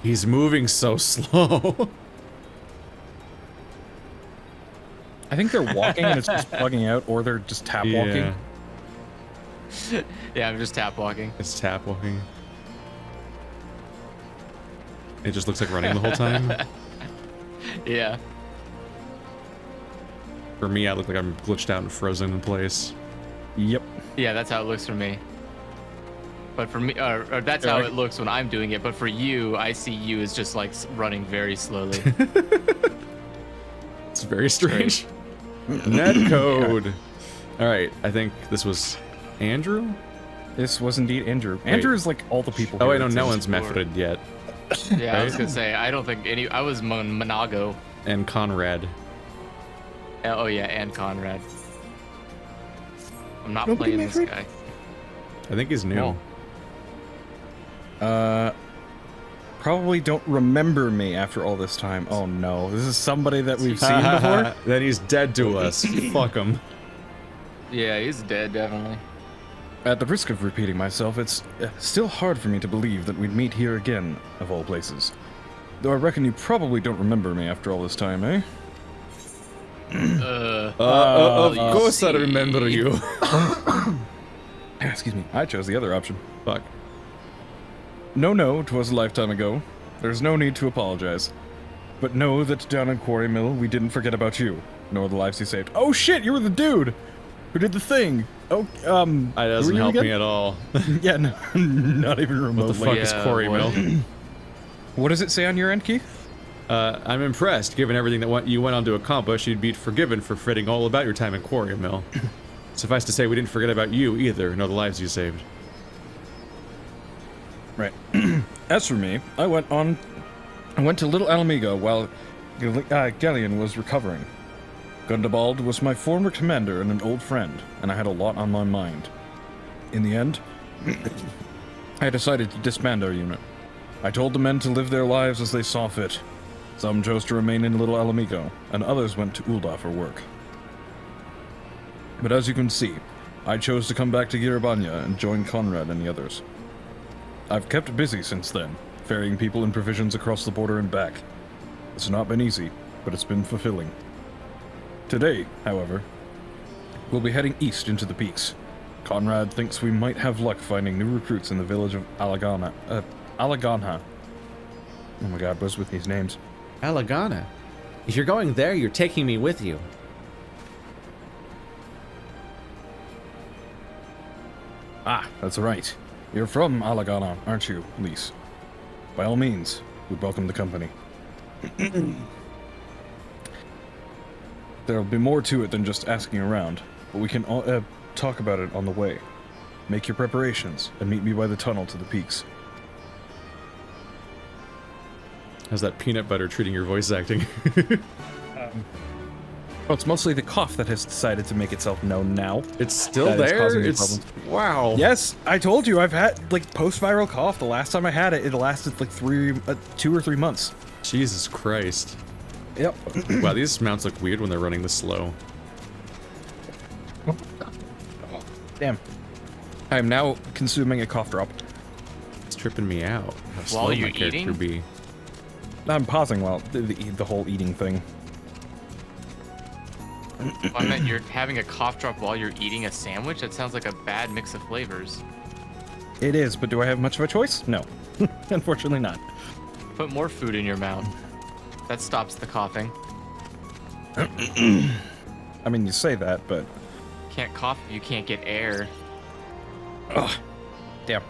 He's moving so slow. I think they're walking and it's just bugging out, or they're just tap walking. Yeah, I'm just tap walking. It's tap walking. It just looks like running the whole time. Yeah. For me, I look like I'm glitched out and frozen in place. Yep. Yeah, that's how it looks for me. But for me, or that's how it looks when I'm doing it. But for you, I see you as just like running very slowly. It's very strange. Netcode. Yeah. All right, I think this was Andrew. This was indeed Andrew. Andrew is like all the people. Oh wait, no one's methoded yet. Yeah, right? I was gonna say I don't think any. I was Monago and Conrad. Oh yeah, and Conrad. I'm not playing this guy. I think he's new. Probably don't remember me after all this time. Oh no, this is somebody that we've seen before? Then he's dead to us. Fuck him. Yeah, he's dead, definitely. At the risk of repeating myself, it's still hard for me to believe that we'd meet here again, of all places. Though I reckon you probably don't remember me after all this time, eh? Of course I remember you. Excuse me, I chose the other option. Fuck. No, 'twas a lifetime ago. There's no need to apologize. But know that down in Quarry Mill, we didn't forget about you, nor the lives you saved. Oh shit, you were the dude who did the thing. Oh, that doesn't help me at all. Yeah, no, not even remotely. What the fuck is Quarry Mill? What does it say on your end, Keith? I'm impressed. Given everything that you went on to accomplish, you'd be forgiven for forgetting all about your time in Quarry Mill. Suffice to say, we didn't forget about you either, nor the lives you saved. Right. As for me, I went to Little Alamigo while Garlean was recovering. Gundabald was my former commander and an old friend, and I had a lot on my mind. In the end, I decided to disband our unit. I told the men to live their lives as they saw fit. Some chose to remain in Little Alamigo, and others went to Ul'dah for work. But as you can see, I chose to come back to Girabanya and join Conrad and the others. I've kept busy since then, ferrying people and provisions across the border and back. It's not been easy, but it's been fulfilling. Today, however, we'll be heading east into the peaks. Conrad thinks we might have luck finding new recruits in the village of Alaganha. Oh my god, what's with these names? Alaganha. If you're going there, you're taking me with you. Ah, that's right. You're from Alaganha, aren't you, Lise? By all means, we'd welcome the company. There'll be more to it than just asking around, but we can talk about it on the way. Make your preparations, and meet me by the tunnel to the peaks. How's that peanut butter treating your voice acting? Well, it's mostly the cough that has decided to make itself known now. It's still there? It's wow. Yes, I told you, I've had, like, post-viral cough. The last time I had it, it lasted, like, 2 or 3 months. Jesus Christ. Yep. Wow, these mounts look weird when they're running this slow. Oh, damn. I am now consuming a cough drop. It's tripping me out. How slow While you're my character eating? be. I'm pausing while the whole eating thing. I meant you're having a cough drop while you're eating a sandwich? That sounds like a bad mix of flavors. It is, but do I have much of a choice? No. Unfortunately not. Put more food in your mouth. That stops the coughing. I mean, you say that, but... Can't cough if you can't get air. Ugh. Damn.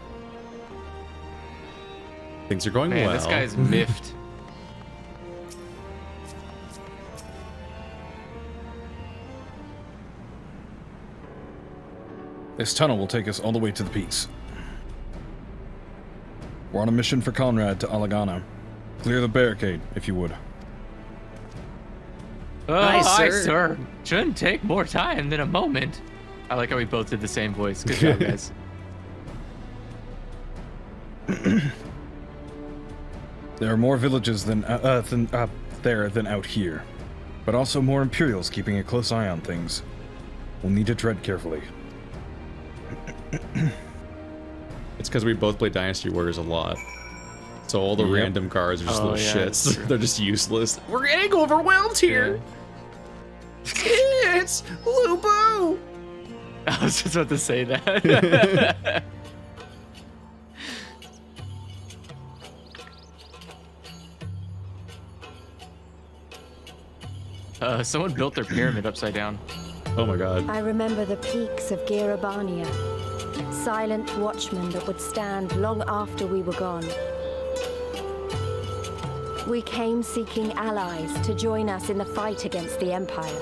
Things are going Man, well. this guy's miffed. This tunnel will take us all the way to the peaks. We're on a mission for Conrad to Alaganha. Clear the barricade, if you would. Oh, Aye, sir. Sir. Shouldn't take more time than a moment. I like how we both did the same voice. Good job, guys. There are more villages than there than out here, but also more Imperials keeping a close eye on things. We'll need to tread carefully. It's because we both play Dynasty Warriors a lot. So all the Yep. random cards are just little yeah, shits. that's true. They're just useless. We're getting overwhelmed here. It's Lubu. I was just about to say that. Someone built their pyramid upside down. Oh my god. I remember the peaks of Girabania, silent watchmen that would stand long after we were gone. We came seeking allies to join us in the fight against the Empire.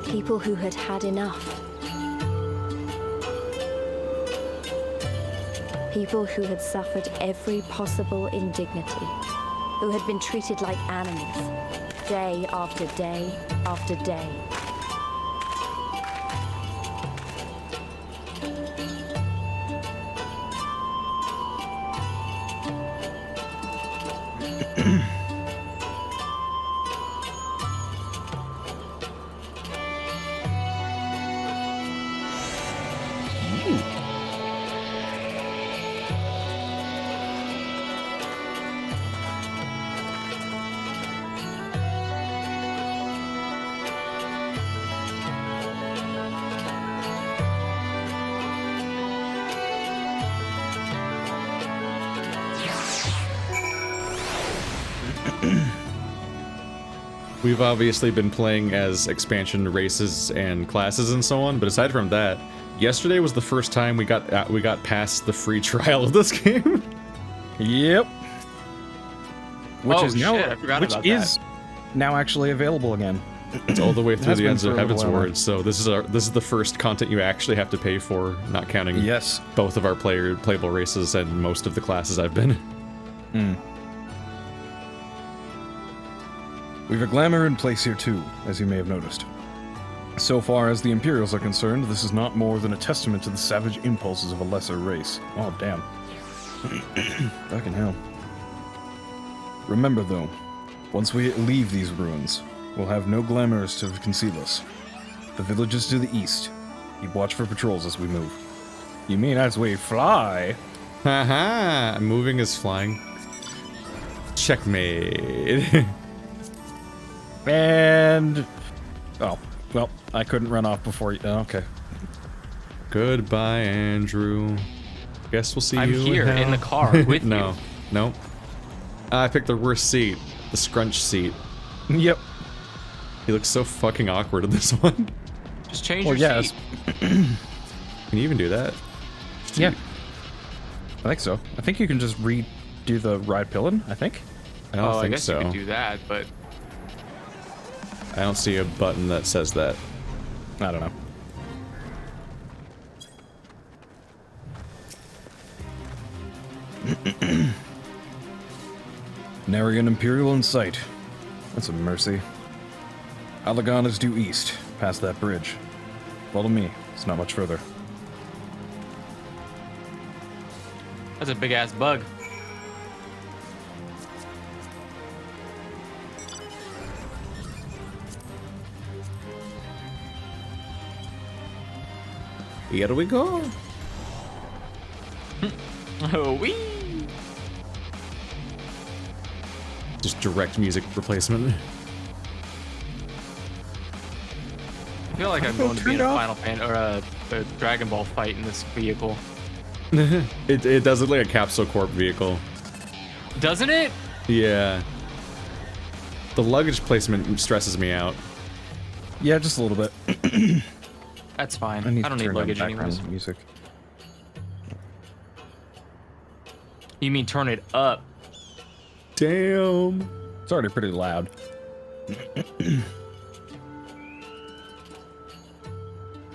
People who had had enough. People who had suffered every possible indignity, who had been treated like animals, day after day after day. We've obviously been playing as expansion races and classes and so on, but aside from that, yesterday was the first time we got past the free trial of this game. Yep. Which Oh, is now, shit, I forgot which about is now actually available again. It's all the way through has the been ends for of a little Heaven's while now. Word, so this is the first content you actually have to pay for, not counting Yes. both of our playable races and most of the classes I've been. We've a glamour in place here too, as you may have noticed. So far as the Imperials are concerned, this is not more than a testament to the savage impulses of a lesser race. Oh, damn. Fucking hell. Remember though, once we leave these ruins, we'll have no glamours to conceal us. The villages to the east. Keep watch for patrols as we move. You mean as we fly? Haha, moving is flying. Checkmate. And... oh, well, I couldn't run off before you... oh, okay. Goodbye, Andrew. Guess we'll see I'm you here in the hell. car with No, you. no. I picked the worst seat. The scrunch seat. Yep. He looks so fucking awkward in this one. Just change Well, your yes. seat. Can you even do that? Yeah. I think so. I think you can just redo the ride pillin, I think. I don't I think guess so. you could do that, but I don't see a button that says that. I don't know. Narian Imperial in sight. That's a mercy. Alagan is due east, past that bridge. Follow me. It's not much further. that's a big ass bug. Here we go. Oh, wee! Just direct music replacement. I feel like I'm going to be in a Final Fan or a Dragon Ball fight in this vehicle. It does look like a Capsule Corp vehicle. Doesn't it? Yeah. The luggage placement stresses me out. Yeah, just a little bit. That's fine. I I don't need turn down luggage background anyways. music. You mean turn it up? Damn. It's already pretty loud.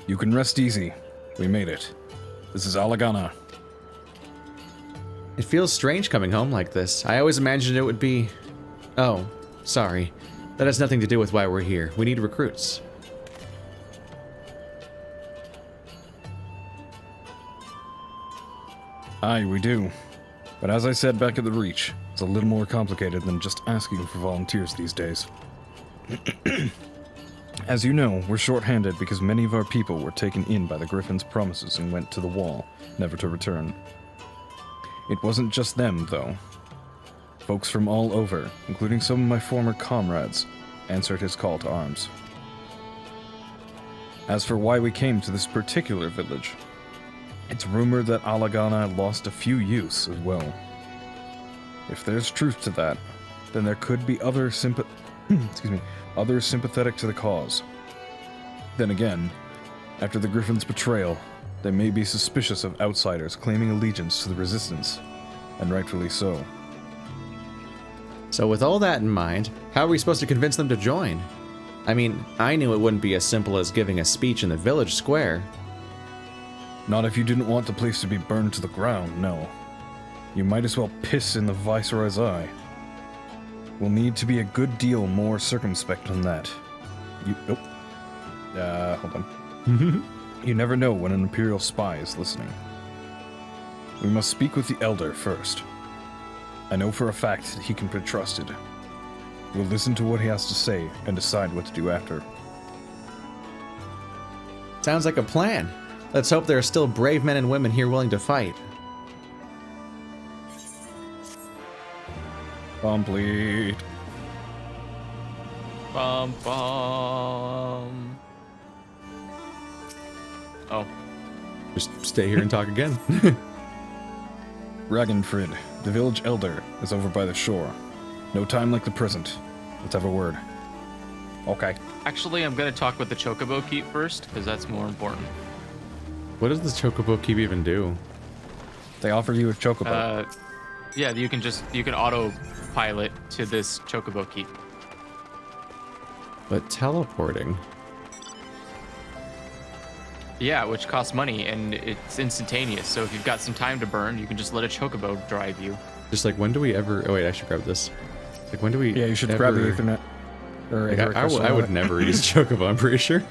You can rest easy. We made it. This is Alagana. It feels strange coming home like this. I always imagined it would be... Oh, sorry. That has nothing to do with why we're here. We need recruits. Aye, we do. But as I said back at the Reach, it's a little more complicated than just asking for volunteers these days. As you know, we're short-handed because many of our people were taken in by the Griffin's promises and went to the wall, never to return. It wasn't just them, though. Folks from all over, including some of my former comrades, answered his call to arms. As for why we came to this particular village, it's rumored that Alagana lost a few youths as well. If there's truth to that, then there could be others sympathetic to the cause. Then again, after the Griffin's betrayal, they may be suspicious of outsiders claiming allegiance to the Resistance, and rightfully so. So with all that in mind, how are we supposed to convince them to join? I mean, I knew it wouldn't be as simple as giving a speech in the village square. Not if you didn't want the place to be burned to the ground, no. You might as well piss in the Viceroy's eye. We'll need to be a good deal more circumspect than that. Hold on. You never know when an Imperial spy is listening. We must speak with the Elder first. I know for a fact that he can be trusted. We'll listen to what he has to say and decide what to do after. Sounds like a plan. Let's hope there are still brave men and women here willing to fight. Complete. Bum, bum. Oh. Just stay here and talk again. Ragnfrid, the village elder, is over by the shore. No time like the present. Let's have a word. Okay. Actually, I'm gonna talk with the Chocobo Keep first, because that's more important. What does the Chocobo Keep even do? They offer you a chocobo. Yeah, you can auto-pilot to this Chocobo Keep. But teleporting. Yeah, which costs money, and it's instantaneous. So if you've got some time to burn, you can just let a Chocobo drive you. Just like, when do we ever... Oh, wait, I should grab this. Like, when do we... Yeah, you should ever... grab the Ethernet. Or Like, I would never use Chocobo, I'm pretty sure.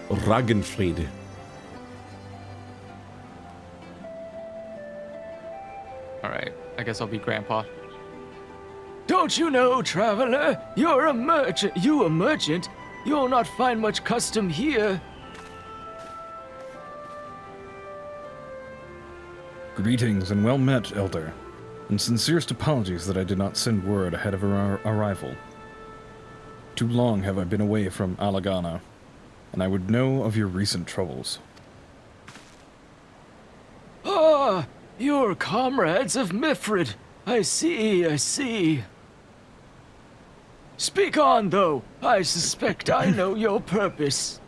Ragnfrid. Alright, I guess I'll be Grandpa. Don't you know, traveler? You're a merchant. You a merchant? You'll not find much custom here. Greetings and well met, Elder. And sincerest apologies that I did not send word ahead of our arrival. Too long have I been away from Alagana, and I would know of your recent troubles. Ah, you're comrades of Mifrid. I see, I see. Speak on, though. I suspect I know your purpose.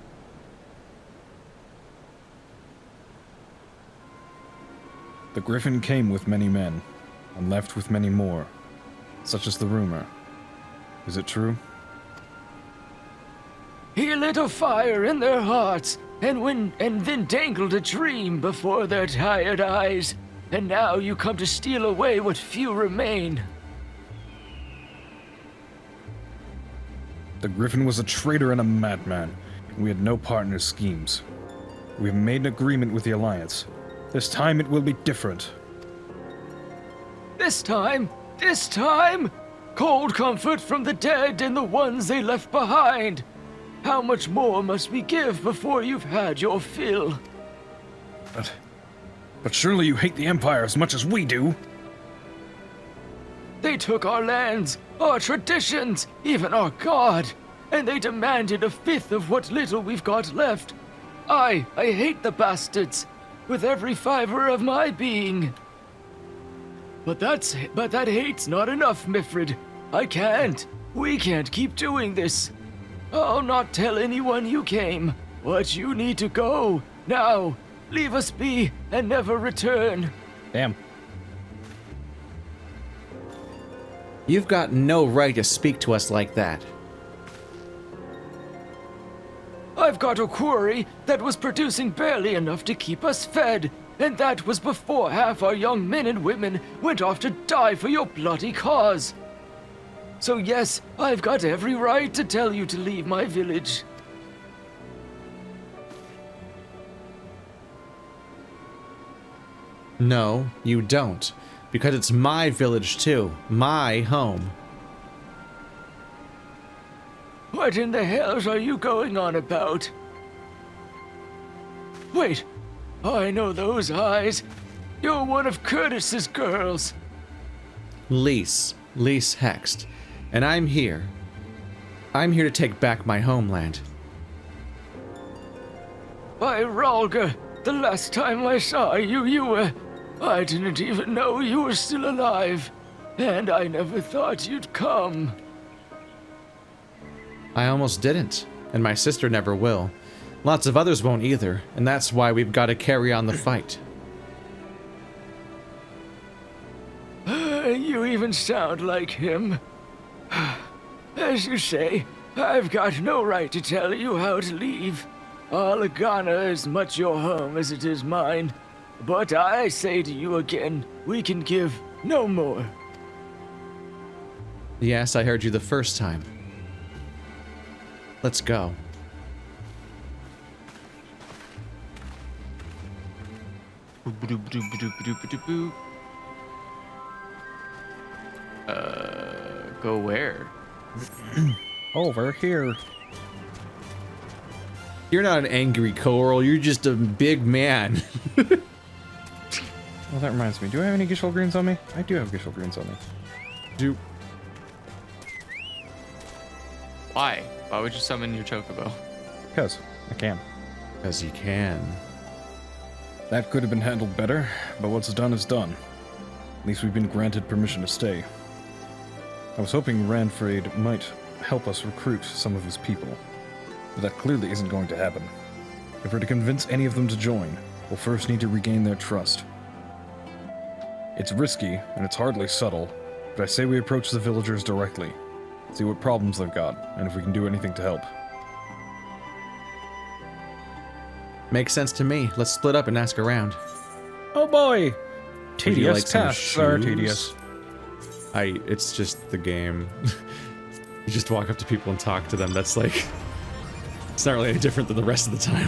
The Griffin came with many men, and left with many more, such as the rumor. Is it true? He lit a fire in their hearts, and then dangled a dream before their tired eyes. And now you come to steal away what few remain. The Griffin was a traitor and a madman, and we had no part in his schemes. We have made an agreement with the Alliance. This time it will be different. This time? Cold comfort from the dead and the ones they left behind. How much more must we give before you've had your fill? But surely you hate the Empire as much as we do. They took our lands, our traditions, even our god, and they demanded a fifth of what little we've got left. I hate the bastards with every fiber of my being. But that hate's not enough, Mifrid. We can't keep doing this. I'll not tell anyone you came, but you need to go now. Leave us be and never return. Damn. You've got no right to speak to us like that. I've got a quarry that was producing barely enough to keep us fed, and that was before half our young men and women went off to die for your bloody cause. So yes, I've got every right to tell you to leave my village. No, you don't. Because it's my village too. My home. What in the hell are you going on about? Wait, I know those eyes. You're one of Curtis's girls. Lise Hext, and I'm here. I'm here to take back my homeland. By Ralga, the last time I saw you were... I didn't even know you were still alive. And I never thought you'd come. I almost didn't, and my sister never will. Lots of others won't either, and that's why we've got to carry on the fight. You even sound like him. As you say, I've got no right to tell you how to leave. Alagana is much your home as it is mine. But I say to you again, we can give no more. Yes, I heard you the first time. Let's go. Go where? Over here. You're not an angry coral, you're just a big man. Well, that reminds me. Do I have any Gishel greens on me? I do have Gishel greens on me. Do Why? Why would you summon your chocobo? Because I can. Because you can. That could have been handled better, but what's done is done. At least we've been granted permission to stay. I was hoping Ranfraid might help us recruit some of his people, but that clearly isn't going to happen. If we're to convince any of them to join, we'll first need to regain their trust. It's risky, and it's hardly subtle, but I say we approach the villagers directly, see what problems they've got, and if we can do anything to help. Makes sense to me. Let's split up and ask around. Oh boy! Would Tedious you like some tasks are shoes? tedious. It's just the game. You just walk up to people and talk to them. That's like, it's not really any different than the rest of the time.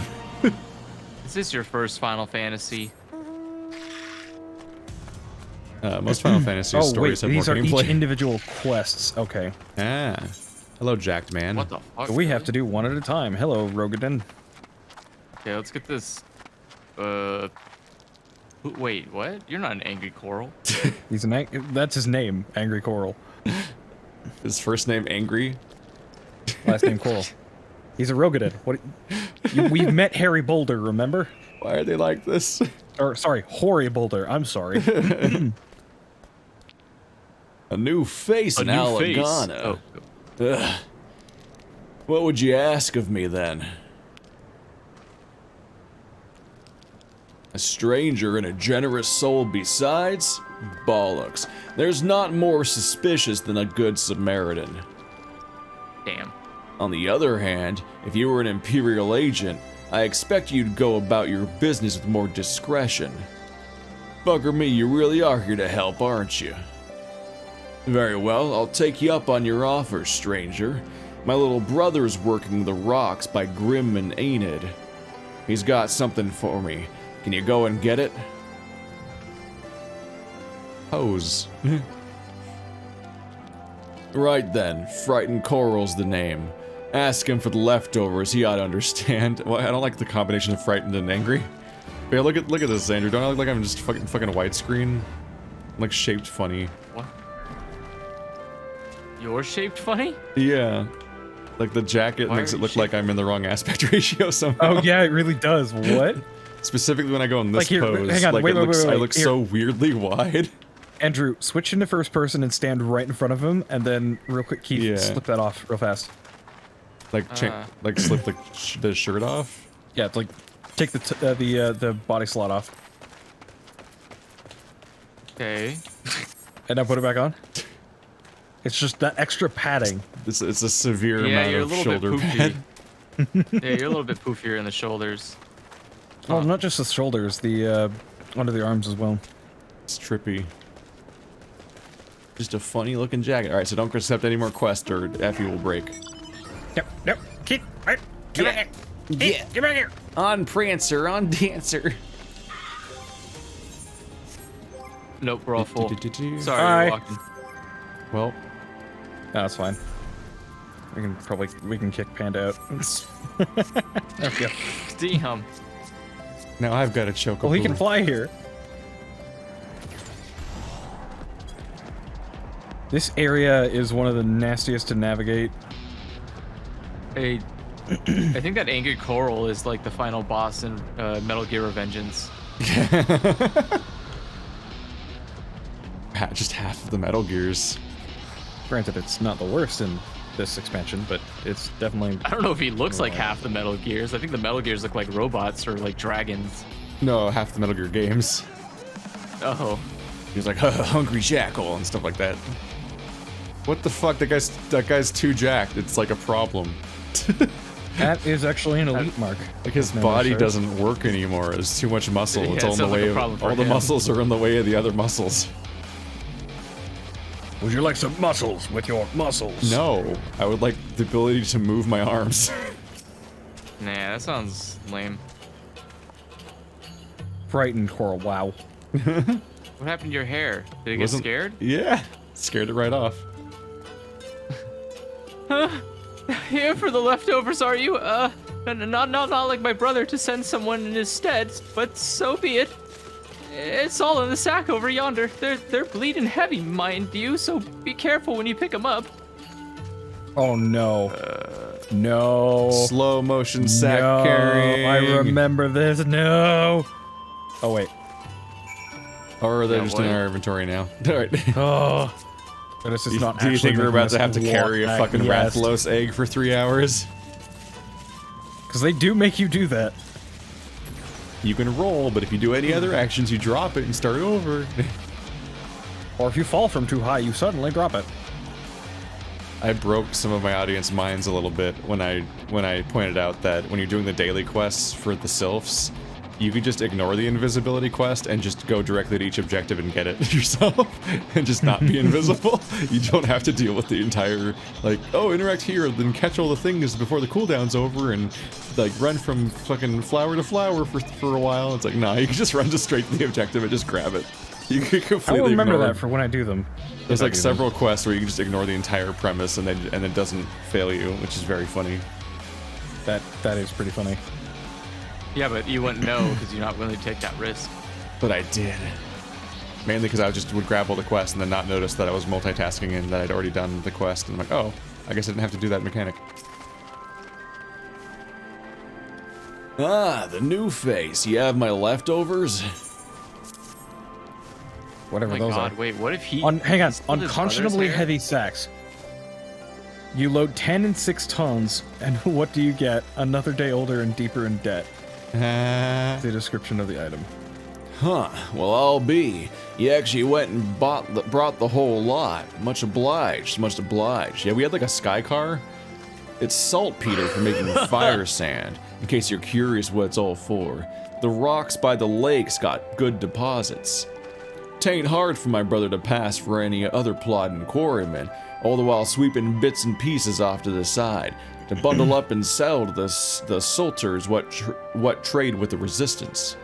Is this your first Final Fantasy? Most Final Fantasy Oh stories wait, have more these are gameplay. each individual quests. Okay. Ah. Hello, jacked man. What the fuck? So we have to do one at a time. Hello, Rogadin. Okay, let's get this. Wait, what? You're not an angry coral. He's an that's his name, Angry Coral. His first name Angry. Last name Coral. He's a Rogadin. What? We've met Harry Boulder, remember? Why are they like this? Or sorry, Hoary Boulder. I'm sorry. A new face in new face. Alagana. Oh. Ugh. What would you ask of me then? A stranger and a generous soul besides? Bollocks. There's not more suspicious than a good Samaritan. Damn. On the other hand, if you were an Imperial agent, I expect you'd go about your business with more discretion. Bugger me, you really are here to help, aren't you? Very well, I'll take you up on your offer, stranger. My little brother's working the rocks by Grim and Enid. He's got something for me. Can you go and get it? Pose. Right then, Frightened Coral's the name. Ask him for the leftovers, he ought to understand. Well, I don't like the combination of frightened and angry. But yeah, look at this, Andrew. Don't I look like I'm just fucking widescreen? I'm like shaped funny. What? You're shaped funny? Yeah. Like the jacket Why makes are it you look like I'm in the wrong aspect ratio somehow. Oh yeah, it really does. What? Specifically when I go in this Like, here, pose, hang on, like wait, it looks, wait, I look here. so weirdly wide. Andrew, switch into first person and stand right in front of him, and then real quick, Keith, Yeah. slip that off real fast. Like, like slip the shirt off. Yeah, like take the body slot off, Okay. and now put it back on. It's just that extra padding. It's a severe Yeah, amount you're a of little bit shoulder poofy. pad. Yeah, you're a little bit poofier in the shoulders. Well, not just the shoulders, the under the arms as well. It's trippy. Just a funny looking jacket. Alright, so don't accept any more quests or Effie will break. Yep. Keith, right? Come back here. Keith, get back here. On Prancer, on Dancer. Nope, we're all full. Sorry. Sorry, Hi. you're walking. Well, No, that's fine. We can kick Panda out. There we go. Damn. Now I've got a chocobo. Well, he can fly here. This area is one of the nastiest to navigate. I think that Angered Coral is like the final boss in Metal Gear Revengeance. Just half of the Metal Gears. Granted, it's not the worst in this expansion, but it's definitely... I don't know if he looks like half the Metal Gears. I think the Metal Gears look like robots or like dragons. No, half the Metal Gear games. Oh. He was like, Hungry Jackal and stuff like that. What the fuck? That guy's too jacked. It's like a problem. That is actually an elite mark. Like his body doesn't work anymore. There's too much muscle. Yeah, It's all in the way of all the muscles are in the way of the other muscles. Would you like some muscles with your muscles? No, I would like the ability to move my arms. Nah, that sounds lame. Frightened Coral, wow. What happened to your hair? Did it get scared? Yeah, scared it right off. Here for the leftovers, are you? Not like my brother to send someone in his stead, but so be it. It's all in the sack over yonder. They're bleeding heavy, mind you, so be careful when you pick them up. Oh no. No. Slow motion sack No, carrying. I remember this. No. Oh wait. Or are they Yeah, just what? in our inventory now? Alright. Oh. This is not Do you think we're about to have to carry a walk fucking back? Yes. Rathlos egg for 3 hours? Because they do make you do that. You can roll, but if you do any other actions, you drop it and start over. Or if you fall from too high, you suddenly drop it. I broke some of my audience minds a little bit when I pointed out that when you're doing the daily quests for the Sylphs, you could just ignore the invisibility quest and just go directly to each objective and get it yourself and just not be invisible. You don't have to deal with the entire, like, oh, interact here, then catch all the things before the cooldown's over and, like, run from fucking flower to flower for a while. It's like, nah, you can just run just straight to the objective and just grab it. You can I completely will remember ignore that for when I do them. There's If I like do several quests where you can just ignore the entire premise and it doesn't fail you, which is very funny. them. That is pretty funny. Yeah, but you wouldn't know because you're not willing to take that risk. But I did. Mainly because I just would grab all the quests and then not notice that I was multitasking and that I'd already done the quest. And I'm like, oh, I guess I didn't have to do that mechanic. Ah, the new face. You have my leftovers? Whatever Oh my those god, are. wait, what if he... Hang on. stole his Unconscionably brother's hair? heavy sacks. You load 10 and 6 tons, and what do you get? Another day older and deeper in debt. The description of the item. Huh, well I'll be. You actually went and brought the whole lot. Much obliged, much obliged. Yeah, we had like a sky car. It's saltpeter for making fire sand, in case you're curious what it's all for. The rocks by the lakes got good deposits. Tain't hard for my brother to pass for any other plodding quarrymen, all the while sweeping bits and pieces off to the side, to bundle up and sell to the sulters what trade with the resistance.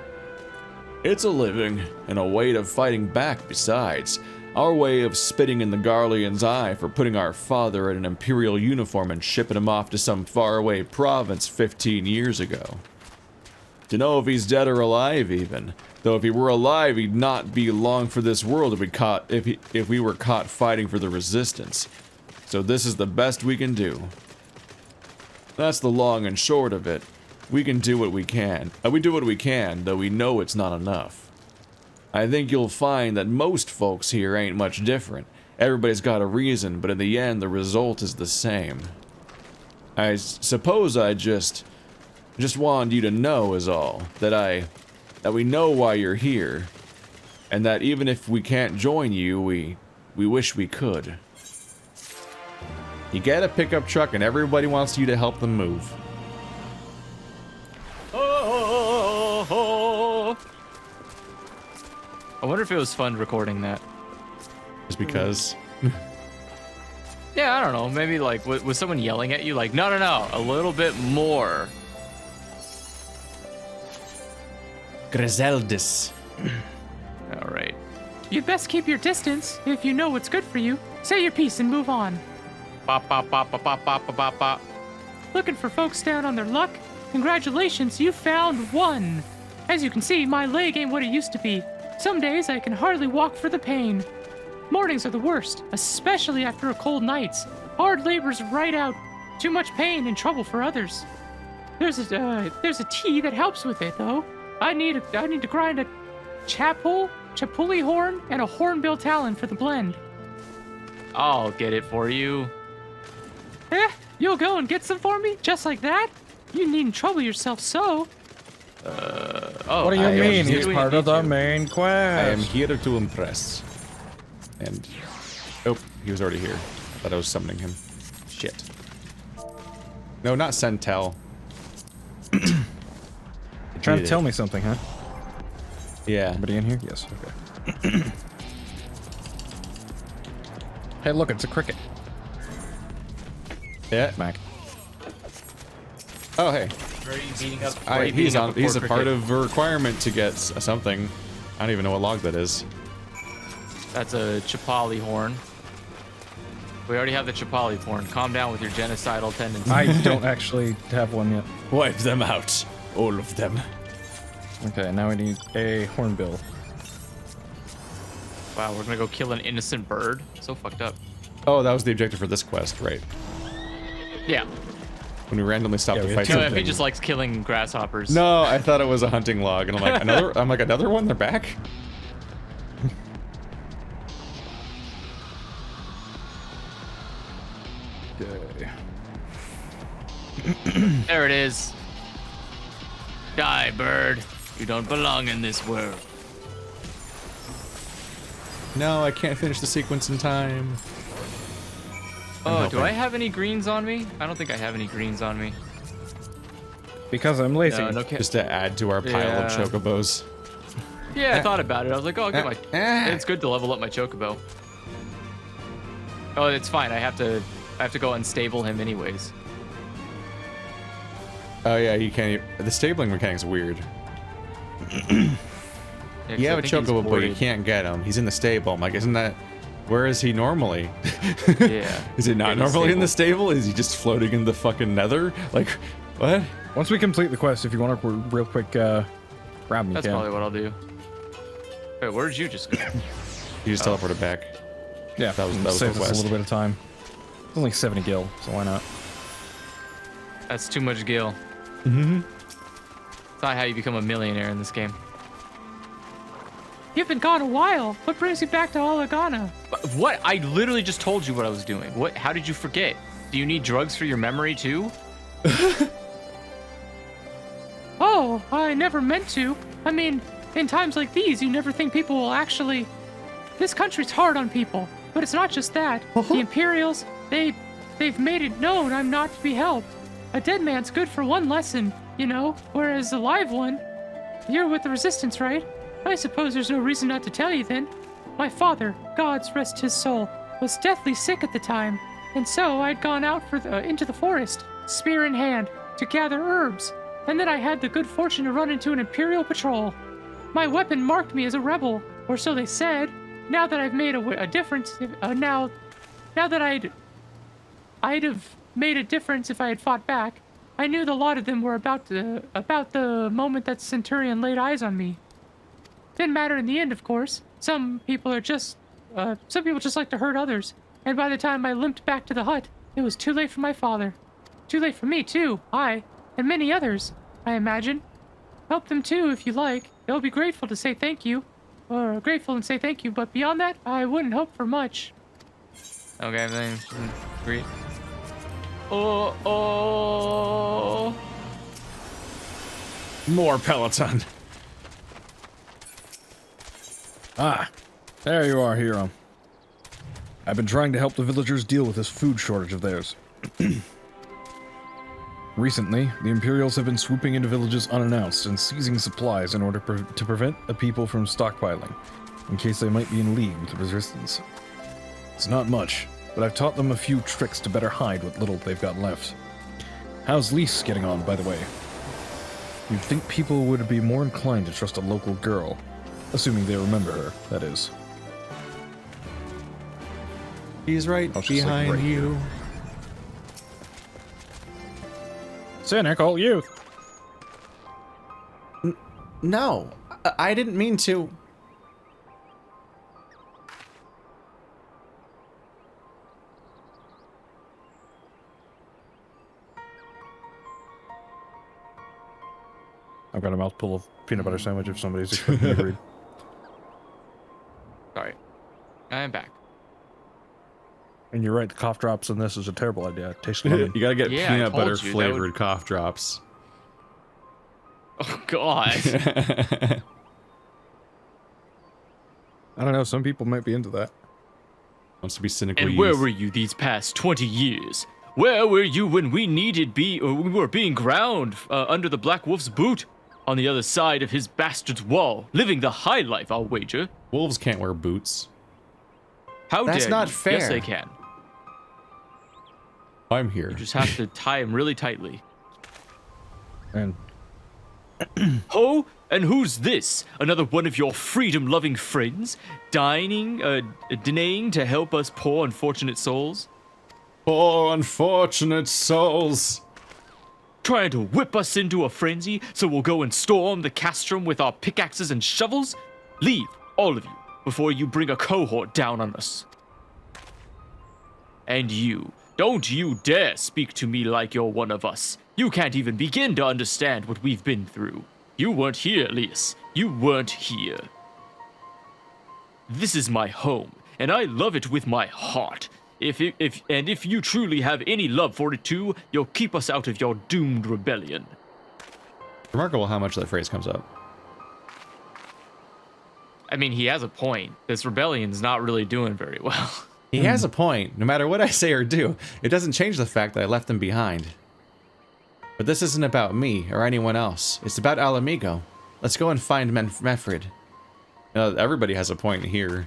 It's a living, and a way of fighting back besides. Our way of spitting in the Garlean's eye for putting our father in an imperial uniform and shipping him off to some faraway province 15 years ago. To know if he's dead or alive even. Though if he were alive, he'd not be long for this world if we were caught fighting for the resistance. So this is the best we can do. That's the long and short of it. We can do what we can. We do what we can, though we know it's not enough. I think you'll find that most folks here ain't much different. Everybody's got a reason, but in the end, the result is the same. I suppose I just wanted you to know is all, that we know why you're here, and that even if we can't join you, we wish we could. You get a pickup truck and everybody wants you to help them move. I wonder if it was fun recording that. Just because. Yeah, I don't know. Maybe like, was someone yelling at you? Like, no, a little bit more. Griseldis. All right. You'd best keep your distance if you know what's good for you. Say your piece and move on. Bop, bop, bop, bop, bop, bop, bop, bop. Looking for folks down on their luck? Congratulations, you found one. As you can see, my leg ain't what it used to be. Some days I can hardly walk for the pain. Mornings are the worst, especially after a cold nights. Hard labor's right out. Too much pain and trouble for others. There's a tea that helps with it, though. I need to grind a chapuli horn and a hornbill talon for the blend. I'll get it for you. You'll go and get some for me? Just like that? You needn't trouble yourself so. What do you I am mean? He's doing part of the main quest. I am here to impress. And oh, he was already here. I thought I was summoning him. Shit. No, not Centel. Trying to tell me something, huh? Yeah. Anybody in here? Yes. Okay. Hey, look, it's a cricket. Yeah. Mac. Oh, hey. Where are you beating up? where are you He's beating up on. He's a poor part cricket? of a requirement to get something. I don't even know what log that is. That's a chapali horn. We already have the chapali horn. Calm down with your genocidal tendencies. I don't actually have one yet. Wipe them out. All of them. Okay, now we need a hornbill. Wow, we're gonna go kill an innocent bird. So fucked up. Oh, that was the objective for this quest, right? Yeah. When we randomly stopped Yeah, to we fight had No, something. if he just likes killing grasshoppers. No, I thought it was a hunting log, and I'm like, another. I'm like, another one. They're back. Okay. There it is. Die, bird. You don't belong in this world. No, I can't finish the sequence in time. Oh, do helping. I have any greens on me? I don't think I have any greens on me. Because I'm lazy. No, okay. Just to add to our pile of Yeah. chocobos. Yeah, I thought about it. I was like, oh, I'll get my. Eh. It's good to level up my chocobo. Oh, it's fine. I have to go unstable him anyways. Oh yeah, you can't. The stabling mechanic's weird. Yeah, 'cause You I have a think he's chocobo, but you boarded. can't get him. He's in the stable. I'm like, isn't that? Where is he normally? Yeah. Is it not In the normally in the stable? Is he just floating in the fucking nether? Like, what? Once we complete the quest, if you want to real quick grab me, That's can. probably what I'll do. Wait, where did you just go? You just teleported back. Yeah, That was the saves us a quest. little bit of time. It's only 70 gil, so why not? That's too much gil. Mm-hmm. It's not how you become a millionaire in this game. You've been gone a while. What brings you back to Olagana? What? I literally just told you what I was doing. What? How did you forget? Do you need drugs for your memory too? Oh, I never meant to. I mean, in times like these, you never think people will actually... This country's hard on people, but it's not just that. The Imperials, they've made it known I'm not to be helped. A dead man's good for one lesson, you know, whereas a live one... You're with the Resistance, right? I suppose there's no reason not to tell you then. My father, God's rest his soul, was deathly sick at the time, and so I'd gone out into the forest, spear in hand, to gather herbs, and then I had the good fortune to run into an Imperial patrol. My weapon marked me as a rebel, or so they said. Now that I've made a difference, now that I'd have made a difference if I had fought back. I knew the lot of them were about the moment that Centurion laid eyes on me. Didn't matter in the end, of course. Some people just like to hurt others. And by the time I limped back to the hut, it was too late for my father. Too late for me, too. I, and many others, I imagine. Help them, too, if you like. They'll be grateful to say thank you. Or grateful and say thank you, but beyond that, I wouldn't hope for much. Okay, thanks. Great. Oh. More Peloton. Ah, there you are, hero. I've been trying to help the villagers deal with this food shortage of theirs. Recently, the Imperials have been swooping into villages unannounced and seizing supplies in order to prevent the people from stockpiling, in case they might be in league with the Resistance. It's not much, but I've taught them a few tricks to better hide what little they've got left. How's Lise getting on, by the way? You'd think people would be more inclined to trust a local girl, assuming they remember her, that is. He's right I'll just, like, behind right you. Cynical youth! No, I didn't mean to. I've got a mouthful of peanut butter sandwich if somebody's expecting me to read. Sorry. I'm back. And you're right, the cough drops in this is a terrible idea. It tastes lemon. You gotta get Yeah, I peanut told butter you, that flavored would- cough drops. Oh, God. I don't know, some people might be into that. Wants to be cynical. And where were you these past 20 years? Where were you when we we were being ground under the Black Wolf's boot? On the other side of his bastard's wall, living the high life, I'll wager. Wolves can't wear boots. How That's dare not you? fair. Yes, they can. I'm here. You just have to tie him really tightly. And Ho, and who's this? Another one of your freedom-loving friends? Denying to help us poor unfortunate souls? Poor unfortunate souls. Trying to whip us into a frenzy so we'll go and storm the castrum with our pickaxes and shovels? Leave, all of you, before you bring a cohort down on us. And you, don't you dare speak to me like you're one of us. You can't even begin to understand what we've been through. You weren't here, Lias. You weren't here. This is my home, and I love it with my heart. If you truly have any love for it too, you'll keep us out of your doomed rebellion. Remarkable how much that phrase comes up. I mean, he has a point. This rebellion's not really doing very well. He has a point. No matter what I say or do, it doesn't change the fact that I left them behind. But this isn't about me or anyone else. It's about Alamigo. Let's go and find Mefrid. Everybody has a point here.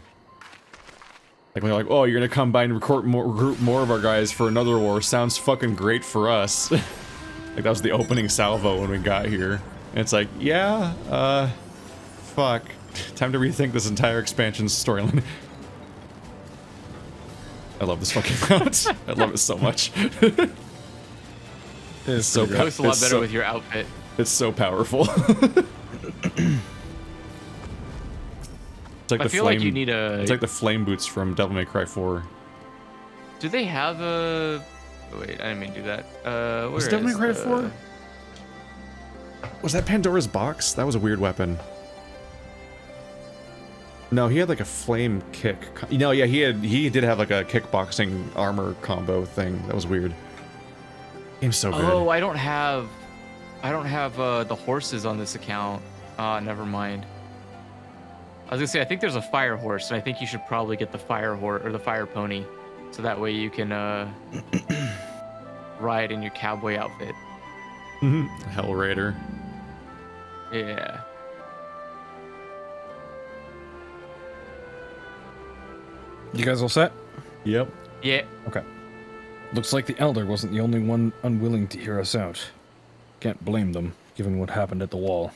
Like when they're like, oh, you're gonna come by and recruit more of our guys for another war. Sounds fucking great for us. Like that was the opening salvo when we got here. And it's like, yeah, fuck. Time to rethink this entire expansion storyline. I love this fucking mount. I love it so much. it's so It looks a lot better with your outfit. It's so powerful. It's like I feel like you need a... It's like the flame boots from Devil May Cry 4. Do they have a... Oh, wait, I didn't mean to do that. Was Devil May Cry 4? Was that Pandora's box? That was a weird weapon. No, he had like a flame kick. No, yeah, he did have like a kickboxing armor combo thing. That was weird. Game's so good. Oh, I don't have the horses on this account. Never mind. I was gonna say, I think there's a fire horse, and I think you should probably get the fire horse or the fire pony, so that way you can ride in your cowboy outfit. Hell Raider. Yeah. you guys all set? Yep. Yeah. Okay. Looks like the Elder wasn't the only one unwilling to hear us out. Can't blame them, given what happened at the wall.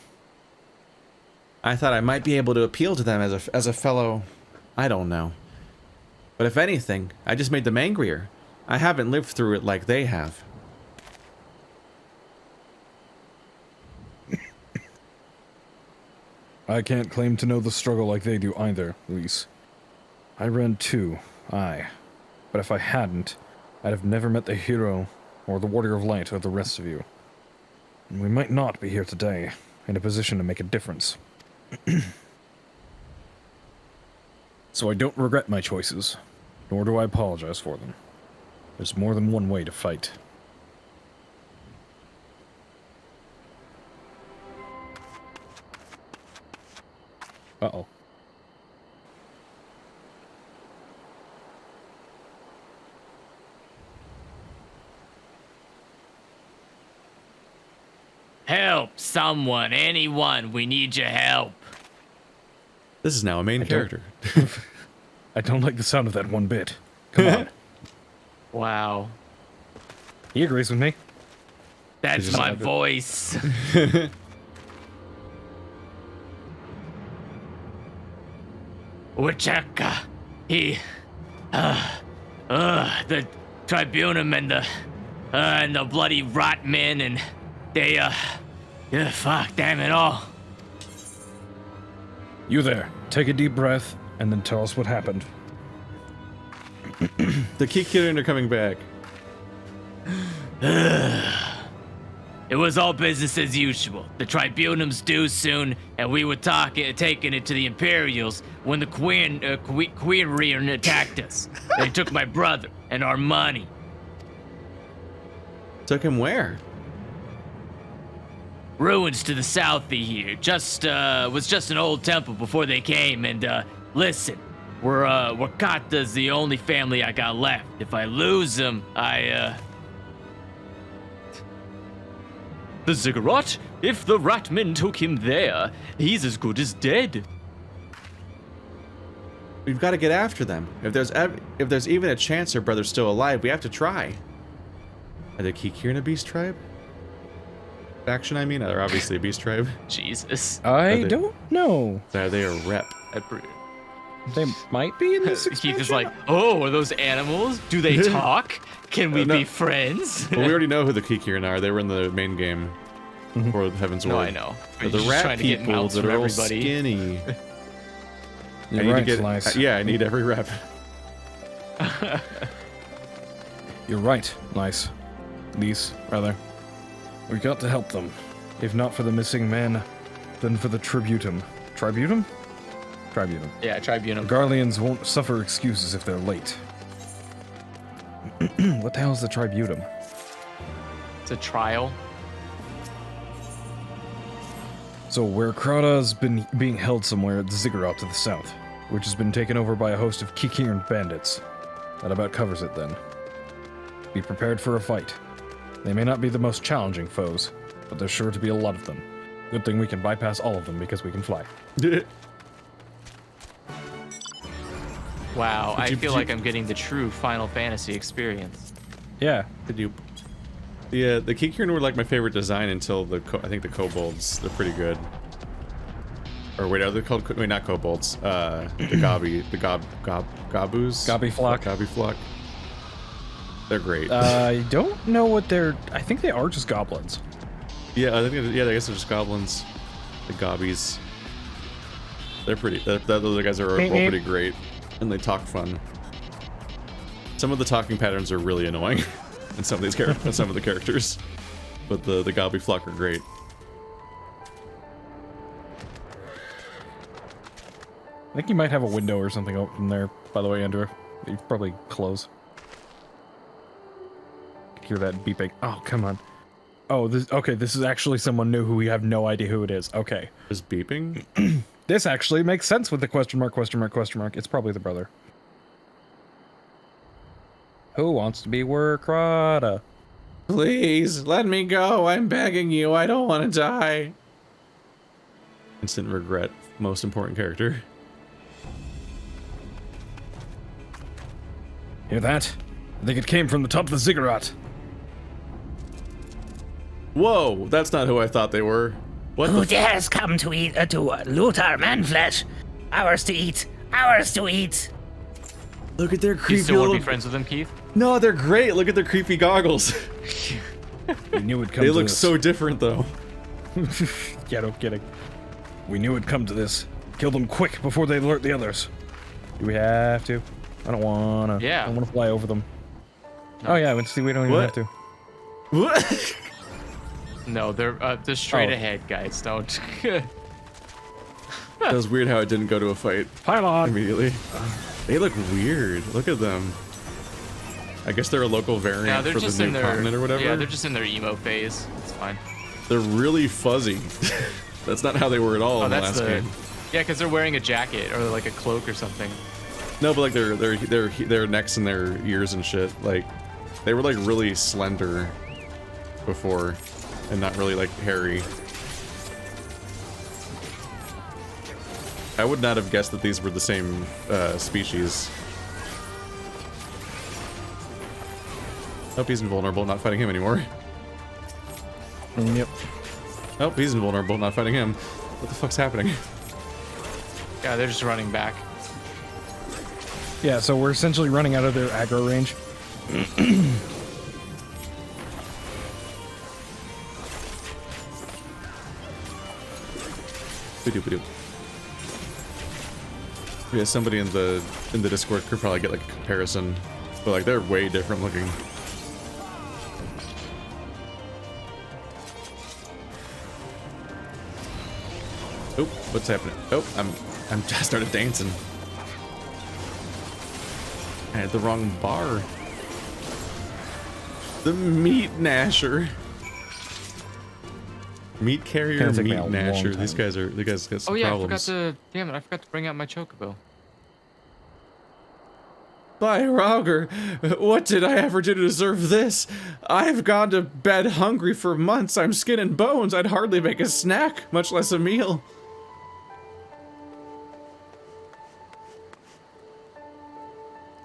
I thought I might be able to appeal to them as a fellow, I don't know. But if anything, I just made them angrier. I haven't lived through it like they have. I can't claim to know the struggle like they do either, Lise. I ran too, aye. But if I hadn't, I'd have never met the hero, or the Warrior of Light, or the rest of you. And we might not be here today, in a position to make a difference. So I don't regret my choices, nor do I apologize for them. There's more than one way to fight. Uh-oh. Help! Someone, anyone, we need your help. This is now a main character. I don't like the sound of that one bit. Come on. Wow. He agrees with me. That's just my like it. voice. Wichaka. He, the Tribunum and the bloody rot men, and they, fuck, damn it all. You there. Take a deep breath, and then tell us what happened. The Kikirin are coming back. It was all business as usual. The tribunum's due soon, and we were taking it to the Imperials when the Queen Rearn attacked us. They took my brother and our money. Took him where? Ruins to the south of here. Was just an old temple before they came. And listen, Wakata's the only family I got left. If I lose them, The ziggurat? If the Ratmen took him there, he's as good as dead. We've got to get after them. If there's even a chance her brother's still alive, we have to try. Are the Kikirin a beast tribe? Faction, I mean, they're obviously a beast tribe. Jesus. I don't know. Are they a rep? They might be in this Keith expansion. is like, oh, are those animals? Do they talk? Can we No. be friends? Well, we already know who the Kikirin are. They were in the main game for Heaven's No, Ward. I know. But But the you're just rat trying to get people mounts that from are all everybody. skinny. You're I need right, to get. Slice. Yeah, I need every rep. You're right, Nice. Lise, rather. We got to help them. If not for the missing men, then for the tributum. Tributum? Tributum. Yeah, tribunum. Garleans won't suffer excuses if they're late. What the hell is the tributum? It's a trial. So where Krata's been being held somewhere at the ziggurat to the south, which has been taken over by a host of Kikirin bandits. That about covers it then. Be prepared for a fight. They may not be the most challenging foes, but there's sure to be a lot of them. Good thing we can bypass all of them because we can fly. Wow, I you- feel did like you- I'm getting the true Final Fantasy experience. Yeah. Did you? Yeah, the Kikirin were like my favorite design until I think the kobolds. They're pretty good. Or wait, are they called? Wait, not kobolds. The Gabi, the Gabus. Gabi flock. Gabi flock. They're great. I don't know what they're... I think they are just goblins. Yeah, I think. Yeah, I guess they're just goblins. The Gabis. They're pretty. Those guys are all pretty great, and they talk fun. Some of the talking patterns are really annoying, in some of these characters, some of the characters, but the Gabi flock are great. I think you might have a window or something open there, by the way, Andrew. You probably close. Hear that beeping. Oh, come on. Oh, this is actually someone new who we have no idea who it is. Okay. Just beeping. This actually makes sense with the question mark, question mark, question mark. It's probably the brother. Who wants to be Krata? Please, let me go. I'm begging you. I don't want to die. Instant regret. Most important character. Hear that? I think it came from the top of the ziggurat. Whoa, that's not who I thought they were. What Who the dares come to eat to loot our man flesh? Ours to eat, ours to eat. Look at their You creepy still want to little... be friends with them, Keith? No, they're great. Look at their creepy goggles. We knew it'd come They to look this. so different, though. Yeah, no kidding. We knew it'd come to this. Kill them quick before they alert the others. Do we have to? I don't wanna. Yeah. I don't wanna fly over them. Oh yeah, see, we don't even What? have to. What? No, they're straight Oh. ahead, guys. Don't. That was weird how it didn't go to a fight Pylon! immediately. They look weird. Look at them. I guess they're a local Yeah, variant they're for just the in new their continent or whatever. Yeah, they're just in their emo phase. It's fine. They're really fuzzy. That's not how they were at all Oh, in the that's last the. game. Yeah, because they're wearing a jacket or like a cloak or something. No, but like their necks and their ears and shit, like they were like really slender before, and not really like hairy. I would not have guessed that these were the same species. Hope he's invulnerable, not fighting him anymore. Yep. Oh, he's invulnerable, not fighting him. What the fuck's happening? Yeah, they're just running back. Yeah, so we're essentially running out of their aggro range. Ba-doop-ba-doop. Yeah, somebody in the Discord could probably get like a comparison, but like they're way different looking. Oh, what's happening? Oh, I started dancing. I had the wrong bar. The meat gnasher. Meat carrier, Gonna take me meat a long gnasher. time. These guys got some Oh yeah, problems. damn it, I forgot to bring out my chocobo. By Rauger, what did I ever do to deserve this? I've gone to bed hungry for months. I'm skin and bones. I'd hardly make a snack, much less a meal.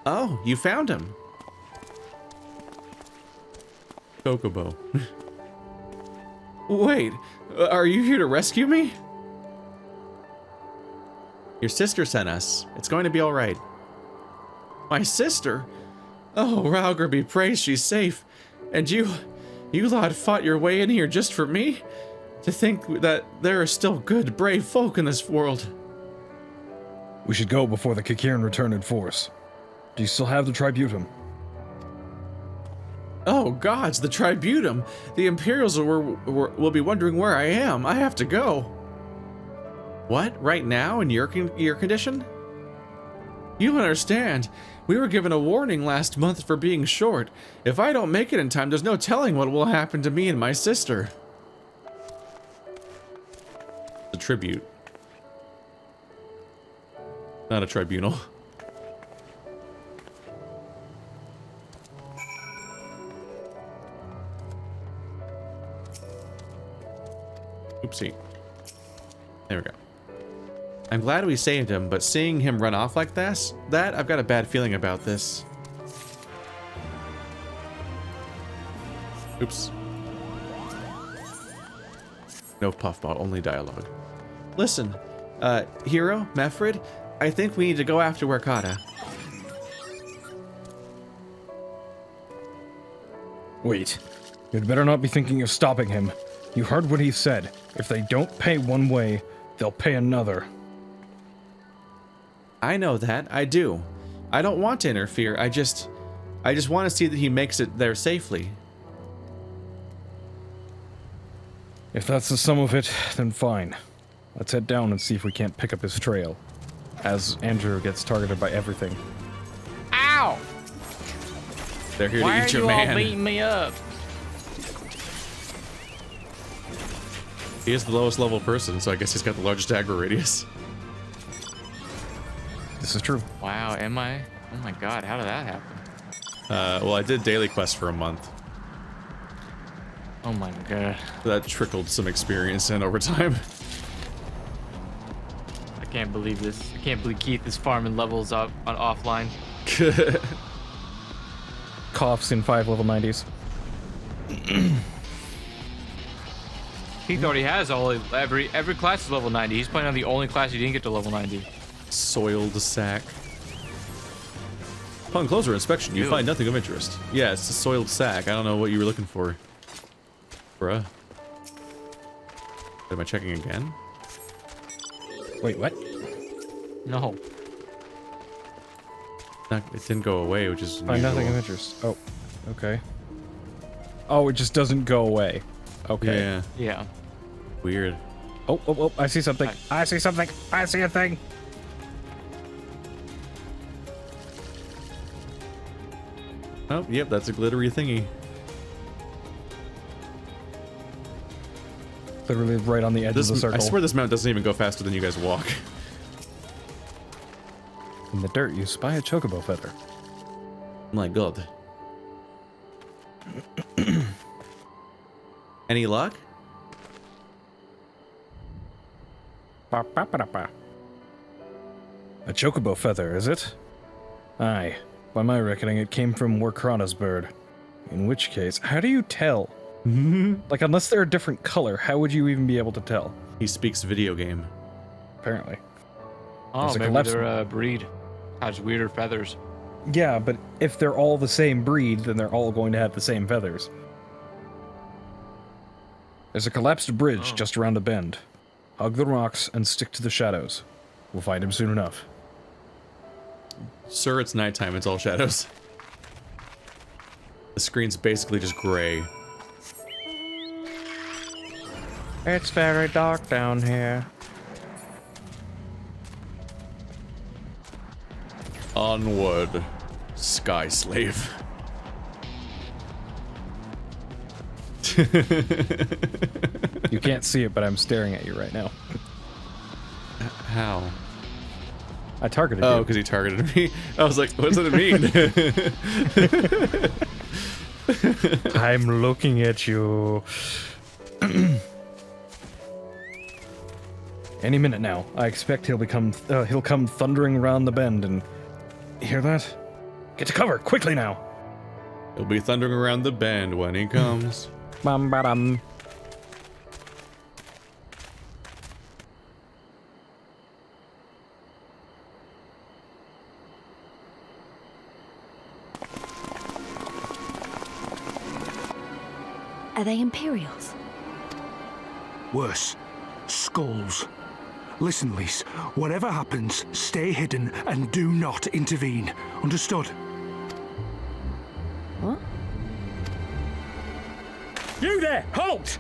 Oh, you found him. Chocobo. Wait, are you here to rescue me? Your sister sent us. It's going to be all right. My sister? Oh, Rauger be praised she's safe. And you lot fought your way in here just for me? To think that there are still good, brave folk in this world. We should go before the Kikiran return in force. Do you still have the Tributum? Oh gods, the Tributum! The Imperials will be wondering where I am. I have to go. What? Right now, in your condition? You understand. We were given a warning last month for being short. If I don't make it in time, there's no telling what will happen to me and my sister. A tribute. Not a tribunal. Oopsie. There we go. I'm glad we saved him, but seeing him run off like this, I've got a bad feeling about this. Oops. No puffball, only dialogue. Listen, Hero, Mefrid, I think we need to go after Wakata. Wait. You'd better not be thinking of stopping him. You heard what he said. If they don't pay one way, they'll pay another. I know that, I do. I don't want to interfere, I just want to see that he makes it there safely. If that's the sum of it, then fine. Let's head down and see if we can't pick up his trail. As Andrew gets targeted by everything. Ow! They're here Why to are eat you your all man. beating me up? He is the lowest level person, so I guess he's got the largest aggro radius. This is true. Wow, am I? Oh my god, how did that happen? Well, I did daily quest for a month. Oh my god. That trickled some experience in over time. I can't believe this. I can't believe Keith is farming levels up on offline. Coughs in 5 level 90s. Keith already has every class is level 90. He's playing on the only class he didn't get to level 90. Soiled sack. Upon closer inspection, you Ew. find nothing of interest. Yeah, it's a soiled sack. I don't know what you were looking for. Bruh. Am I checking again? Wait, what? No. It didn't go away, which is Find nothing of unusual. interest. Oh, okay. Oh, it just doesn't go away. Okay. Yeah, Yeah. weird. Oh, I see something. I see something. I see a thing. Oh, yep, that's a glittery thingy. Literally right on the edge of the circle. I swear this mount doesn't even go faster than you guys walk. In the dirt, you spy a chocobo feather. My god. Any luck? Ba-ba-ba-da-ba. A chocobo feather, is it? Aye. By my reckoning, it came from Warkrana's bird. In which case, how do you tell? Like, unless they're a different color, how would you even be able to tell? He speaks video game. Apparently. Oh, There's a maybe collapse- they're a breed. Has weirder feathers. Yeah, but if they're all the same breed, then they're all going to have the same feathers. There's a collapsed bridge just around a bend. Hug the rocks and stick to the shadows. We'll find him soon enough. Sir, it's nighttime. It's all shadows. The screen's basically just gray. It's very dark down here. Onward, Sky Slave. You can't see it, but I'm staring at you right now. How? I targeted Oh, you. because he targeted me? I was like, what does it mean? I'm looking at you. Any minute now, I expect he'll come thundering around the bend and... Hear that? Get to cover, quickly now! He'll be thundering around the bend when he comes. Bum-ba-dum. Are they Imperials? Worse. Skulls. Listen, Lise, whatever happens, stay hidden and do not intervene. Understood? What? You there! Halt!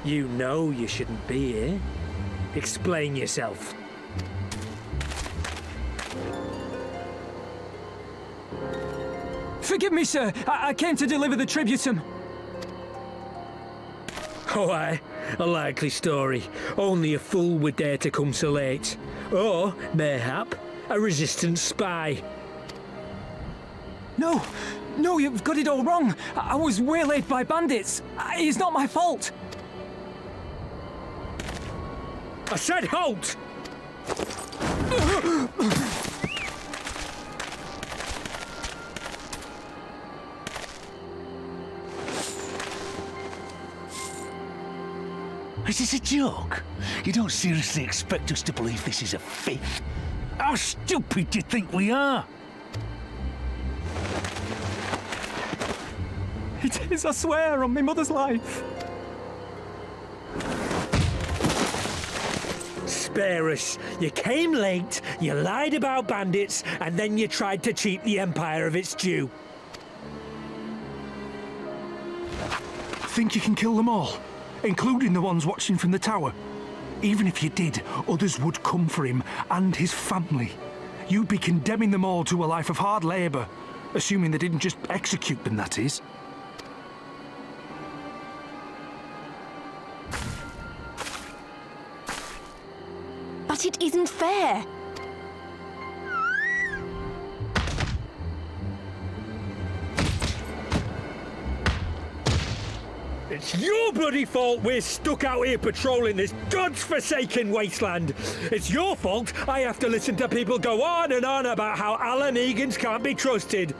You know you shouldn't be here. Explain yourself. Forgive me, sir. I came to deliver the tributum. Oh, aye. A likely story. Only a fool would dare to come so late. Or, mayhap, a resistance spy. No, you've got it all wrong. I was waylaid by bandits. It's not my fault. I said halt! Is this a joke? You don't seriously expect us to believe this is a fifth? How stupid do you think we are? It is, I swear, on my mother's life. Spare us. You came late, you lied about bandits, and then you tried to cheat the Empire of its due. Think you can kill them all? Including the ones watching from the tower? Even if you did, others would come for him and his family. You'd be condemning them all to a life of hard labour. Assuming they didn't just execute them, that is. But it isn't fair. It's your bloody fault we're stuck out here patrolling this god's-forsaken wasteland. It's your fault I have to listen to people go on and on about how Alan Egans can't be trusted.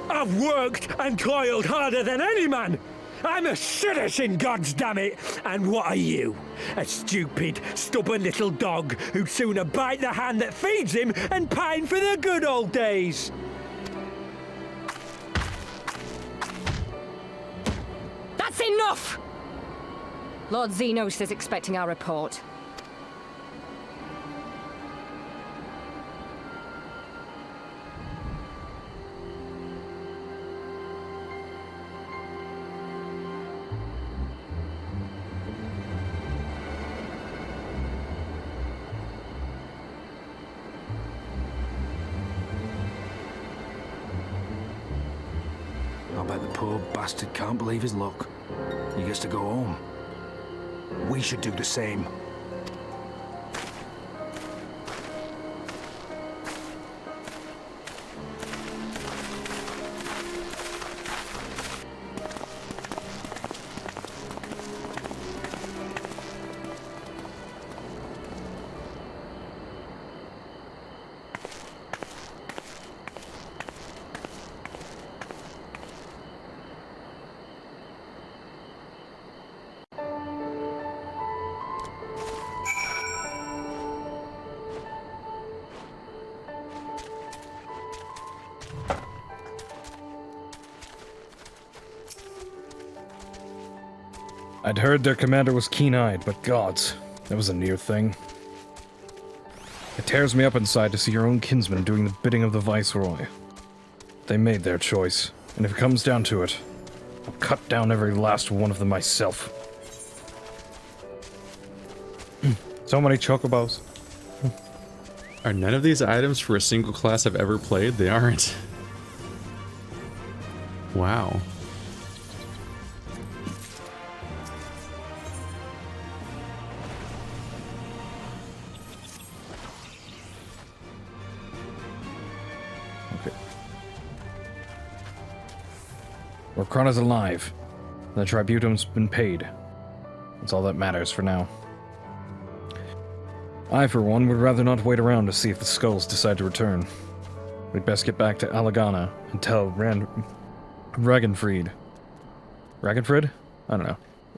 I've worked and toiled harder than any man. I'm a citizen, goddammit! And what are you? A stupid, stubborn little dog who'd sooner bite the hand that feeds him and pine for the good old days. That's enough! Lord Xenos is expecting our report. I bet the poor bastard can't believe his luck. He gets to go home. We should do the same. I'd heard their commander was keen-eyed, but gods, that was a near thing. It tears me up inside to see your own kinsmen doing the bidding of the Viceroy. They made their choice, and if it comes down to it, I'll cut down every last one of them myself. So many chocobos. Are none of these items for a single class I've ever played? They aren't. Wow. Okay. Orkrana's alive. The tributum's been paid. That's all that matters for now. I, for one, would rather not wait around to see if the skulls decide to return. We'd best get back to Alagana and tell Ragenfried. Ragenfried? I don't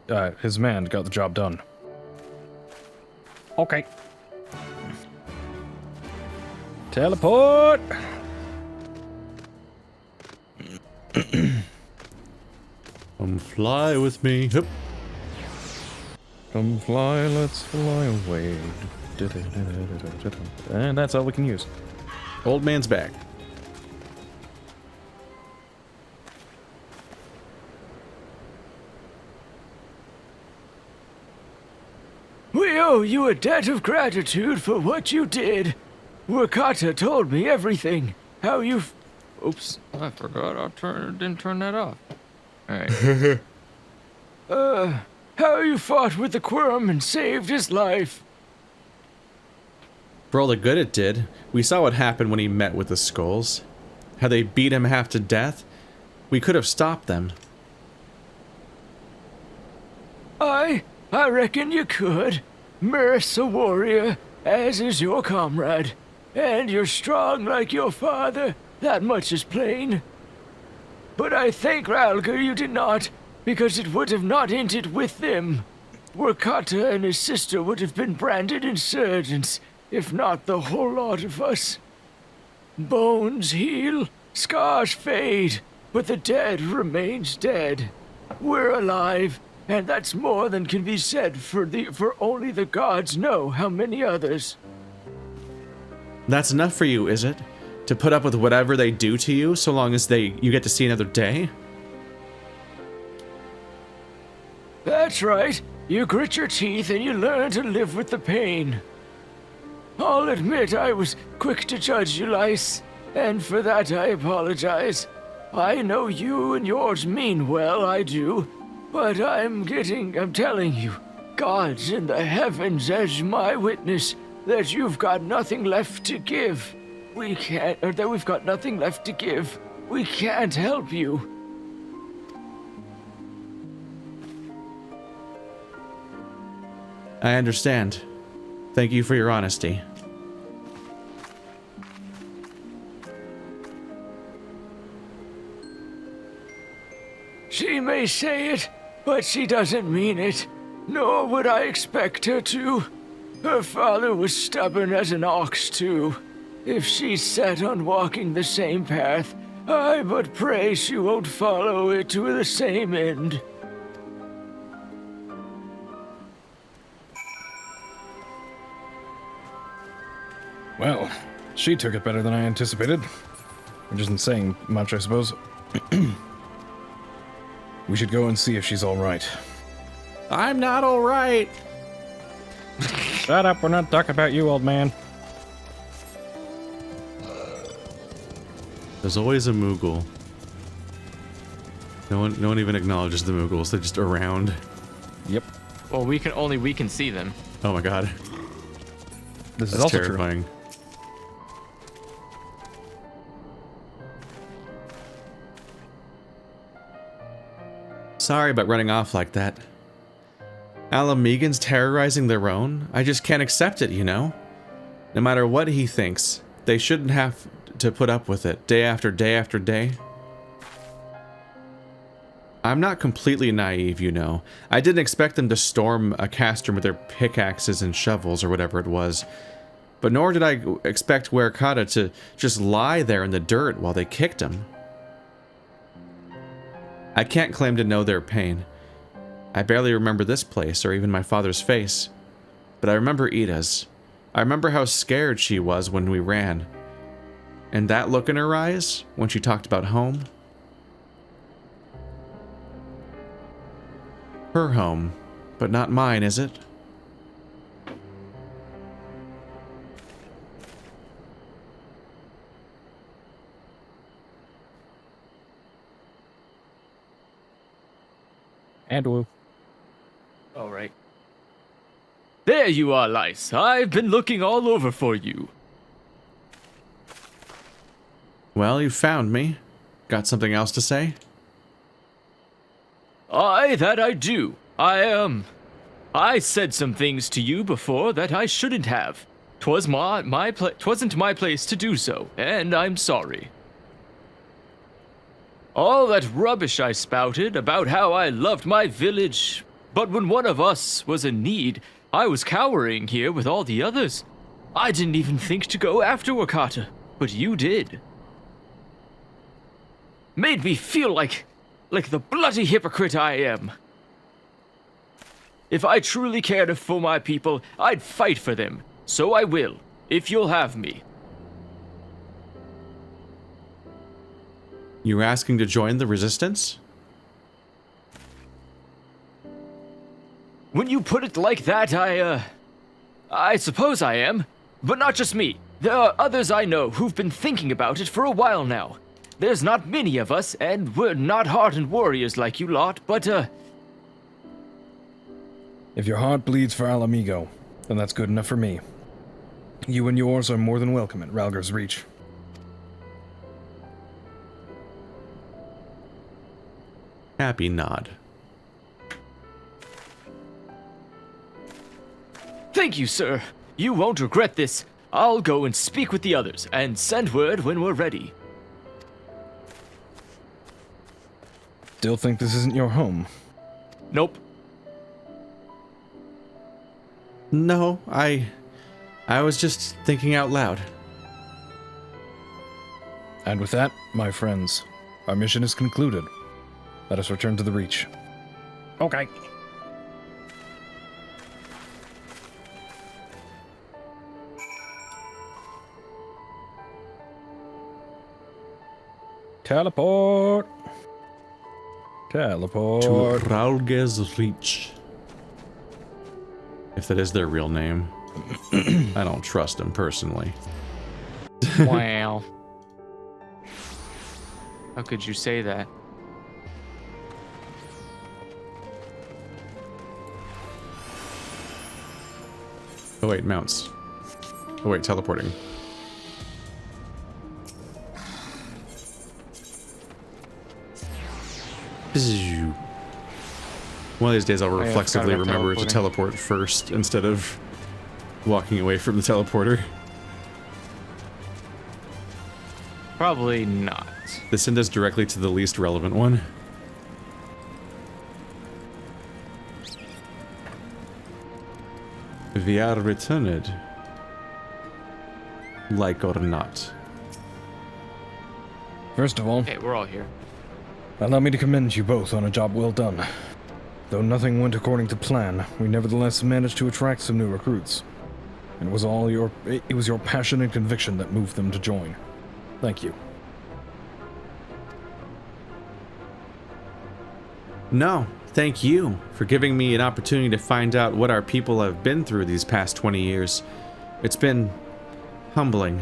know. His man got the job done. Okay. Teleport! Come fly with me. Hup. Come fly, let's fly away. And that's all we can use. Old man's back. We owe you a debt of gratitude for what you did. Wakata told me everything. How you... Oops, I forgot. Didn't turn that off. All right. How you fought with the Quirm and saved his life. For all the good it did, we saw what happened when he met with the skulls. How they beat him half to death. We could have stopped them. I reckon you could. Mirth's a warrior, as is your comrade. And you're strong like your father, that much is plain. But I thank Ralgar you did not, because it would have not ended with them. Wakata and his sister would have been branded insurgents, if not the whole lot of us. Bones heal, scars fade, but the dead remains dead. We're alive, and that's more than can be said for only the gods know how many others. That's enough for you, is it? To put up with whatever they do to you, so long as you get to see another day? That's right. You grit your teeth and you learn to live with the pain. I'll admit I was quick to judge you, Lyce, and for that I apologize. I know you and yours mean well, I do, but I'm telling you, gods in the heavens as my witness, that you've got nothing left to give. That we've got nothing left to give. We can't help you. I understand. Thank you for your honesty. She may say it, but she doesn't mean it. Nor would I expect her to. Her father was stubborn as an ox, too. If she's set on walking the same path, I but pray she won't follow it to the same end. Well, she took it better than I anticipated. Which isn't saying much, I suppose. We should go and see if she's alright. I'm not alright! Shut up, we're not talking about you, old man. There's always a Moogle. No one even acknowledges the Moogles. They're just around. Yep. Well, we can see them. Oh my god. This is That's also terrifying. true. Sorry about running off like that. Alamegans terrorizing their own? I just can't accept it, you know? No matter what he thinks, they shouldn't have to put up with it day after day after day. I'm not completely naive, you know. I didn't expect them to storm a castrum with their pickaxes and shovels or whatever it was. But nor did I expect Wakata to just lie there in the dirt while they kicked him. I can't claim to know their pain. I barely remember this place or even my father's face. But I remember Ida's. I remember how scared she was when we ran. And that look in her eyes when she talked about home. Her home, but not mine, is it? And woo. All right. There you are, Lice. I've been looking all over for you. Well, you found me. Got something else to say? Aye, that I do. I said some things to you before that I shouldn't have. Twasn't my place to do so, and I'm sorry. All that rubbish I spouted about how I loved my village, but when one of us was in need, I was cowering here with all the others. I didn't even think to go after Wakata, but you did. Made me feel like the bloody hypocrite I am. If I truly cared for my people, I'd fight for them. So I will, if you'll have me. You're asking to join the resistance? When you put it like that, I suppose I am. But not just me. There are others I know who've been thinking about it for a while now. There's not many of us, and we're not hardened warriors like you lot, but, If your heart bleeds for Alamigo, then that's good enough for me. You and yours are more than welcome at Ralger's Reach. Happy nod. Thank you, sir. You won't regret this. I'll go and speak with the others, and send word when we're ready. Still think this isn't your home? Nope. No, I was just thinking out loud. And with that, my friends, our mission is concluded. Let us return to the Reach. Okay. Teleport! Teleport. To Ralger's Reach. If that is their real name. I don't trust him personally. Wow. How could you say that? Oh wait, mounts. Oh wait, teleporting. One of these days I'll yeah, I reflexively forgot about remember to teleport first instead of walking away from the teleporter. Probably not. This send us directly to the least relevant one. We are returned. Like or not. First of all, Hey, we're all here. allow me to commend you both on a job well done. Though nothing went according to plan, we nevertheless managed to attract some new recruits. And it was your passion and conviction that moved them to join. Thank you. No, thank you for giving me an opportunity to find out what our people have been through these past 20 years. It's been humbling.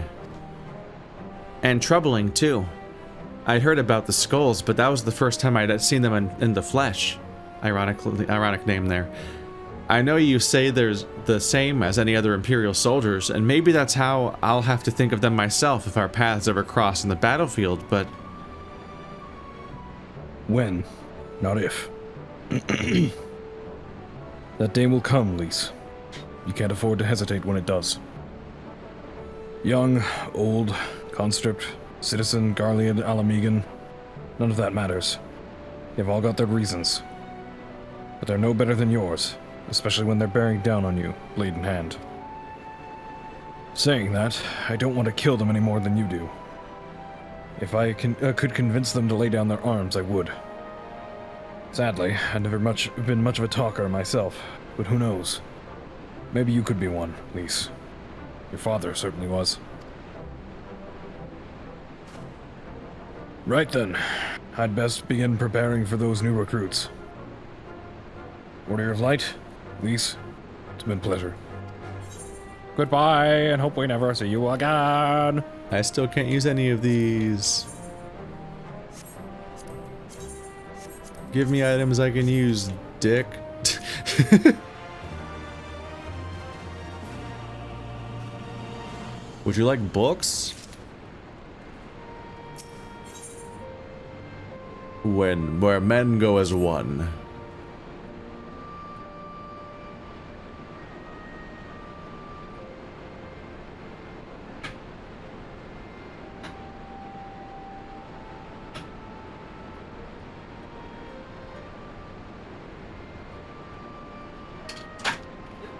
And troubling, too. I'd heard about the skulls, but that was the first time I'd seen them in the flesh. Ironic name there. I know you say there's the same as any other Imperial soldiers, and maybe that's how I'll have to think of them myself if our paths ever cross in the battlefield, but... When, not if. That day will come, Lise. You can't afford to hesitate when it does. Young, old, conscript, citizen, Garlean, Alamigan, none of that matters. They've all got their reasons. But they're no better than yours, especially when they're bearing down on you, blade in hand. Saying that, I don't want to kill them any more than you do. If I could convince them to lay down their arms, I would. Sadly, I've never been much of a talker myself, but who knows? Maybe you could be one, Lise. Your father certainly was. Right then, I'd best begin preparing for those new recruits. Order of Light, Luis, it's been a pleasure. Goodbye, and hope we never see you again. I still can't use any of these. Give me items I can use, dick. Would you like books? Where men go as one.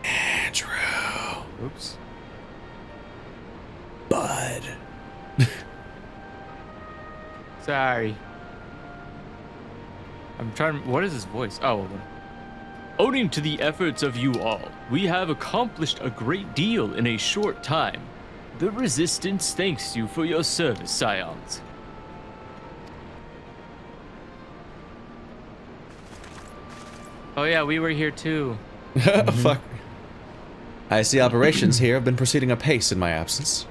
Andrew. Oops. Bud. Sorry. I'm trying. What is his voice? Oh. Owing to the efforts of you all, we have accomplished a great deal in a short time. The Resistance thanks you for your service, Scions. Oh yeah, we were here too. Fuck. I see operations here have been proceeding apace in my absence.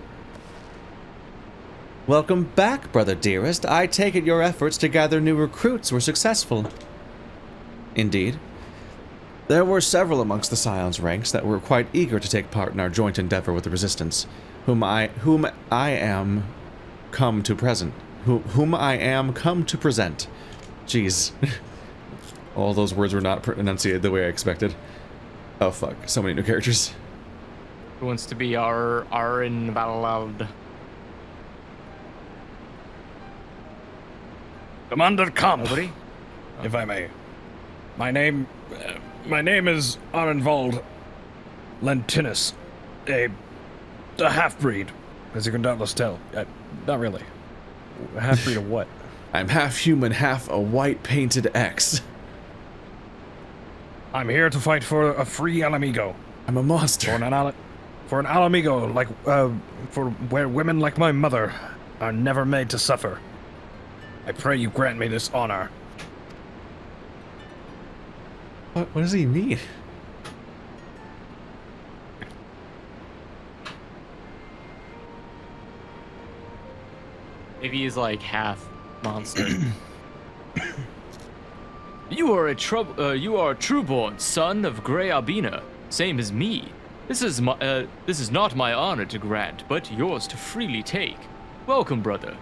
Welcome back, brother dearest. I take it your efforts to gather new recruits were successful. Indeed. There were several amongst the Scion's ranks that were quite eager to take part in our joint endeavor with the Resistance, whom I am come to present. Jeez. All those words were not enunciated the way I expected. Oh fuck, so many new characters. Who wants to be our in Ballard? Commander Camp, Nobody? if I may. My name is Arenvald Lentinus, a half-breed, as you can doubtless tell. Not really. A half-breed of what? I'm half human, half a white painted X. I'm here to fight for a free Alamigo. I'm a monster. For an Alamigo, like, for where women like my mother are never made to suffer. I pray you grant me this honor. What does he mean? Maybe he's like half monster. You are a trueborn son of Grey Albina, same as me. This is not my honor to grant, but yours to freely take. Welcome, brother.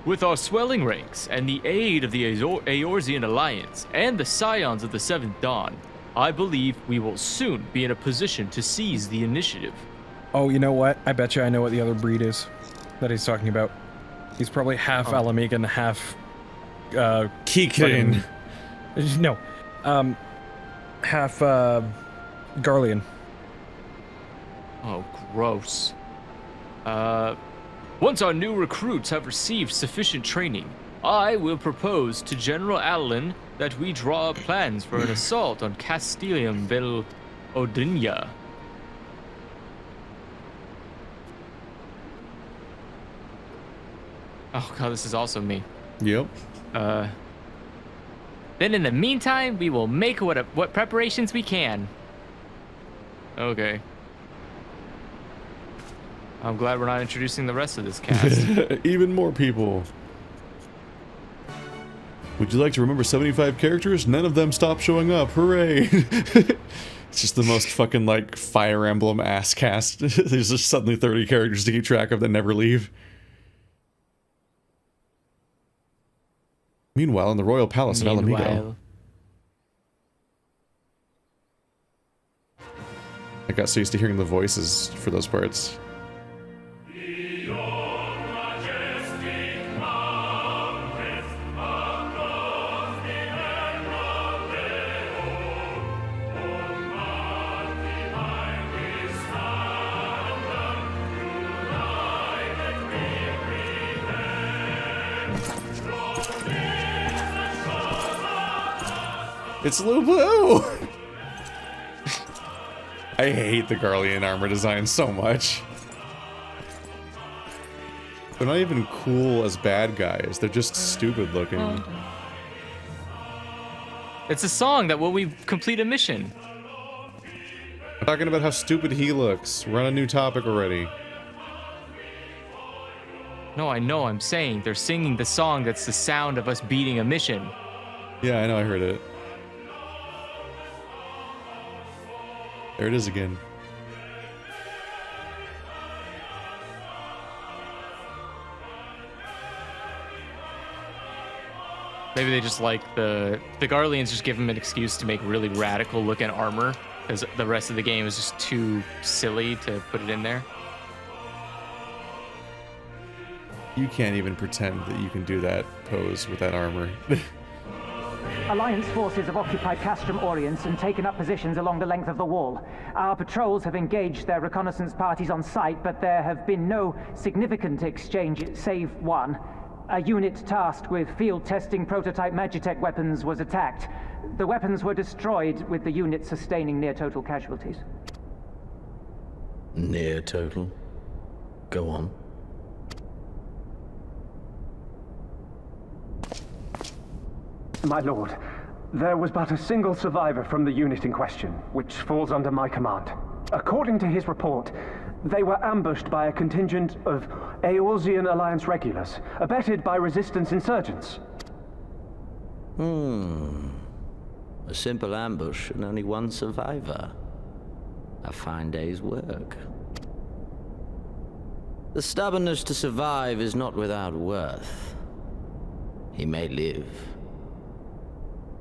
With our swelling ranks and the aid of the Eorzean Alliance and the Scions of the Seventh Dawn, I believe we will soon be in a position to seize the initiative. Oh, you know what? I bet you I know what the other breed is that he's talking about. He's probably half Alamigan, half Kikin. No. Half Garlean. Oh, gross. Once our new recruits have received sufficient training, I will propose to General Allen that we draw up plans for an assault on Castellum Vel Odrinya. Oh god, this is also me. Yep. Then in the meantime, we will make what preparations we can. Okay. I'm glad we're not introducing the rest of this cast. Even more people. Would you like to remember 75 characters? None of them stop showing up. Hooray! It's just the most fucking, like, Fire Emblem ass cast. There's just suddenly 30 characters to keep track of that never leave. Meanwhile, in the Royal Palace of Alamigo. I got so used to hearing the voices for those parts. It's Lu Blue! I hate the Garlean armor design so much. They're not even cool as bad guys. They're just stupid looking. It's a song that will we complete a mission. I'm talking about how stupid he looks. We're on a new topic already. No, I know. I'm saying they're singing the song that's the sound of us beating a mission. Yeah, I know. I heard it. There it is again. Maybe they just like the Garleans just give them an excuse to make really radical looking armor, because the rest of the game is just too silly to put it in there. You can't even pretend that you can do that pose with that armor. Alliance forces have occupied Castrum Orients and taken up positions along the length of the wall. Our patrols have engaged their reconnaissance parties on site, but there have been no significant exchanges, save one. A unit tasked with field testing prototype Magitech weapons was attacked. The weapons were destroyed, with the unit sustaining near-total casualties. Near total? Go on. My lord, there was but a single survivor from the unit in question, which falls under my command. According to his report, they were ambushed by a contingent of Eorzean Alliance regulars, abetted by resistance insurgents. A simple ambush and only one survivor. A fine day's work. The stubbornness to survive is not without worth. He may live.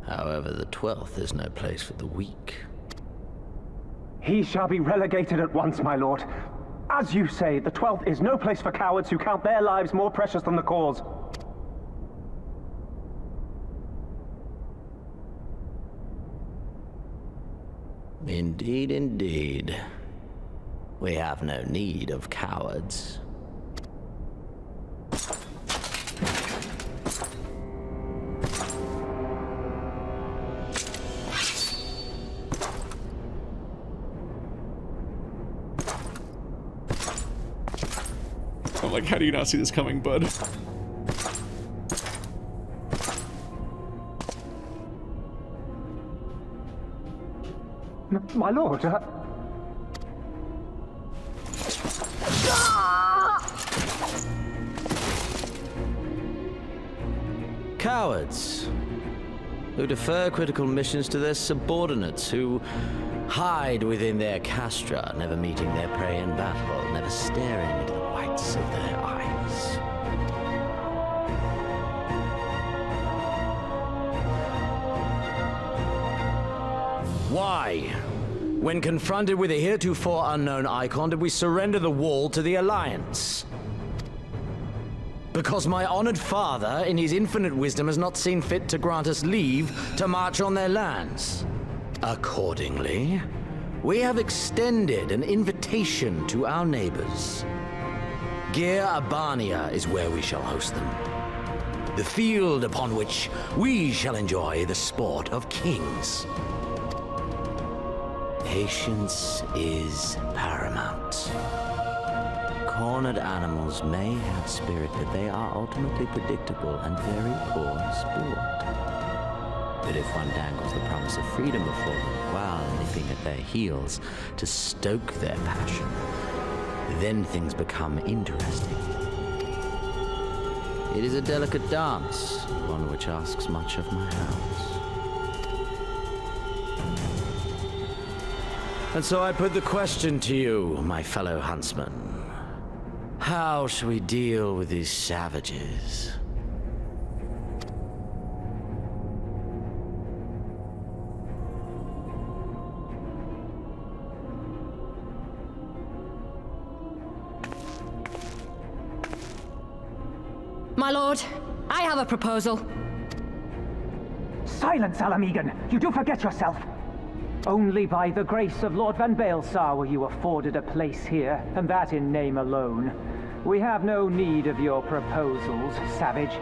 However, the 12th is no place for the weak. He shall be relegated at once, my lord. As you say, the 12th is no place for cowards who count their lives more precious than the cause. Indeed, indeed. We have no need of cowards. I'm like, how do you not see this coming, bud? My lord, Cowards who defer critical missions to their subordinates, who hide within their castra, never meeting their prey in battle, never staring into the whites of their eyes. Why, when confronted with a heretofore unknown icon, did we surrender the wall to the Alliance? Because my honored father, in his infinite wisdom, has not seen fit to grant us leave to march on their lands. Accordingly, we have extended an invitation to our neighbors. Gir Abania is where we shall host them. The field upon which we shall enjoy the sport of kings. Patience is paramount. Cornered animals may have spirit, but they are ultimately predictable and very poor sport. But if one dangles the promise of freedom before them while nipping at their heels to stoke their passion, then things become interesting. It is a delicate dance, one which asks much of my hounds. And so I put the question to you, my fellow huntsman. How shall we deal with these savages? My lord, I have a proposal. Silence, Alamegan! You do forget yourself! Only by the grace of Lord Van Baelsar were you afforded a place here, and that in name alone. We have no need of your proposals, savage.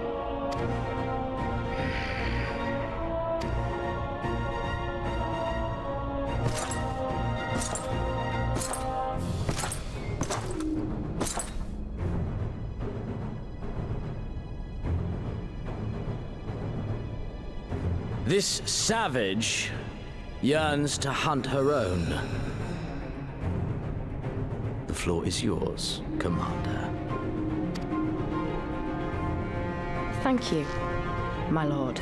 This savage yearns to hunt her own. The floor is yours, Commander. Thank you, my lord.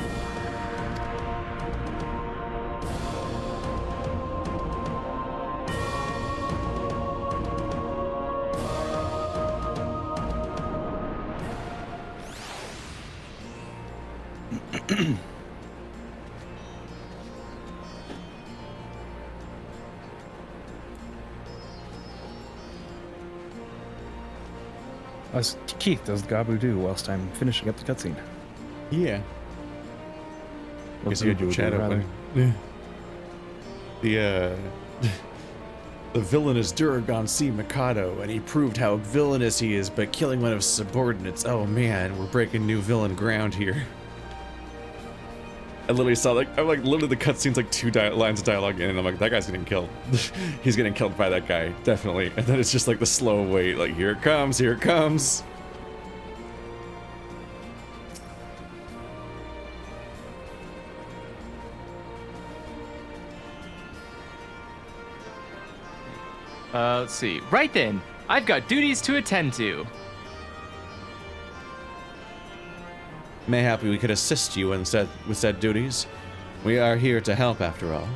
As Keith does Gabu do whilst I'm finishing up the cutscene. Yeah. I guess you had your chat open. The villain is Duragon C. Mikado, and he proved how villainous he is by killing one of his subordinates. Oh man, we're breaking new villain ground here. I literally saw literally the cutscene's like 2 lines of dialogue in, and I'm like, that guy's getting killed. He's getting killed by that guy, definitely. And then it's just like the slow wait, like here it comes, here it comes. Let's see. Right then, I've got duties to attend to. Mayhappy we could assist you with said duties. We are here to help, after all.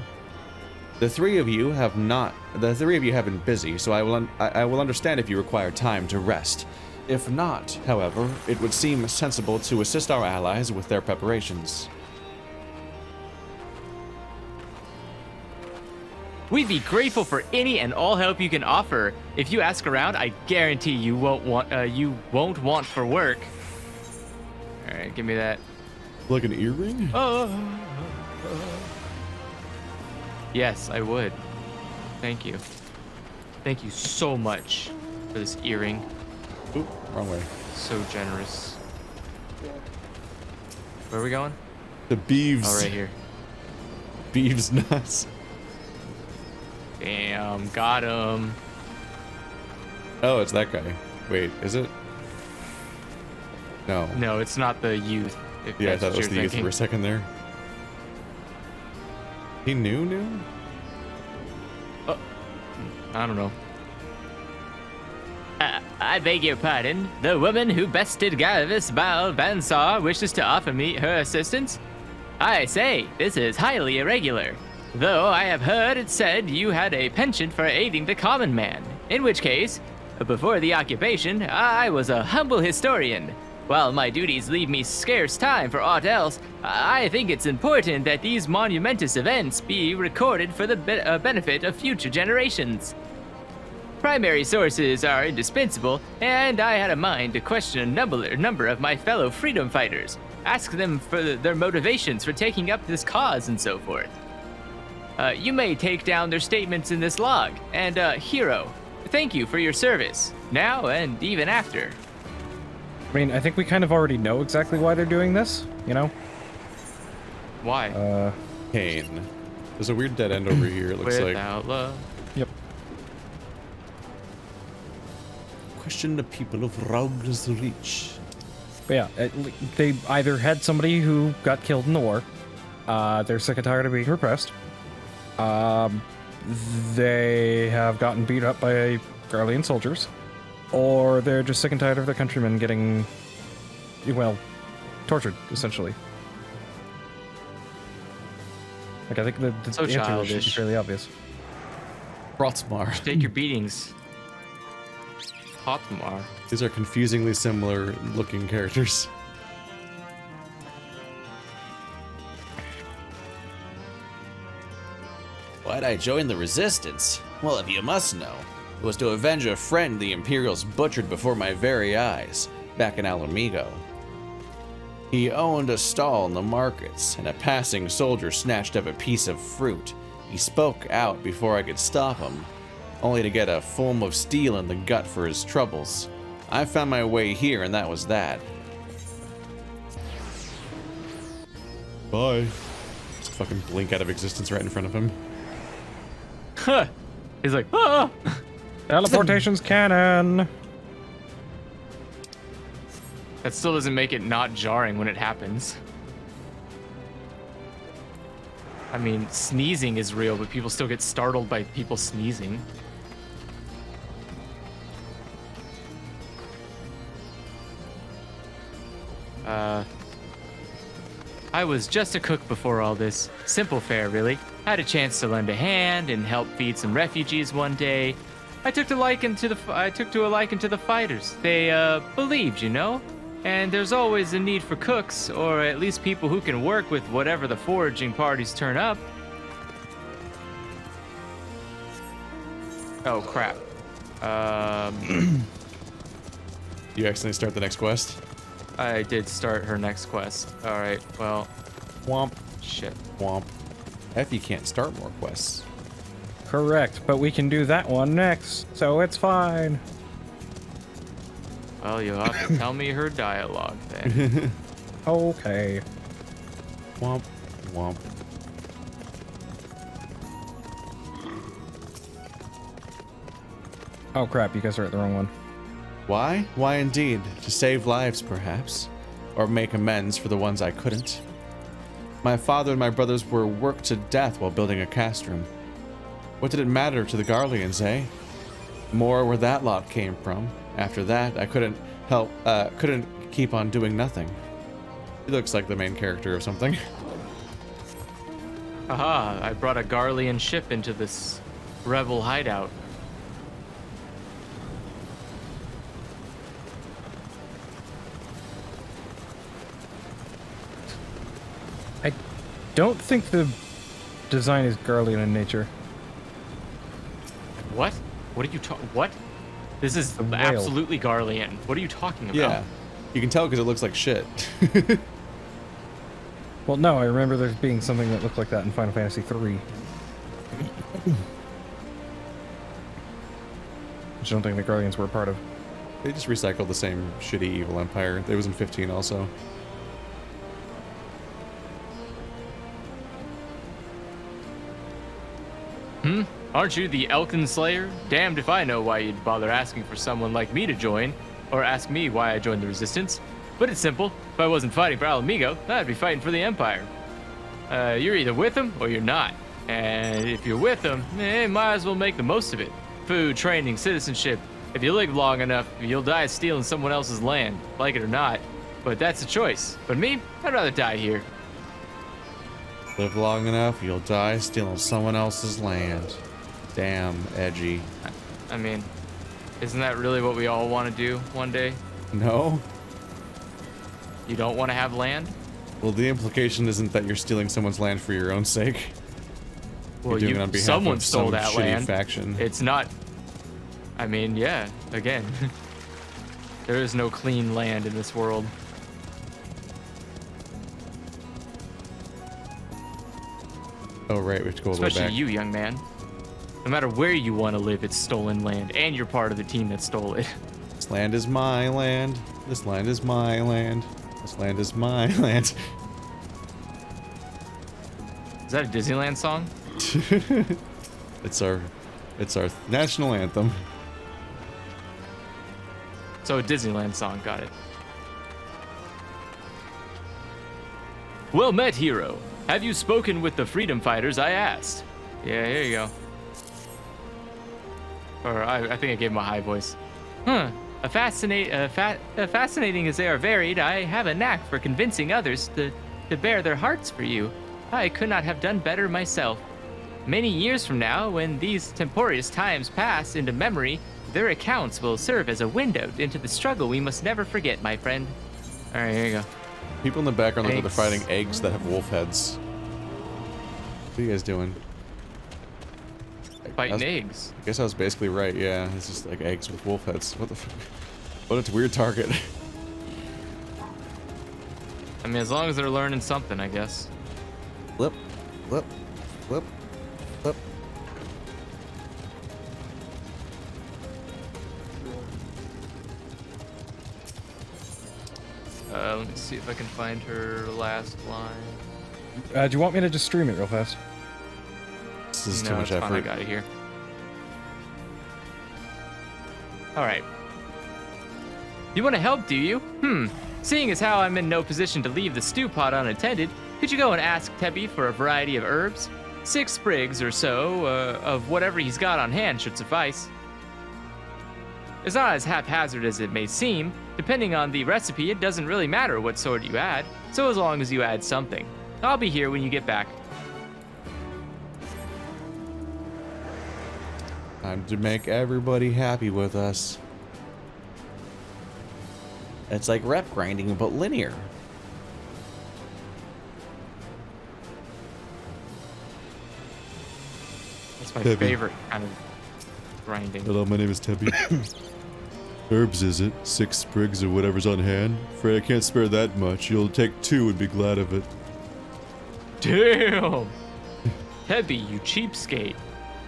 The three of you have been busy, so I will understand if you require time to rest. If not, however, it would seem sensible to assist our allies with their preparations. We'd be grateful for any and all help you can offer. If you ask around, I guarantee you won't want for work. All right, give me that. Like an earring? Yes, I would. Thank you. Thank you so much for this earring. Oop, wrong way. So generous. Where are we going? The Beeves. Oh, right here. Beeves nuts. Damn, got him. Oh, it's that guy. Wait, is it? No. No, it's not the youth. Yeah, I thought it was the youth for a second there. He knew? I don't know. I beg your pardon. The woman who bested Galvis Baal Bansar wishes to offer me her assistance. I say, this is highly irregular. Though I have heard it said you had a penchant for aiding the common man. In which case, before the occupation, I was a humble historian. While my duties leave me scarce time for aught else, I think it's important that these monumentous events be recorded for the benefit of future generations. Primary sources are indispensable, and I had a mind to question a number of my fellow freedom fighters, ask them for their motivations for taking up this cause and so forth. You may take down their statements in this log, and Hero, thank you for your service, now and even after. I mean, I think we kind of already know exactly why they're doing this, you know? Why? Pain. There's a weird dead end over here, it looks Without love. Yep. Question the people of Raub's Reach. But yeah, they either had somebody who got killed in the war, they're sick and tired of being repressed, they have gotten beat up by Garlean soldiers, or they're just sick and tired of their countrymen getting, well, tortured, essentially. Like, I think the So answer should be childish. fairly obvious. Hrothmar. Take your beatings. Hrothmar. These are confusingly similar looking characters. Why'd I join the Resistance? Well, if you must know, it was to avenge a friend the Imperials butchered before my very eyes, back in Alamigo. He owned a stall in the markets, and a passing soldier snatched up a piece of fruit. He spoke out before I could stop him, only to get a foam of steel in the gut for his troubles. I found my way here, and that was that. Bye. Just fucking blink out of existence right in front of him. Huh. He's like, ah! Teleportation's canon! That still doesn't make it not jarring when it happens. I mean, sneezing is real, but people still get startled by people sneezing. I was just a cook before all this. Simple fare, really. I had a chance to lend a hand and help feed some refugees one day. I took a liking to the fighters. They believed, you know? And there's always a need for cooks, or at least people who can work with whatever the foraging parties turn up. Oh, crap. You accidentally start the next quest? I did start her next quest. Alright, well. Womp. Shit. Womp. F, you can't start more quests. Correct, but we can do that one next, so it's fine. Well, you'll have to tell me her dialogue then. Okay. Womp. Womp. Oh crap, you guys are at the wrong one. Why? Why indeed. To save lives, perhaps. Or make amends for the ones I couldn't. My father and my brothers were worked to death while building a castrum. What did it matter to the Garleans, eh? More where that lot came from. After that, I couldn't keep on doing nothing. He looks like the main character or something. Aha, I brought a Garlean ship into this rebel hideout. I don't think the design is Garlean in nature. What? What are you what? This is absolutely Garlean. What are you talking about? Yeah, you can tell because it looks like shit. Well, no, I remember there being something that looked like that in Final Fantasy III. Which I don't think the Garleans were a part of. They just recycled the same shitty evil empire. It was in 15 also. Aren't you the Elkin Slayer? Damned if I know why you'd bother asking for someone like me to join, or ask me why I joined the Resistance. But it's simple. If I wasn't fighting for Alamigo, I'd be fighting for the Empire. You're either with them or you're not. And if you're with them, might as well make the most of it. Food, training, citizenship. If you live long enough, you'll die stealing someone else's land, like it or not. But that's a choice. But me, I'd rather die here. Live long enough, you'll die stealing someone else's land. Damn, edgy. I mean, isn't that really what we all want to do one day? No. You don't want to have land? Well, the implication isn't that you're stealing someone's land for your own sake. Well, you're doing it on behalf someone of stole some that shitty land. faction. It's not. I mean, yeah. Again, there is no clean land in this world. Oh right, we have to go all the way Especially back. you, young man. No matter where you want to live, it's stolen land, and you're part of the team that stole it. This land is my land. This land is my land. This land is my land. Is that a Disneyland song? It's our national anthem. So a Disneyland song, got it. Well met, hero. Have you spoken with the freedom fighters I asked? Yeah, here you go. Or I think I gave him a high voice. Fascinating as they are varied, I have a knack for convincing others to bare their hearts for you. I could not have done better myself. Many years from now, when these temporous times pass into memory, their accounts will serve as a window into the struggle we must never forget, my friend. All right, here you go. People in the background look like they're Eggs. fighting eggs that have wolf heads. What are you guys doing? Fighting eggs. I guess I was basically right, yeah. It's just like eggs with wolf heads. What the fuck? What a weird target. I mean, as long as they're learning something, I guess. Flip, flip, flip, flip. Let me see if I can find her last line. Do you want me to just stream it real fast? This is No, too much it's fine, I effort. got it here. All right. You want to help, do you? Seeing as how I'm in no position to leave the stew pot unattended, Could you go and ask Tebby for a variety of herbs? 6 sprigs or so of whatever he's got on hand should suffice. It's not as haphazard as it may seem. Depending on the recipe, it doesn't really matter what sort you add, so as long as you add something. I'll be here when you get back. Time to make everybody happy with us. It's like rep grinding, but linear. That's my Tebby. favorite kind of grinding. Hello, my name is Tebby. Herbs, is it? 6 sprigs or whatever's on hand? Afraid I can't spare that much. You'll take 2 and be glad of it. Damn! Tebby, you cheapskate.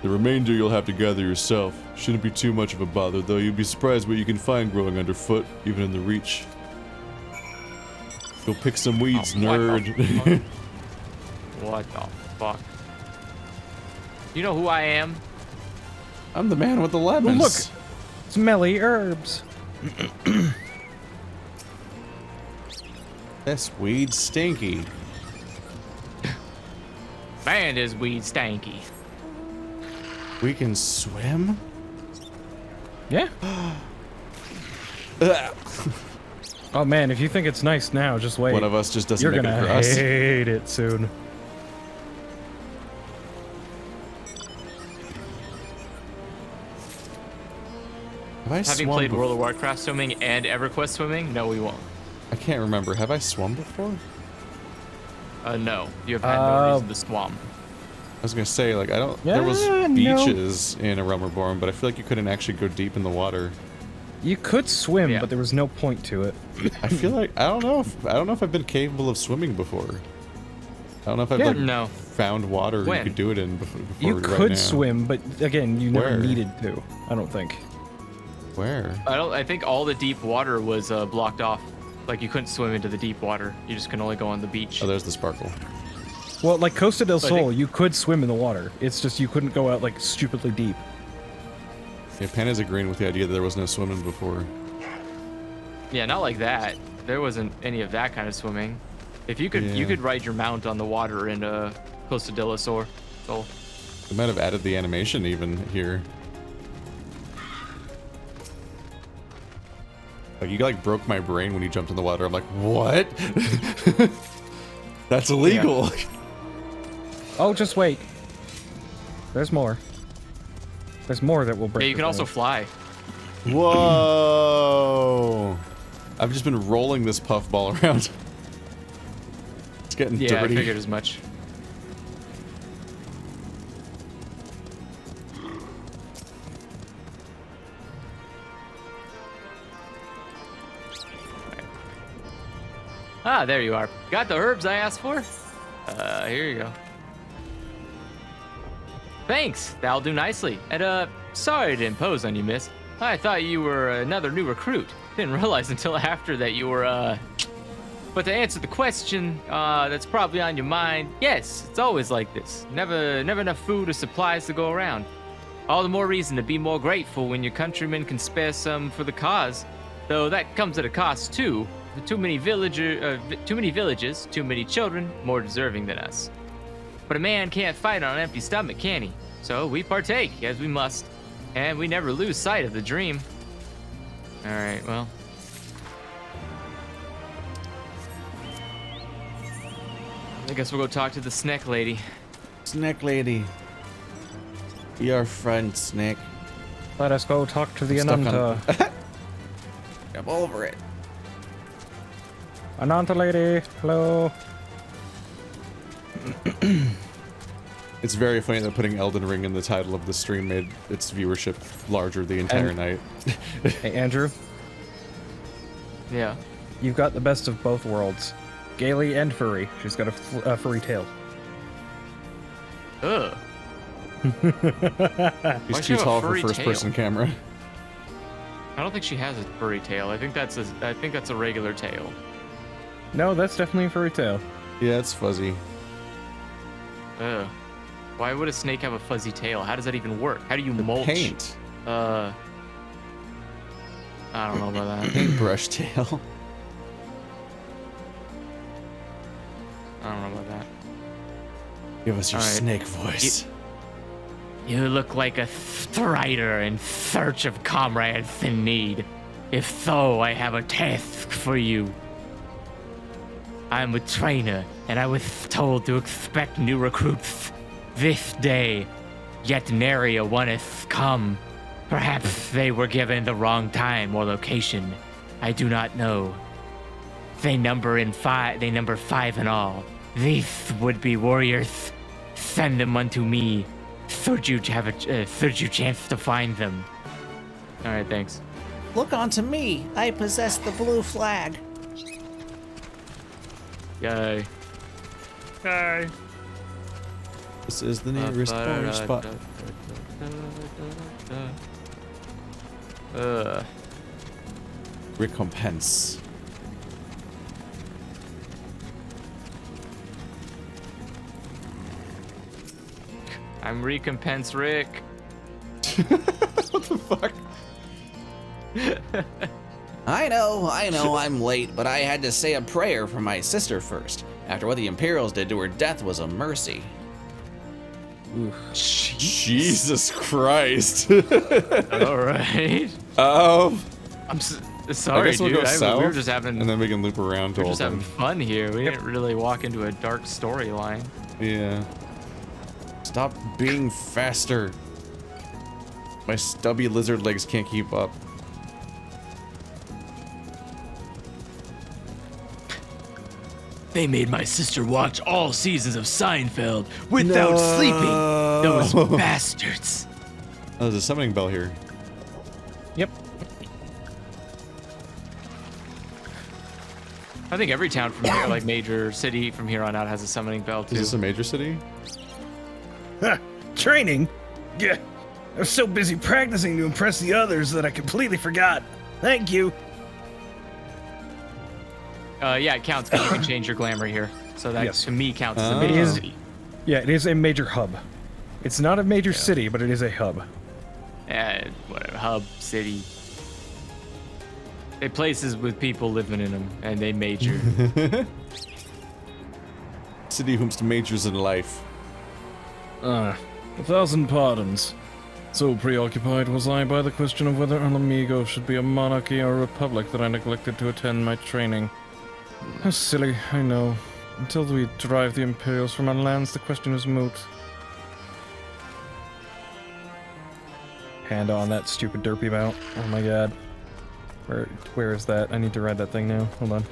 The remainder you'll have to gather yourself. Shouldn't be too much of a bother, though. You'd be surprised what you can find growing underfoot, even in the Reach. Go pick some weeds, nerd. What the fuck? You know who I am? I'm the man with the lemons. Well, look, smelly herbs. This weed's stinky. Man, is weed stanky. We can swim? Yeah. Oh man, if you think it's nice now, just wait. One of us just doesn't You're make gonna it across. hate it soon. Having played World of Warcraft swimming and EverQuest swimming, no, we won't. I can't remember. Have I swum before? No. You have had no reason to swim. I was gonna say, like, I don't. Yeah, there was no. beaches in A Realm Reborn, but I feel like you couldn't actually go deep in the water. You could swim, but there was no point to it. I feel like I don't know if I've been capable of swimming before. I don't know if I've found water you could do it in before. You right could now. swim, but again, you never Where? needed to. I don't think. Where? I think all the deep water was blocked off. Like you couldn't swim into the deep water. You just can only go on the beach. Oh, there's the sparkle. Well, like Costa del I Sol, think- you could swim in the water. It's just you couldn't go out like stupidly deep. Yeah, Panda's agreeing with the idea that there was no swimming before. Yeah, not like that. There wasn't any of that kind of swimming. If you could, you could ride your mount on the water in Costa del Sol. They might have added the animation even here. Like you like broke my brain when you jumped in the water. I'm like, what? That's illegal. Yeah. Oh, just wait. There's more. There's more that will break. Yeah, you can also fly. Whoa! I've just been rolling this puffball around. It's getting dirty. Yeah, I figured as much. Ah, there you are. Got the herbs I asked for? Here you go. Thanks, that'll do nicely. And sorry to impose on you, miss. I thought you were another new recruit. Didn't realize until after that you were, But to answer the question, that's probably on your mind, yes, it's always like this. Never enough food or supplies to go around. All the more reason to be more grateful when your countrymen can spare some for the cause. Though that comes at a cost too. Too many villages, too many children, more deserving than us. But a man can't fight on an empty stomach, can he? So we partake, as we must. And we never lose sight of the dream. Alright, well. I guess we'll go talk to the Snack Lady. Snack Lady. Your friend, Snack. Let us go talk to the I'm stuck Ananta. I'm over it. Ananta lady, hello. It's very funny that putting Elden Ring in the title of the stream made its viewership larger the entire night. Hey, Andrew. Yeah. You've got the best of both worlds. Gaily and furry. She's got a furry tail. Ugh. He's too tall for first-person camera. I don't think she has a furry tail. I think that's a regular tail. No, that's definitely a furry tail. Yeah, it's fuzzy. Ugh. Why would a snake have a fuzzy tail? How does that even work? How do you mulch? Paint. I don't know about that. Paintbrush tail. I don't know about Give us your All right. snake voice. You look like a strider in search of comrades in need. If so, I have a task for you. I'm a trainer, and I was told to expect new recruits this day. Yet nary a one has come. Perhaps they were given the wrong time or location. I do not know. They number 5 in all. These would-be warriors. Send them unto me. Should you chance to find them. All right, thanks. Look onto me. I possess the blue flag. Yay. Yay. This is the nearest bar spot. Recompense. I'm recompense Rick. What the fuck? I know, I'm late, but I had to say a prayer for my sister first. After what the Imperials did to her, death was a mercy. Jesus Christ. All right. I'm sorry, I guess we'll dude. go south, we were just having, and then we can loop around to we're all just having fun here. We didn't really walk into a dark storyline. Yeah. Stop being faster. My stubby lizard legs can't keep up. They made my sister watch all seasons of Seinfeld without sleeping. Those bastards. Oh, there's a summoning bell here. Yep. I think every town from here, like major city from here on out, has a summoning bell too. Is this a major city? Training? Yeah. I was so busy practicing to impress the others that I completely forgot. Thank you. Yeah, it counts because you can change your glamour here. So that to me counts as a It major is, city. yeah, it is a major hub. It's not a major city, but it is a hub. Whatever, hub, city. They places with people living in them, and they major. City whomst majors in life. 1,000 pardons. So preoccupied was I by the question of whether Alamigo should be a monarchy or a republic that I neglected to attend my training. How silly, I know. Until we drive the Imperials from our lands, the question is moot. Hand on that stupid derpy mount. Oh my god. Where is that? I need to ride that thing now. Hold on.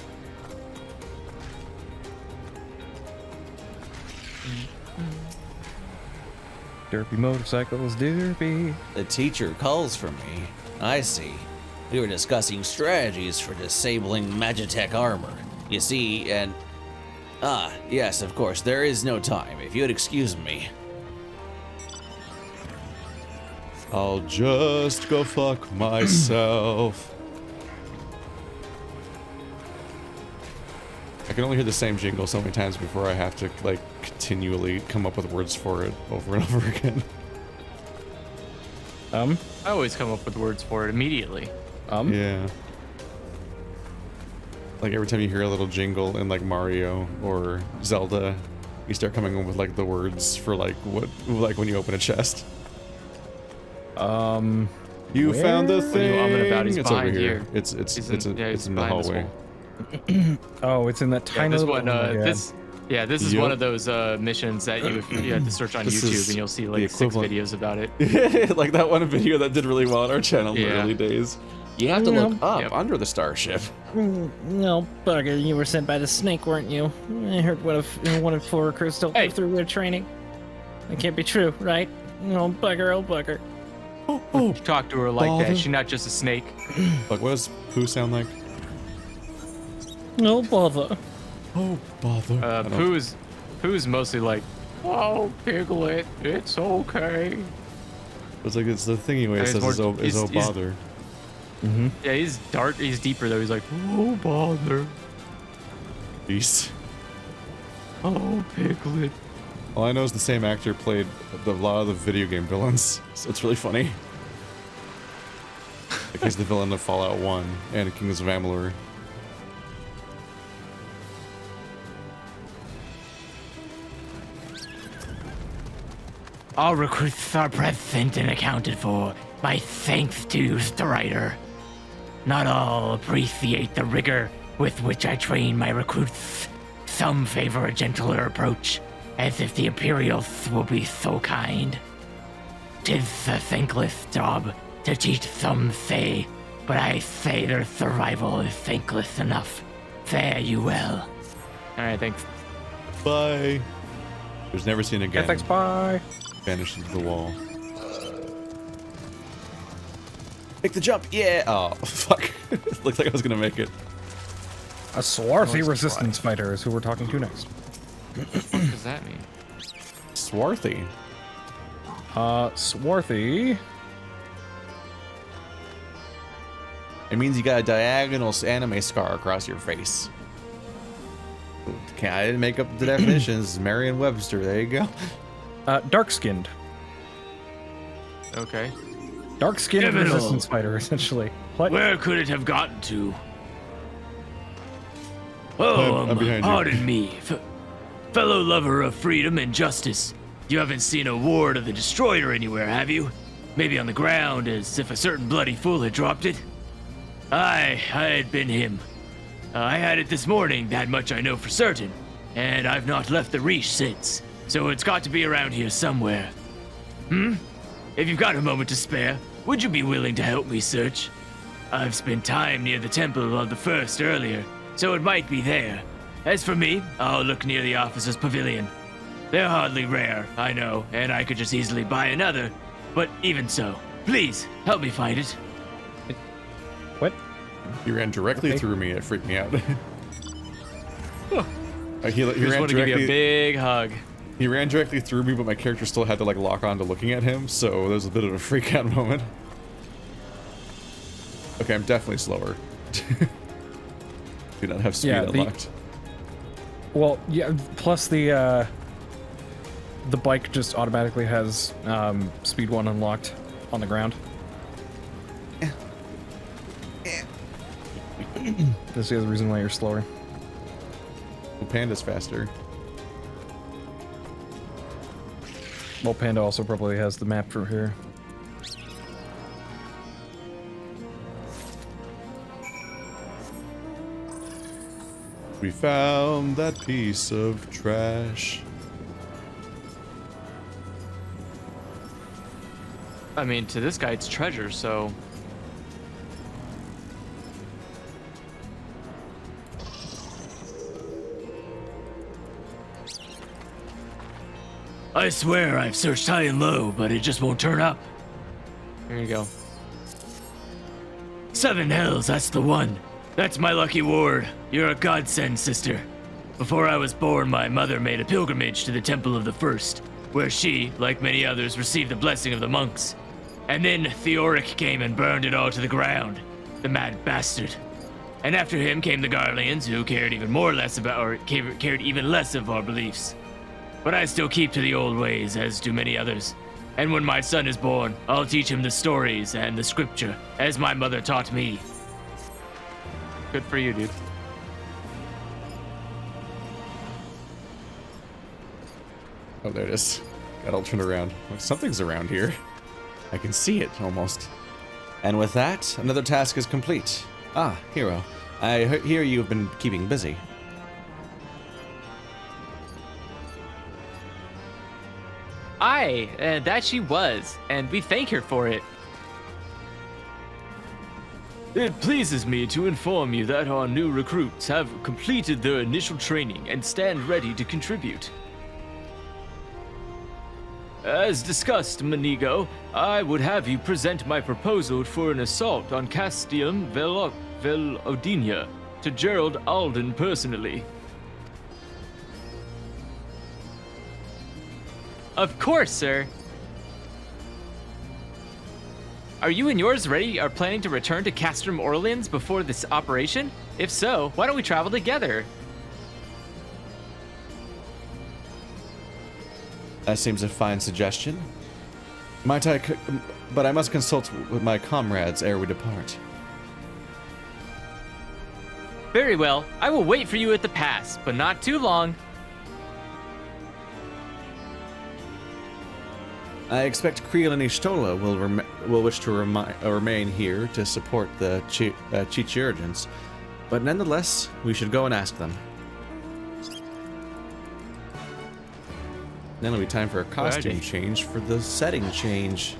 Derpy motorcycles, derpy. The teacher calls for me. I see. We were discussing strategies for disabling Magitech armor. You see, and... Ah, yes, of course, there is no time. If you'd excuse me. I'll just go fuck myself. I can only hear the same jingle so many times before I have to, like, continually come up with words for it over and over again. I always come up with words for it immediately. Yeah. Like every time you hear a little jingle in like Mario or Zelda, you start coming up with like the words for like what, like when you open a chest. You found the thing. It's over here. It's in the hallway. Oh, it's in that tiny this little one. This is one of those missions that you have to search on This YouTube is and you'll see the like 6 equivalent. videos about it. Like that one video that did really well on our channel in the Yeah. early days. You have to look up under the starship. No, bugger, you were sent by the snake, weren't you? I heard one of 4 recruits don't go through their training. That can't be true, right? No, bugger, oh bugger. You talk to her like bother. that. She's not just a snake. Like, what does poo sound like? No bother. Oh, bother. I don't- Pooh's mostly like, oh, Piglet, it's okay. It's like it's the thingy way it Yeah, says he's more- is oh he's- bother. Yeah, he's dark. He's deeper though. He's like, oh, bother. Beast. Oh, Piglet. All I know is the same actor played a lot of the video game villains, so it's really funny. Like he's the villain of Fallout 1 and Kings of Amalur. All recruits are present and accounted for. My thanks to Strider. Not all appreciate the rigor with which I train my recruits. Some favor a gentler approach, as if the Imperials will be so kind. 'Tis a thankless job to teach, some say, but I say their survival is thankless enough. Fare you well. Alright, thanks. Bye. He was never seen again. Yeah, thanks, bye. Vanished into the wall. Make the jump, yeah! Oh, fuck. Looked like I was gonna make it. A swarthy resistance fighter is who we're talking to next. What does that mean? Swarthy? Swarthy. It means you got a diagonal anime scar across your face. Okay, I didn't make up the definitions. Merriam-Webster, there you go. Dark-skinned. Okay. Dark-skinned Criminal. resistance fighter, essentially. What? Where could it have gotten to? Oh, I'm behind you. pardon me. Fellow lover of freedom and justice. You haven't seen a ward of the Destroyer anywhere, have you? Maybe on the ground, as if a certain bloody fool had dropped it? I had been him. I had it this morning, that much I know for certain. And I've not left the Reach since. So it's got to be around here somewhere. If you've got a moment to spare, would you be willing to help me search? I've spent time near the Temple of the First earlier, so it might be there. As for me, I'll look near the officer's pavilion. They're hardly rare, I know, and I could just easily buy another. But even so, please, help me find it. What? He ran directly through me. It freaked me out. He Just ran want to give you a big hug. He ran directly through me, but my character still had to like lock on to looking at him, so there was a bit of a freak out moment. Okay, I'm definitely slower. Do not have speed unlocked. Well, yeah. Plus the bike just automatically has speed 1 unlocked on the ground. This is the reason why you're slower. Well, Panda's faster. Well, Panda also probably has the map from here. We found that piece of trash. I mean, to this guy, it's treasure, so... I swear I've searched high and low, but it just won't turn up. Here you go. 7 hells, that's the one. That's my lucky ward. You're a godsend, sister. Before I was born, my mother made a pilgrimage to the Temple of the First, where she, like many others, received the blessing of the monks. And then Theoric came and burned it all to the ground. The mad bastard. And after him came the Garleans, who cared even less of our beliefs. But I still keep to the old ways, as do many others. And when my son is born, I'll teach him the stories and the scripture, as my mother taught me. Good for you, dude. Oh, there it is. Got all turned around. Like, something's around here. I can see it, almost. And with that, another task is complete. Ah, hero. I hear you've been keeping busy. Aye, that she was, and we thank her for it. It pleases me to inform you that our new recruits have completed their initial training and stand ready to contribute. As discussed, Manigo, I would have you present my proposal for an assault on Castium Velodinia to Gerald Alden personally. Of course, sir. Are you and yours ready are planning to return to Castrum Orleans before this operation? If so, why don't we travel together? That seems a fine suggestion. But I must consult with my comrades ere we depart. Very well. I will wait for you at the pass, but not too long. I expect Creel and Ishtola will wish to remain here to support the Chichurgens, but nonetheless, we should go and ask them. Then it'll be time for a costume change for the setting change.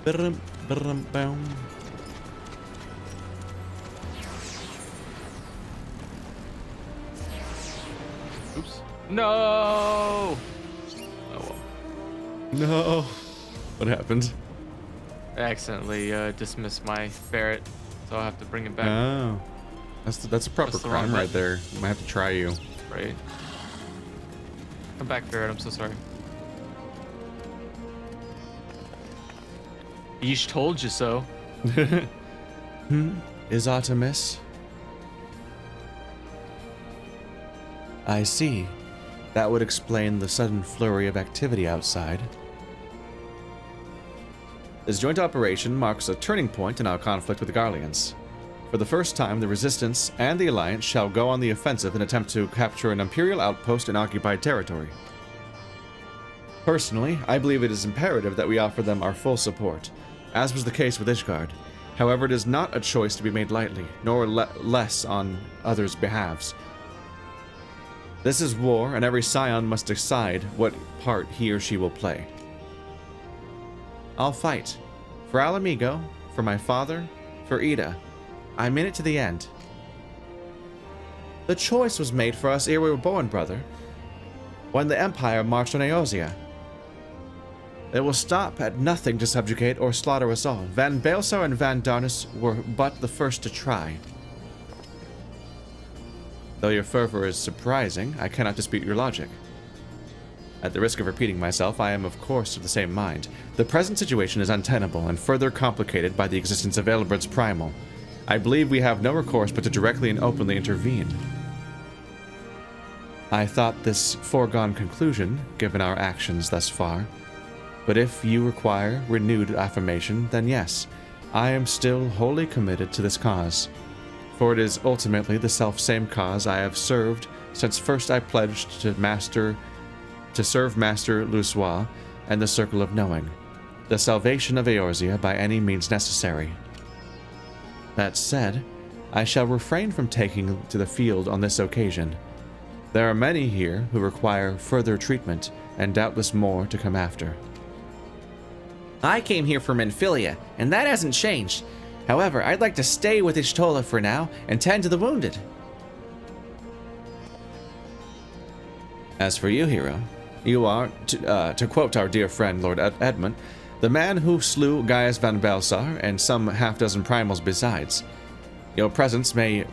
Ba-dum-ba-dum-bum. Oops. No! Oh well. No. What happened? I accidentally dismissed my ferret, so I'll have to bring it back. Oh. That's a proper crime right there. Might have to try you. Right. Come back, ferret. I'm so sorry. Yeesh told you so. Is Artemis? I see. That would explain the sudden flurry of activity outside. This joint operation marks a turning point in our conflict with the Garleans. For the first time, the Resistance and the Alliance shall go on the offensive in an attempt to capture an Imperial outpost in occupied territory. Personally, I believe it is imperative that we offer them our full support, as was the case with Ishgard. However, it is not a choice to be made lightly, nor less on others' behalves. This is war, and every scion must decide what part he or she will play. I'll fight. For Alamigo, for my father, for Ida. I'm in it to the end. The choice was made for us ere we were born, brother. When the Empire marched on Eorzea. It will stop at nothing to subjugate or slaughter us all. Van Baelsar and Van Darnus were but the first to try. Though your fervor is surprising, I cannot dispute your logic. At the risk of repeating myself, I am of course of the same mind. The present situation is untenable and further complicated by the existence of Eilbert's primal. I believe we have no recourse but to directly and openly intervene. I thought this foregone conclusion, given our actions thus far. But if you require renewed affirmation, then yes, I am still wholly committed to this cause. For it is ultimately the self-same cause I have served since first I pledged to serve Master Lussois and the Circle of Knowing, the salvation of Eorzea by any means necessary. That said, I shall refrain from taking to the field on this occasion. There are many here who require further treatment, and doubtless more to come after. I came here from Menphilia, and that hasn't changed. However, I'd like to stay with Ishtola for now and tend to the wounded. As for you, hero, you are, to quote our dear friend Lord Edmund, the man who slew Gaius Van Baelsar and some half-dozen primals besides. Your presence may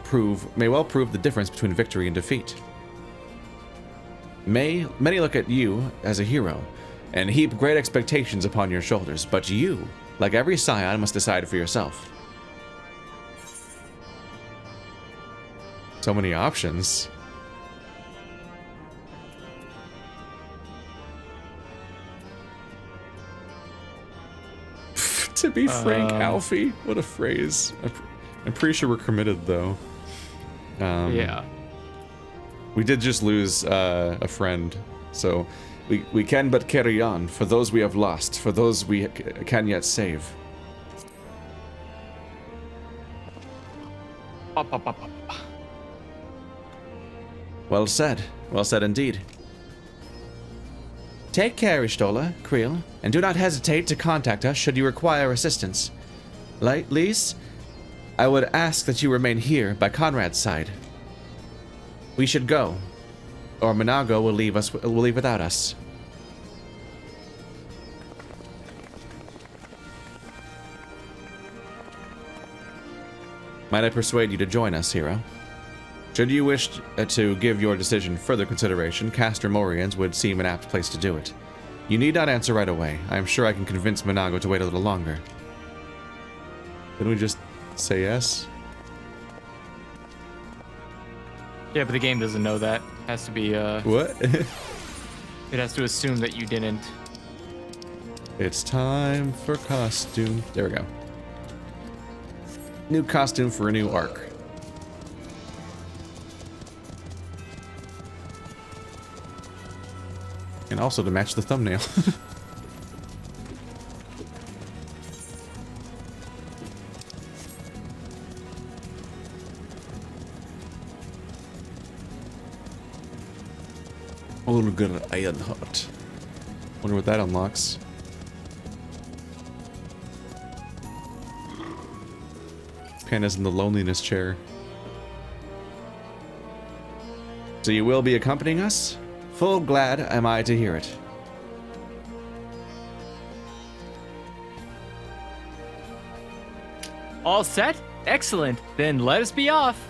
well prove the difference between victory and defeat. Many look at you as a hero, and heap great expectations upon your shoulders, but you, like every scion, must decide for yourself. So many options. To be frank, Alfie. What a phrase. I'm pretty sure we're committed, though. Yeah. We did just lose a friend, so we can but carry on for those we have lost, for those we can yet save. Well said indeed. Take care, Ishtola, Creel, and do not hesitate to contact us should you require assistance. Lise, I would ask that you remain here by Conrad's side. We should go, or Minago will leave without us. Might I persuade you to join us, hero? Should you wish to give your decision further consideration, Castor Morians would seem an apt place to do it. You need not answer right away. I am sure I can convince Minago to wait a little longer. Can we just say yes? Yeah, but the game doesn't know that. It has to be, What? It has to assume that you didn't. It's time for costume. There we go. New costume for a new arc. And also to match the thumbnail. Olga Ironheart. Wonder what that unlocks. Panda's in the loneliness chair. So you will be accompanying us? Full glad am I to hear it. All set? Excellent. Then let us be off.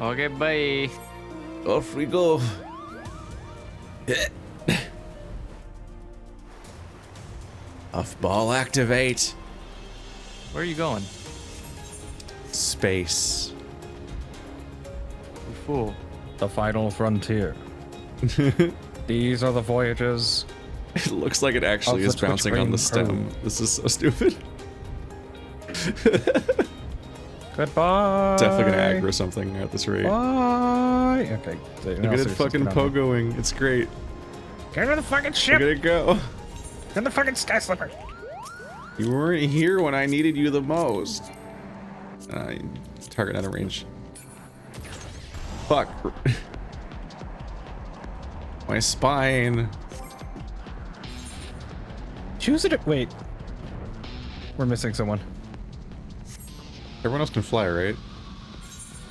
Okay, bye. Off we go. Off ball activate. Where are you going? Space. You fool. The final frontier. These are the voyages. It looks like it actually is bouncing on the stem. This is so stupid. Goodbye. Definitely gonna aggro something at this rate. Bye. Okay. Look at it fucking pogoing. It's great. Get to the fucking ship. Look at it go. Get to the fucking sky slipper. You weren't here when I needed you the most. Target out of range. Fuck. My spine. Choose it. Wait. We're missing someone. Everyone else can fly, right?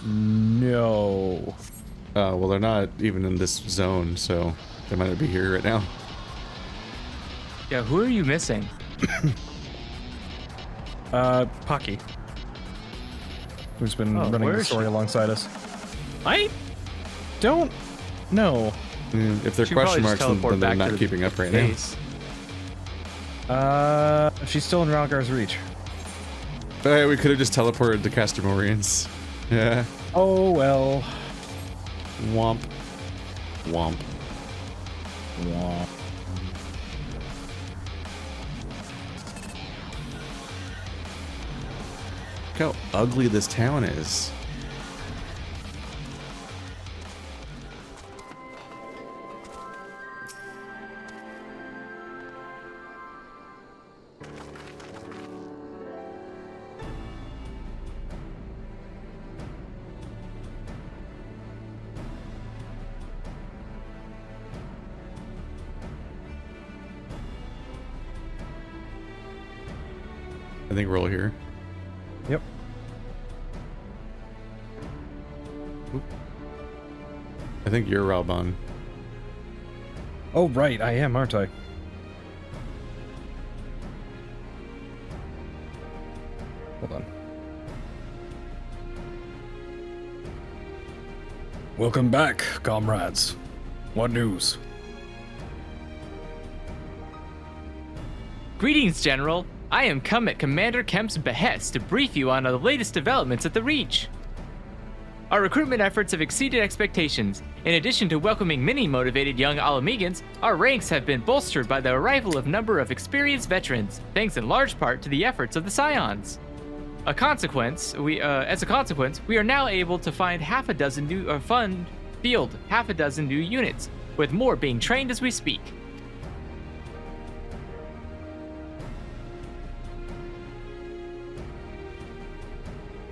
No. Well, they're not even in this zone, so they might not be here right now. Yeah, who are you missing? Pocky. Who's been running the story alongside us. I don't know. If they're question marks, then they're not keeping up right now. She's still in Ralgar's reach. Hey, we could have just teleported to Castamorians. Yeah. Oh well. Womp. Womp. Womp. Look how ugly this town is. I think we're all here. Yep. Oop. I think you're Ralban. Oh, right, I am, aren't I? Hold on. Welcome back, comrades. What news? Greetings, General. I am come at Commander Kemp's behest to brief you on the latest developments at the Reach. Our recruitment efforts have exceeded expectations. In addition to welcoming many motivated young Alamegans, our ranks have been bolstered by the arrival of a number of experienced veterans, thanks in large part to the efforts of the Scions. As a consequence, we are now able to find half a dozen new units, with more being trained as we speak.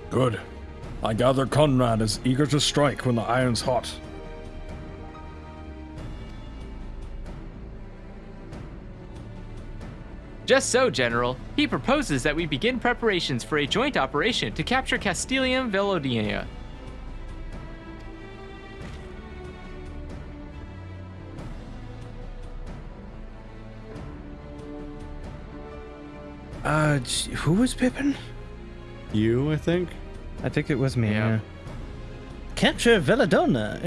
Good. I gather Conrad is eager to strike when the iron's hot. Just so, General. He proposes that we begin preparations for a joint operation to capture Castilium Velodinia. Who was Pippin? You, I think? I think it was me, yeah. Capture Veladina.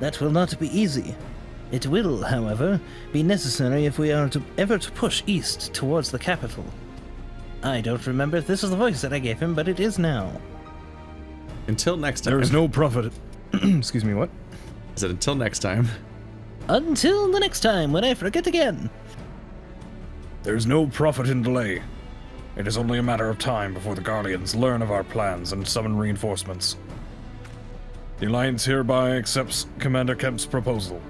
That will not be easy. It will, however, be necessary if we are ever to push east towards the capital. I don't remember if this is the voice that I gave him, but it is now. Until next time. There is no profit. Excuse me, what? Is it until next time? Until the next time, when I forget again. There's no profit in delay. It is only a matter of time before the Garleans learn of our plans and summon reinforcements. The Alliance hereby accepts Commander Kemp's proposal.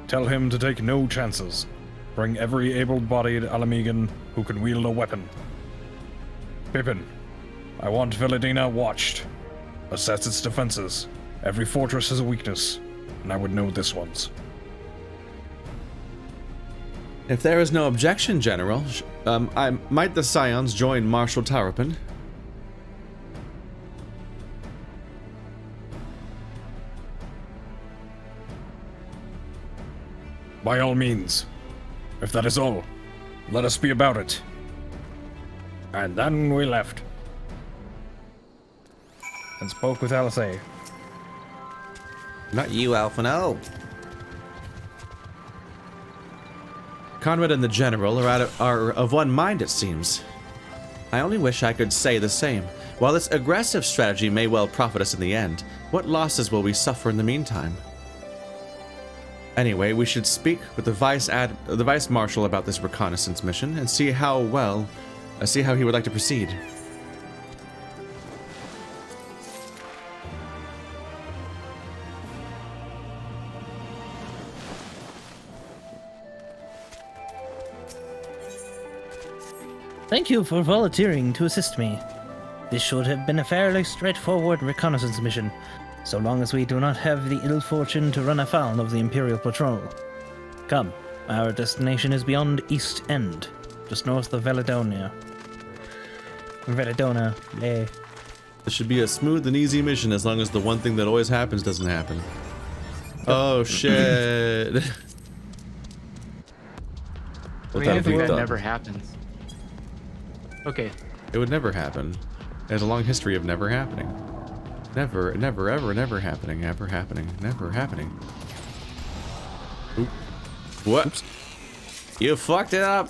Tell him to take no chances. Bring every able-bodied Alamegan who can wield a weapon. Pippin, I want Veladina watched. Assess its defenses. Every fortress has a weakness, and I would know this one's. If there is no objection, General, might the Scions join Marshal Tarapin? By all means. If that is all, let us be about it. And then we left. And spoke with Alisei. Not you, Alphino. Conrad and the General are of one mind, it seems. I only wish I could say the same. While this aggressive strategy may well profit us in the end, what losses will we suffer in the meantime? Anyway, we should speak with the Vice Marshal about this reconnaissance mission and see how he would like to proceed. Thank you for volunteering to assist me. This should have been a fairly straightforward reconnaissance mission, so long as we do not have the ill fortune to run afoul of the Imperial Patrol. Come, our destination is beyond East End, just north of Veladona. Yay. This should be a smooth and easy mission as long as the one thing that always happens doesn't happen. Oh shit. I mean, I think that never happens. Okay. It would never happen. It has a long history of never happening. Never, ever, never happening, ever happening, never happening. Oop. What? Oops. You fucked it up!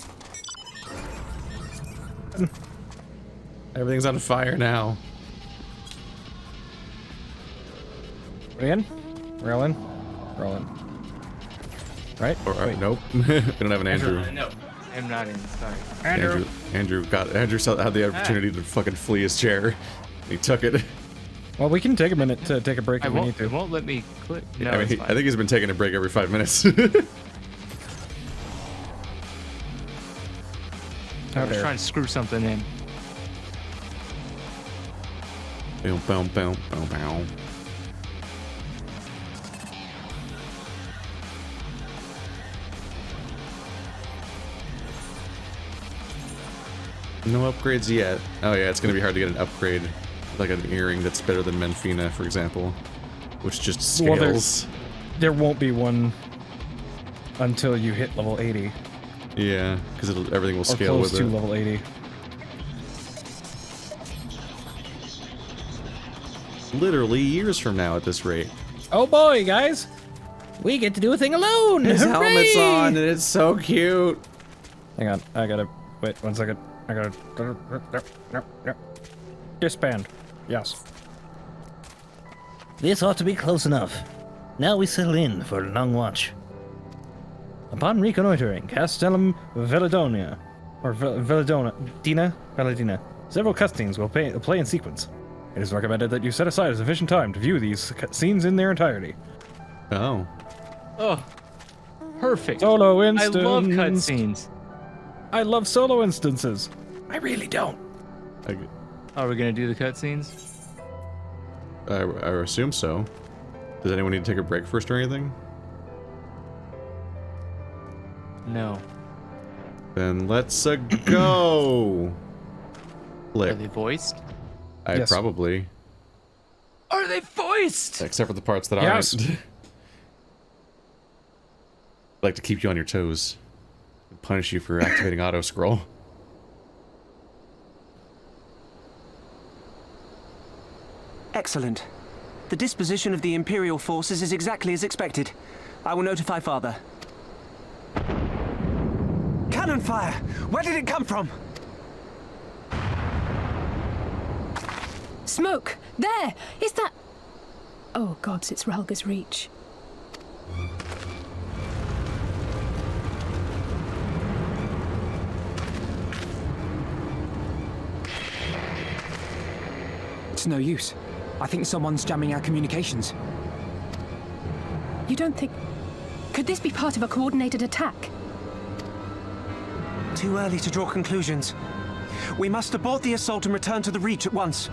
Everything's on fire now. Again? Rolling. Right? Or, nope. We don't have an Andrew. No, I'm not in. Sorry. Andrew had the opportunity to fucking flee his chair. He took it. Well, we can take a minute to take a break if we need to. It won't let me click. No, I mean, I think he's been taking a break every 5 minutes. I was trying to screw something in. Boom, boom, boom, boom, boom. No upgrades yet. Oh yeah, it's gonna be hard to get an upgrade, like an earring that's better than Menfina, for example, which just scales. Well, there won't be one until you hit level 80. Yeah, because everything will scale with it. Or close to level 80. Literally years from now at this rate. Oh boy, guys! We get to do a thing alone! His Hooray! helmet's on and it's so cute! Hang on, I gotta... Wait, 1 second. I gotta... Disband. Yes. This ought to be close enough. Now we settle in for a long watch. Upon reconnoitering Castellum Veladona, or Veladina, several cutscenes will play in sequence. It is recommended that you set aside sufficient time to view these scenes in their entirety. Oh. Oh, perfect. Solo instance. I love cutscenes. I love solo instances. I really don't. Are we gonna do the cutscenes? I assume so. Does anyone need to take a break first or anything? No. Then let's go. Are they voiced? Yes. Probably. Are they voiced? Except for the parts that yes. aren't. I like to keep you on your toes and punish you for activating auto scroll. Excellent. The disposition of the Imperial forces is exactly as expected. I will notify Father. Cannon fire! Where did it come from? Smoke! There! Is that... Oh gods, it's Ralga's Reach. It's no use. I think someone's jamming our communications. You don't think... Could this be part of a coordinated attack? Too early to draw conclusions. We must abort the assault and return to the Reach at once.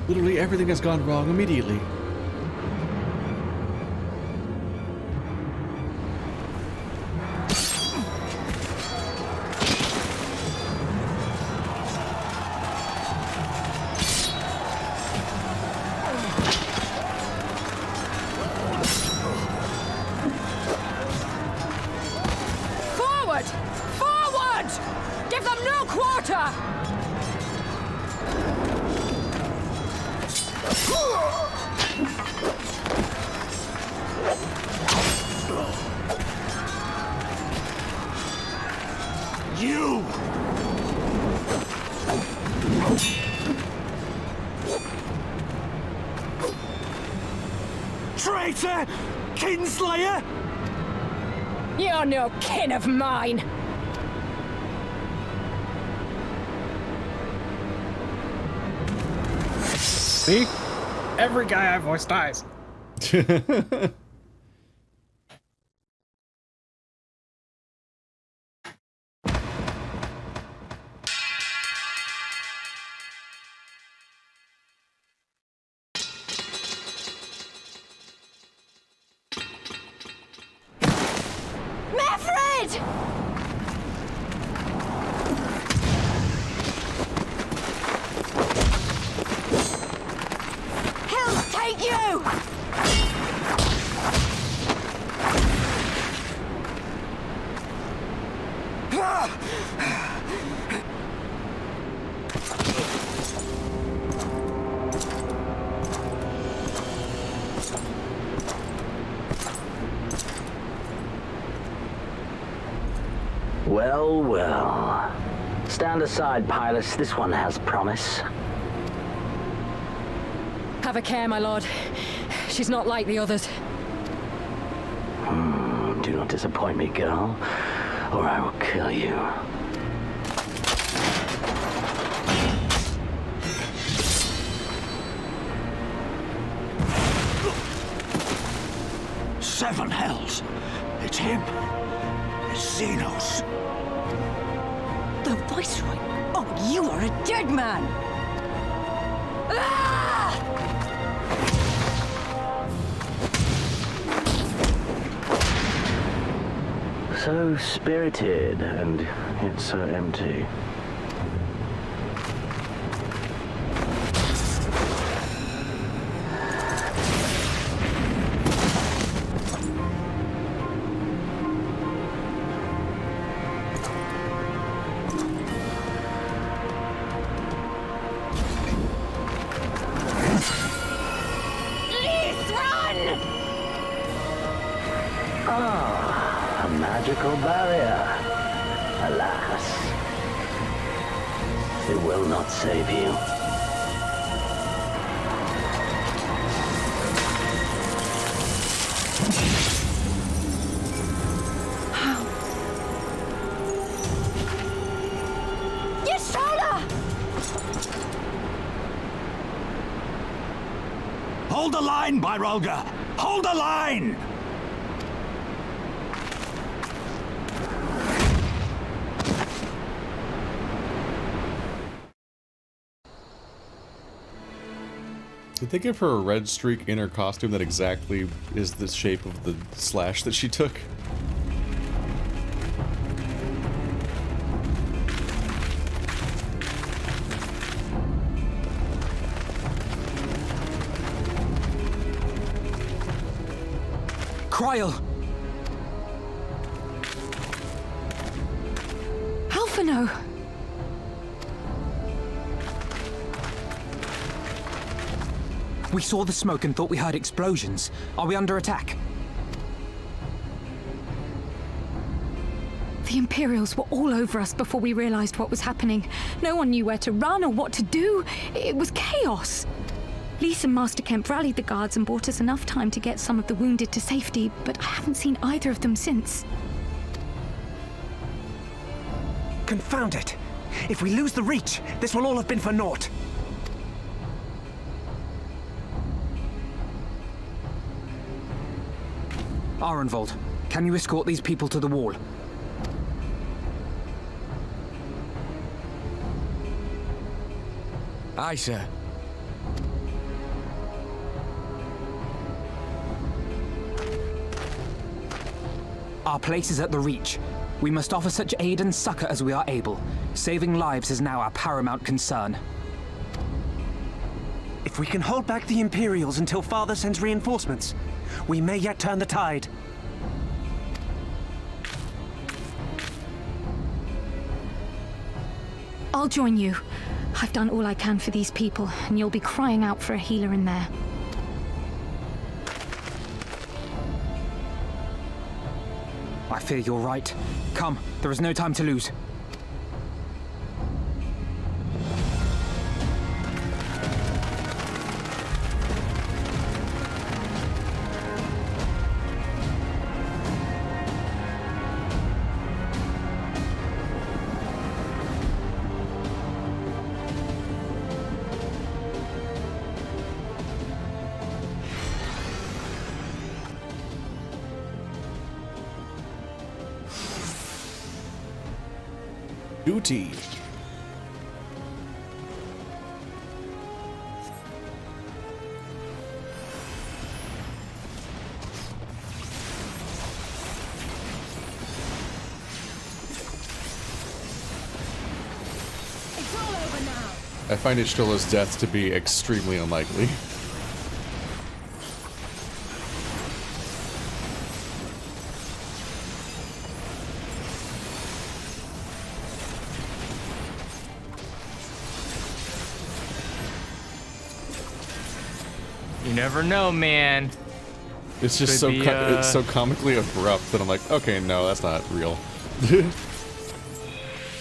Literally everything has gone wrong immediately. Forward! Forward! Give them no quarter! You! Traitor! Kinslayer! You're no kin of mine! See? Every guy I voice dies. Mefred! He'll take you! Well, well. Stand aside, Pilus. This one has promise. Have a care, my lord. She's not like the others. Do not disappoint me, girl, or I will kill you. Seven hells! It's him! It's Xenos! The Viceroy? Oh, you are a dead man! Ah! So spirited, and yet so empty. Ah, a magical barrier. Alas, it will not save you. Yoshida! Hold the line, Byrolga! Hold the line! Did they give her a red streak in her costume that exactly is the shape of the slash that she took? Kryl! Alphino! We saw the smoke and thought we heard explosions. Are we under attack? The Imperials were all over us before we realized what was happening. No one knew where to run or what to do. It was chaos. Lise and Master Kemp rallied the guards and bought us enough time to get some of the wounded to safety, but I haven't seen either of them since. Confound it! If we lose the Reach, this will all have been for naught. Arenvold, can you escort these people to the wall? Aye, sir. Our place is at the Reach. We must offer such aid and succor as we are able. Saving lives is now our paramount concern. If we can hold back the Imperials until Father sends reinforcements, we may yet turn the tide. I'll join you. I've done all I can for these people, and you'll be crying out for a healer in there. I fear you're right. Come, there is no time to lose. Duty. I find Ishtila's death to be extremely unlikely. You never know, man. It's just Could be, it's so comically abrupt that I'm like, okay, no, that's not real.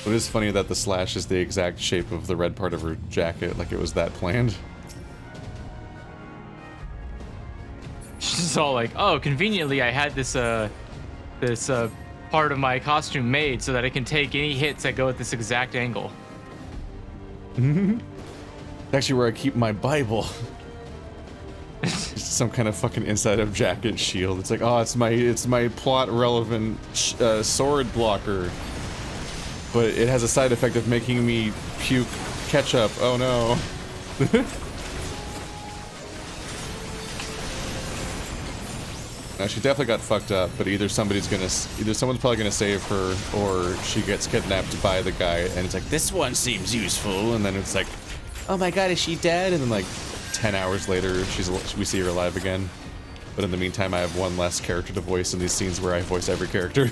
But it's funny that the slash is the exact shape of the red part of her jacket, like it was that planned. She's all like, oh, conveniently I had this part of my costume made so that I can take any hits that go at this exact angle. Actually, where I keep my Bible. It's some kind of fucking inside of jacket shield. It's like, oh, it's my plot relevant sword blocker, but it has a side effect of making me puke ketchup. Oh no. Now she definitely got fucked up, but either someone's probably gonna save her, or she gets kidnapped by the guy, and it's like, this one seems useful, and then it's like, oh my god, is she dead? And then like 10 hours later, we see her alive again. But in the meantime, I have one less character to voice in these scenes where I voice every character.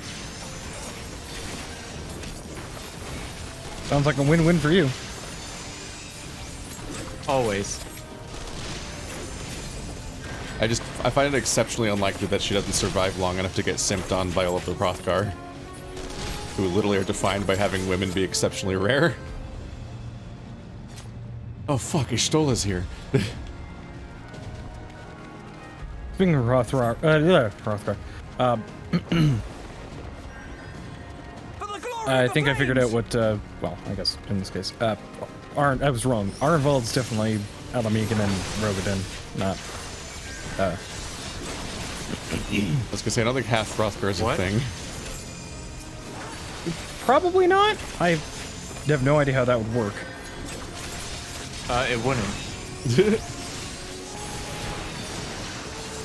Sounds like a win-win for you. Always. I find it exceptionally unlikely that she doesn't survive long enough to get simped on by all of the Hrothgar, who literally are defined by having women be exceptionally rare. Oh fuck, Ishtola's here. Speaking of Hrothgar, I think I figured out what, well, I guess in this case, I was wrong. Arenvold's definitely Alamegan and Rogadin, not, I was gonna say, I don't think half Hrothgar is a thing. Probably not. I have no idea how that would work. It wouldn't.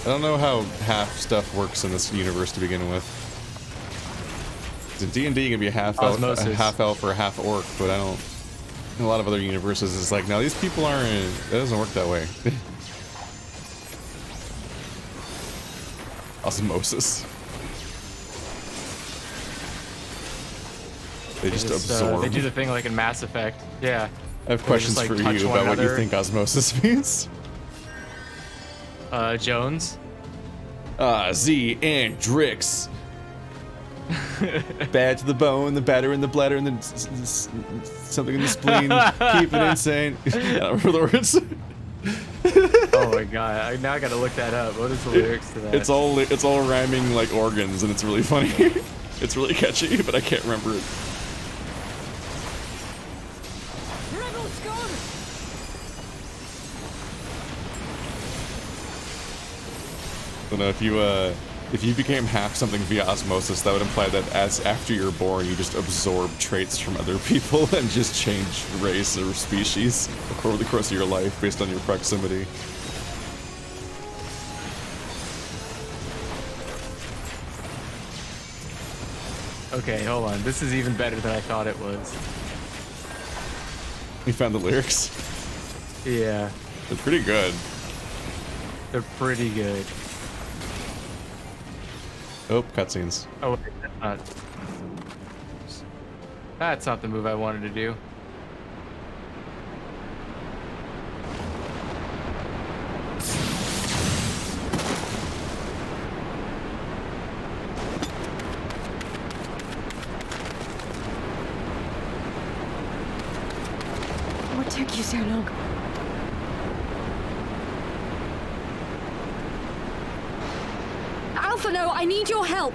I don't know how half stuff works in this universe to begin with. In D&D, you can be a half elf or a half orc, but I don't. In a lot of other universes, it's like, no, these people aren't. It doesn't work that way. Osmosis. They just absorb. They do the thing like in Mass Effect. Yeah. I have questions for you about what you think osmosis means. Jones. Z and Drix. Bad to the bone, the batter in the bladder, and then something in the spleen. Keep it insane. I don't remember the words. Oh my god! Now I gotta look that up. What is the lyrics to that? It's all rhyming like organs, and it's really funny. It's really catchy, but I can't remember it. It's gone! I don't know if you became half something via osmosis, that would imply that as after you're born, you just absorb traits from other people and just change race or species over the course of your life based on your proximity. Okay, hold on. This is even better than I thought it was. You found the lyrics? Yeah. They're pretty good. They're pretty good. Oh, cutscenes. Oh, wait, that's not the move I wanted to do. What took you so long? Alpha, no, I need your help.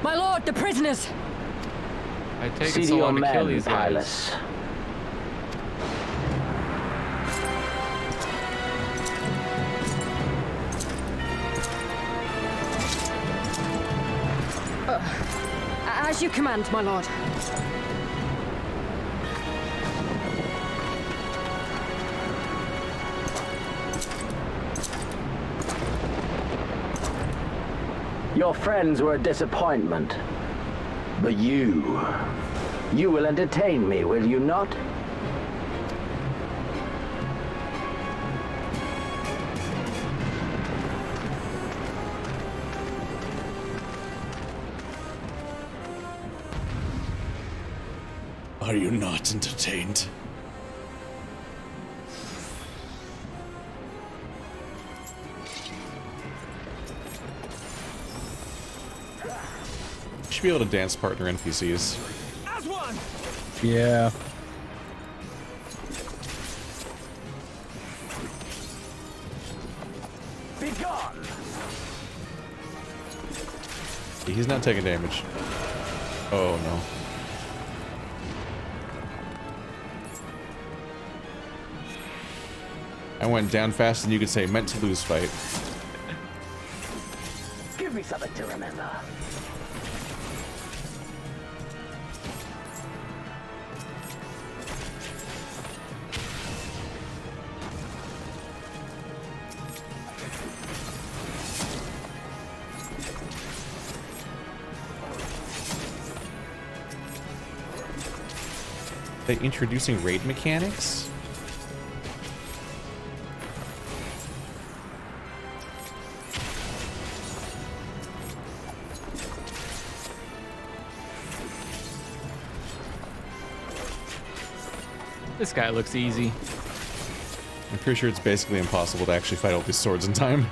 My lord, the prisoners! I take it so long to kill these guys. As you command, my lord. Your friends were a disappointment. But you will entertain me, will you not? Are you not entertained? You should be able to dance partner NPCs. As one. Yeah. Be gone. He's not taking damage. Oh no. I went down fast and you could say meant to lose fight. Give me something to remember. They introducing raid mechanics? This guy looks easy. I'm pretty sure it's basically impossible to actually fight all these swords in time.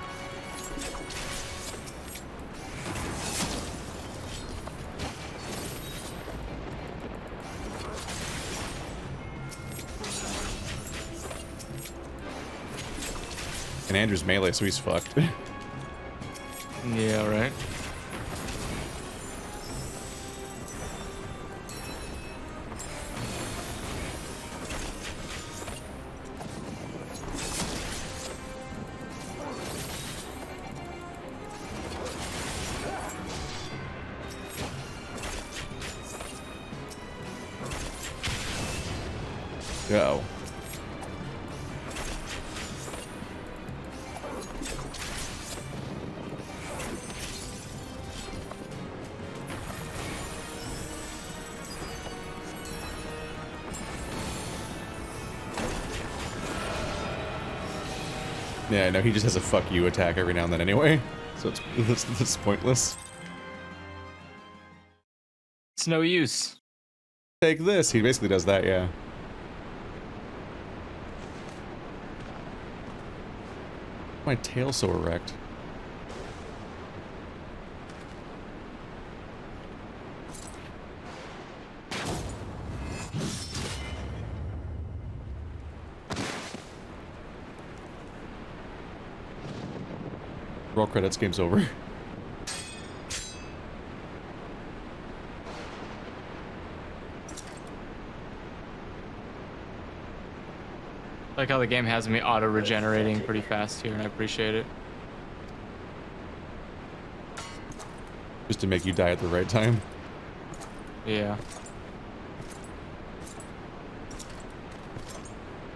And Andrew's melee, so he's fucked. Yeah, right. Go. Yeah, no, he just has a fuck you attack every now and then anyway, so it's pointless. It's no use. Take this. He basically does that, yeah. My tail so erect. Roll credits, game's over. I like how the game has me auto-regenerating pretty fast here, and I appreciate it. Just to make you die at the right time. Yeah.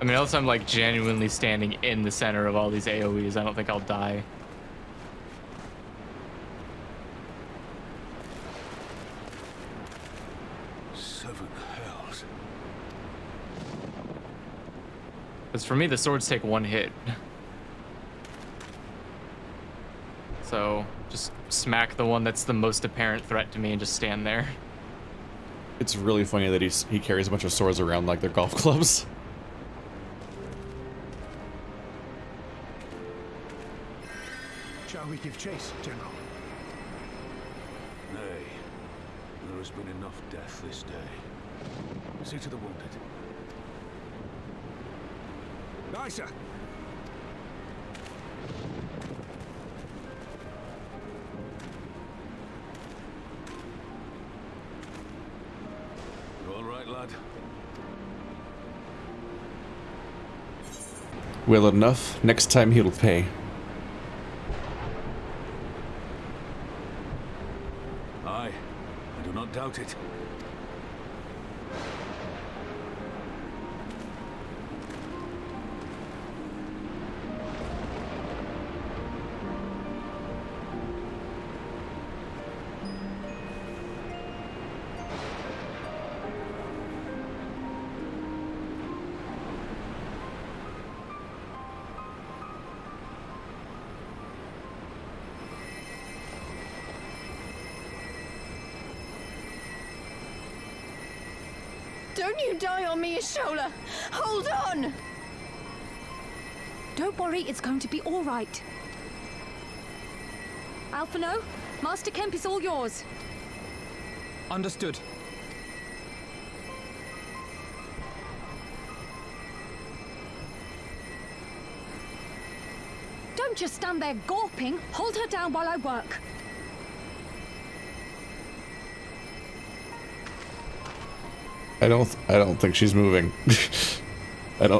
I mean, unless I'm like genuinely standing in the center of all these AoEs, I don't think I'll die. Seven hells. Because for me, the swords take one hit. So just smack the one that's the most apparent threat to me and just stand there. It's really funny that he carries a bunch of swords around like they're golf clubs. Shall we give chase, General? Nay, there has been enough death this day. See to the wounded. Aye, sir. You all right, lad? Well enough. Next time he'll pay. Aye, I do not doubt it. Don't you die on me, Ashola! Hold on! Don't worry, it's going to be all right. Alphino, Master Kemp is all yours. Understood. Don't just stand there gawping. Hold her down while I work. I don't think she's moving. I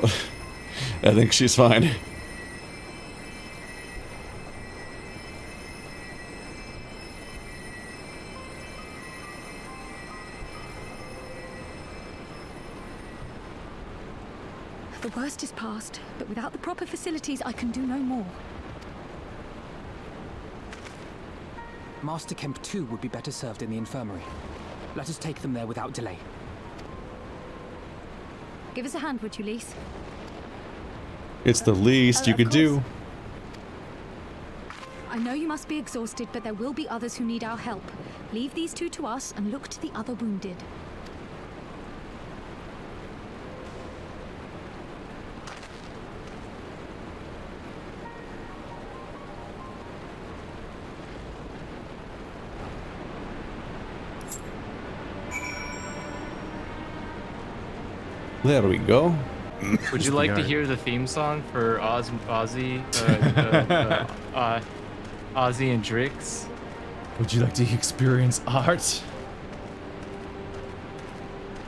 think she's fine. The worst is past, but without the proper facilities, I can do no more. Master Kemp too would be better served in the infirmary. Let us take them there without delay. Give us a hand, would you, Lise? It's the least you could do. I know you must be exhausted, but there will be others who need our help. Leave these two to us and look to the other wounded. There we go. Would you like to hear the theme song for Ozzy and Drix? Would you like to experience art?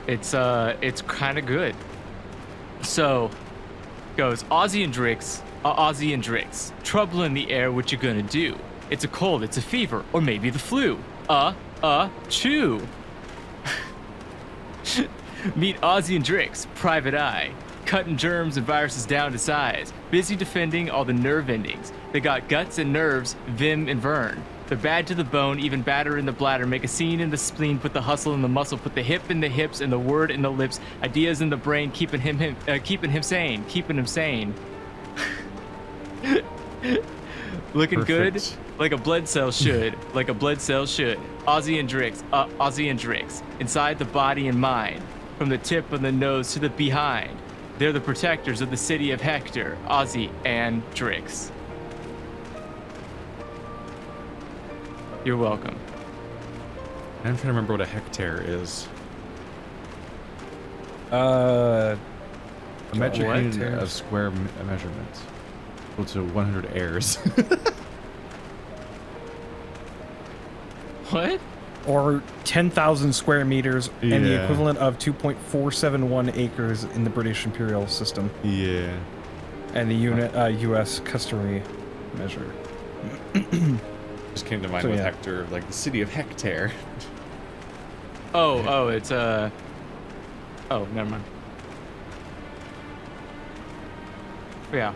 It's kind of good. So, goes Ozzy and Drix. Trouble in the air, what you gonna do? It's a cold, it's a fever, or maybe the flu. Chew. Meet Ozzy and Drix, Private Eye. Cutting germs and viruses down to size. Busy defending all the nerve endings. They got guts and nerves, vim and vern. They're bad to the bone, even badder in the bladder. Make a scene in the spleen, put the hustle in the muscle, put the hip in the hips and the word in the lips. Ideas in the brain, keeping him sane. Looking Perfect. good, like a blood cell should. Ozzy and Drix, inside the body and mind. From the tip of the nose to the behind. They're the protectors of the city of Hector, Ozzy and Drix. You're welcome. I'm trying to remember what a hectare is. A metric what? unit of square measurement. Equal to 100 airs. What? Or 10,000 square meters, and the Yeah. equivalent of 2.471 acres in the British Imperial system. Yeah. And the U.S. customary measure. Just came to mind So, with yeah. Hector, like the city of Hectare. Oh, it's oh, never mind. Yeah.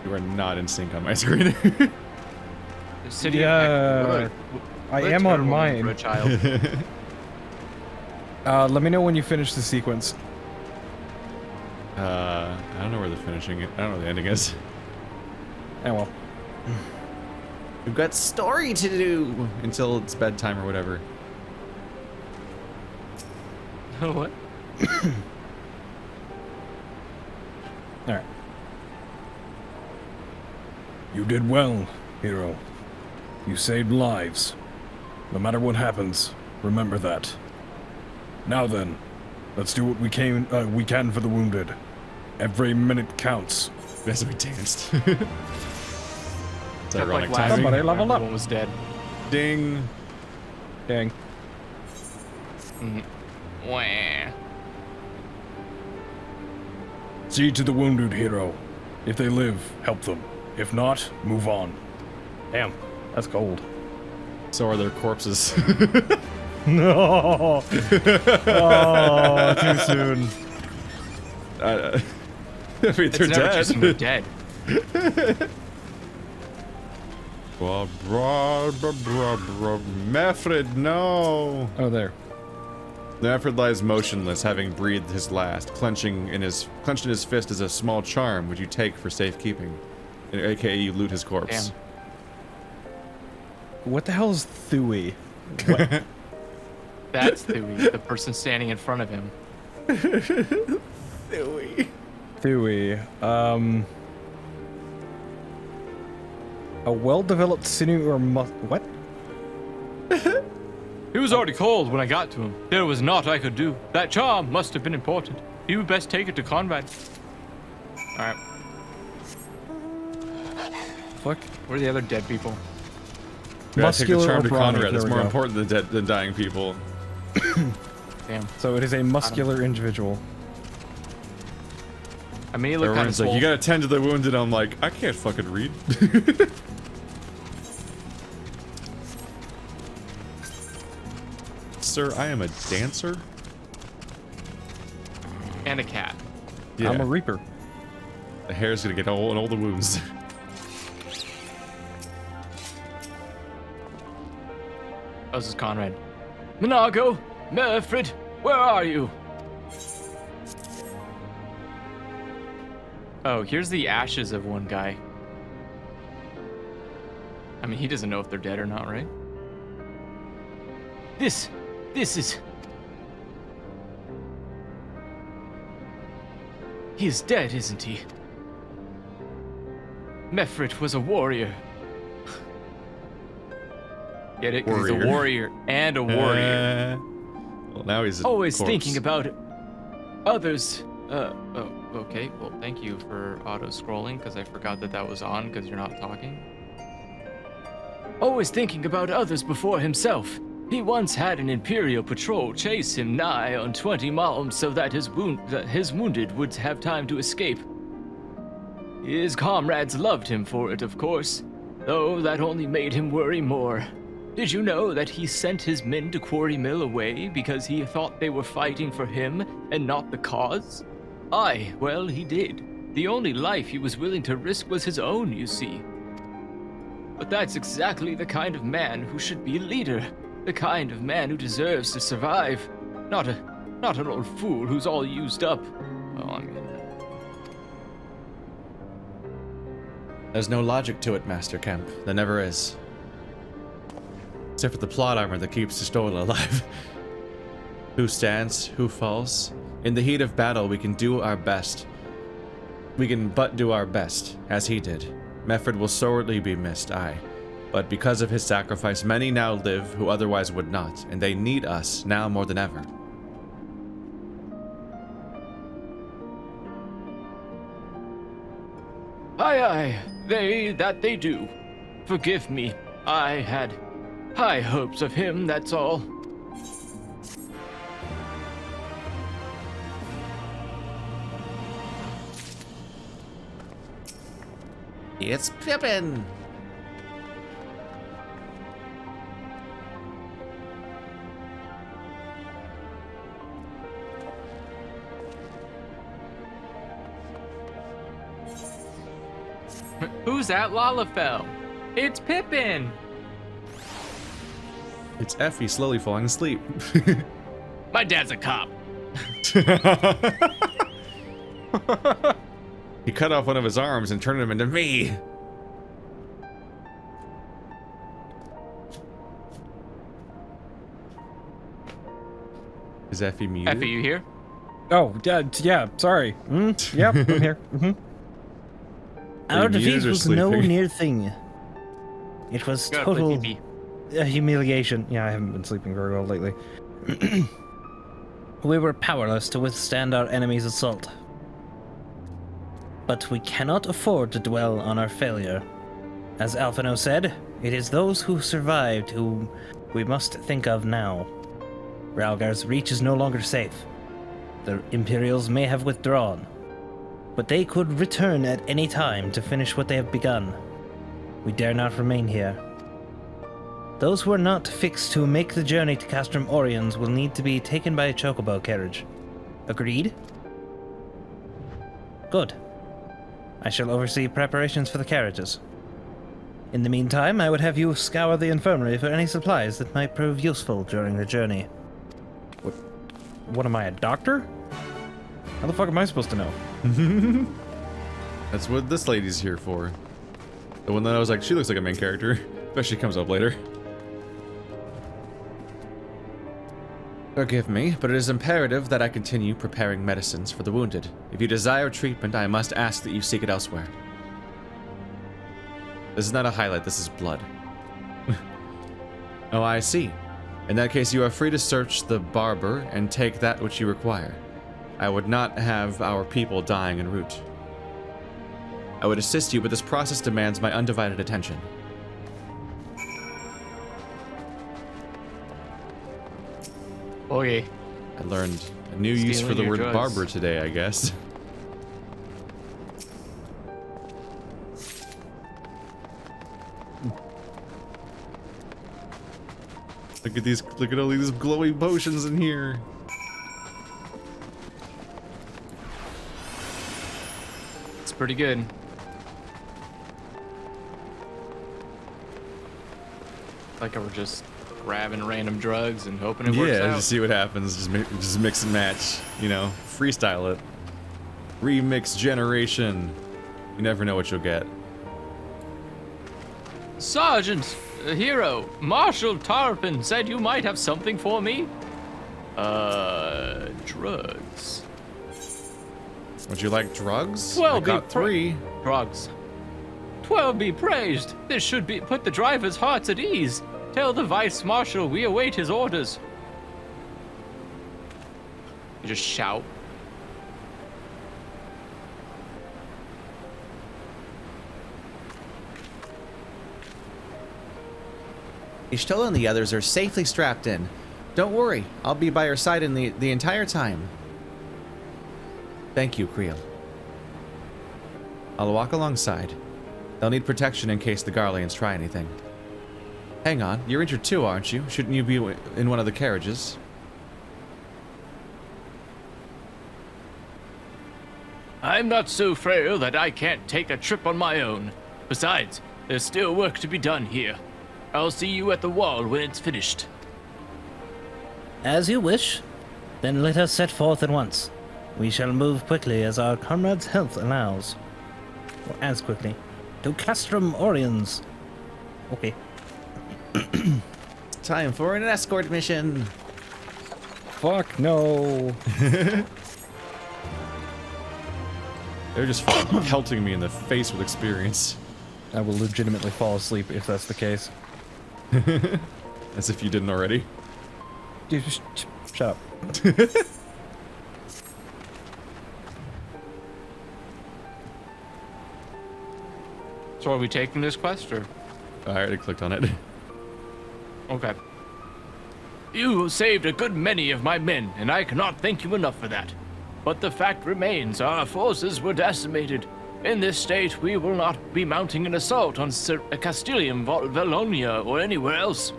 You are not in sync on my screen. The city Yeah, of Hector. I What a am on terrible name mine. for a child. Let me know when you finish the sequence. I don't know where the finishing. I don't know where the ending is. Oh well. We've got story to do until it's bedtime or whatever. What? Alright. You did well, hero. You saved lives. No matter what happens, remember that. Now then, let's do what we can for the wounded. Every minute counts. As we danced. It's Just ironic like last timing. week, everyone was dead. Ding. Dang. Wah. See to the wounded, hero. If they live, help them. If not, move on. Damn, that's cold. So are their corpses. No. Oh, too soon. I mean, It's they're never dead. too soon, they're dead. Meffred, no. Oh, there. Meffred lies motionless, having breathed his last, clenched in his fist is a small charm which you take for safekeeping, aka you loot his corpse. Damn. What the hell is Thuy? What? That's the person standing in front of him. Thuy. A well-developed sinew or what? He was already cold when I got to him. There was naught I could do. That charm must have been important. You best take it to Conrad. Alright. Fuck. Where are the other dead people? Yeah, take the Muscular charm or to brawny? Conrad. It's There we more go. important than dying people. Damn. So it is a muscular individual. I mean, he looked kind of Everyone's like, you gotta tend to the wounded. I'm like, I can't fucking read. Sir, I am a dancer. And a cat. Yeah. I'm a reaper. The hair's gonna get all the wounds. Oh, this is Conrad. Minago! Meffred! Where are you? Oh, here's the ashes of one guy. I mean, he doesn't know if they're dead or not, right? This is... He is dead, isn't he? Meffred was a warrior. Get it? 'Cause he's a warrior and a warrior. Well, now he's a Always corpse. thinking about others. Oh, okay. Well, thank you for auto-scrolling, because I forgot that was on, because you're not talking. Always thinking about others before himself. He once had an Imperial patrol chase him nigh on 20 miles so that his wounded would have time to escape. His comrades loved him for it, of course, though that only made him worry more. Did you know that he sent his men to Quarry Mill away because he thought they were fighting for him and not the cause? Aye, well, he did. The only life he was willing to risk was his own, you see. But that's exactly the kind of man who should be a leader. The kind of man who deserves to survive. Not an old fool who's all used up. Well, I mean... There's no logic to it, Master Kemp. There never is. Except for the plot armor that keeps the story alive. Who stands, who falls? In the heat of battle, we can do our best. We can but do our best, as he did. Meffred will sorely be missed, aye. But because of his sacrifice, many now live who otherwise would not, and they need us now more than ever. Aye, aye, they do. Forgive me. I had high hopes of him, that's all. It's Pippin! Who's that Lalafell? It's Pippin! It's Effie slowly falling asleep. My dad's a cop. He cut off one of his arms and turned him into me. Is Effie muted? Effie, you here? Oh, yeah, sorry. Yep, I'm here. Our defeat was no sleeping? near thing. It was Gotta play total PP. humiliation. Yeah, I haven't been sleeping very well lately. We were powerless to withstand our enemy's assault. But we cannot afford to dwell on our failure. As Alphino said, it is those who survived whom we must think of now. Ralgar's reach is no longer safe. The Imperials may have withdrawn, but they could return at any time to finish what they have begun. We dare not remain here. Those who are not fixed to make the journey to Castrum Oriens will need to be taken by a chocobo carriage. Agreed? Good. I shall oversee preparations for the carriages. In the meantime, I would have you scour the infirmary for any supplies that might prove useful during the journey. What am I, a doctor? How the fuck am I supposed to know? That's what this lady's here for. The one that I was like, she looks like a main character. Bet she comes up later. Forgive me, but it is imperative that I continue preparing medicines for the wounded. If you desire treatment, I must ask that you seek it elsewhere. This is not a highlight, this is blood. Oh, I see. In that case, you are free to search the barber and take that which you require. I would not have our people dying en route. I would assist you, but this process demands my undivided attention. Okay. I learned a new use for Stealing the your word drugs. barber today, I guess. Look at these, look at all these glowing potions in here. It's pretty good. Like I were just grabbing random drugs and hoping it works Yeah, out. just see what happens. Just mix and match. You know, freestyle it. Remix generation. You never know what you'll get. Sergeant, hero, Marshal Tarpon said you might have something for me. Drugs. Would you like drugs? Well, I got 3. Drugs. 12 be praised. This should be put the driver's hearts at ease. Tell the Vice Marshal we await his orders. You just shout. Ishtola and the others are safely strapped in. Don't worry, I'll be by your side in the entire time. Thank you, Creel. I'll walk alongside. They'll need protection in case the Garleans try anything. Hang on, you're injured too, aren't you? Shouldn't you be in one of the carriages? I'm not so frail that I can't take a trip on my own. Besides, there's still work to be done here. I'll see you at the wall when it's finished. As you wish. Then let us set forth at once. We shall move quickly as our comrade's health allows. Or as quickly. To Castrum Oriens. Okay. Time for an escort mission. Fuck no. They're just pelting me in the face with experience. I will legitimately fall asleep if that's the case. As if you didn't already. Dude, just shut up. So are we taking this quest or? I already clicked on it. Okay. You saved a good many of my men, and I cannot thank you enough for that. But the fact remains, our forces were decimated. In this state, we will not be mounting an assault on Castilium, Valonia, or anywhere else.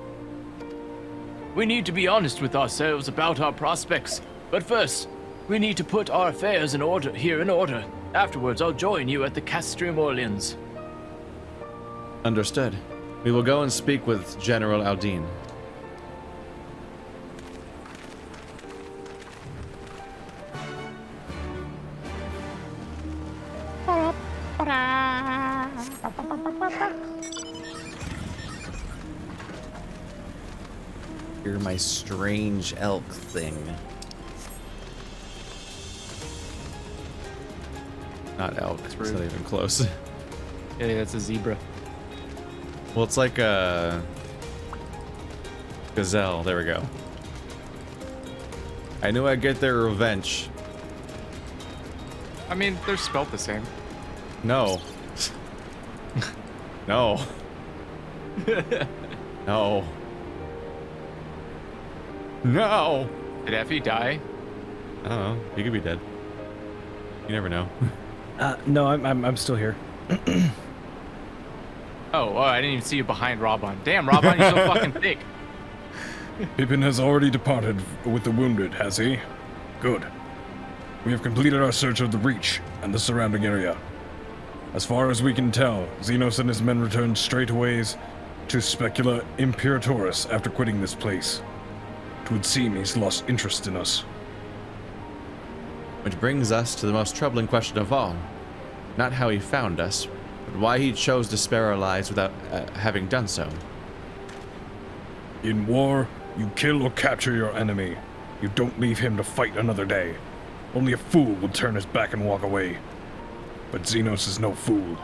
We need to be honest with ourselves about our prospects. But first, we need to put our affairs in order here in order. Afterwards, I'll join you at the Castrum Orleans. Understood. We will go and speak with General Aldine. You're my strange elk thing. Not elk, it's not even close. Yeah, that's a zebra. Well, it's like a gazelle. There we go. I knew I'd get their revenge. I mean, they're spelt the same. No. No. No. No. Did Effie die? I don't know. He could be dead. You never know. No, I'm still here. Oh, I didn't even see you behind Robon. Damn, Robon, you're so fucking thick. Pippin has already departed with the wounded, has he? Good. We have completed our search of the Reach and the surrounding area. As far as we can tell, Xenos and his men returned straightways to Specula Imperatoris after quitting this place. It would seem he's lost interest in us. Which brings us to the most troubling question of all. Not how he found us, but why he chose to spare our lives without having done so. In war, you kill or capture your enemy. You don't leave him to fight another day. Only a fool would turn his back and walk away. But Xenos is no fool.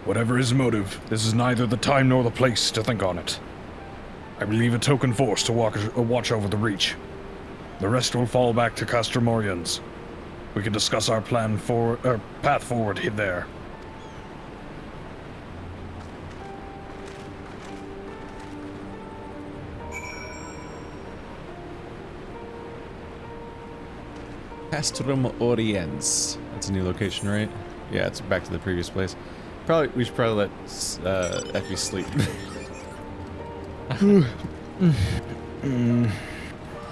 Whatever his motive, this is neither the time nor the place to think on it. I will leave a token force to watch over the Reach. The rest will fall back to Castromorians. We can discuss our path forward there. Castrum Oriens. That's a new location, right? Yeah, it's back to the previous place. We should probably let Effie sleep.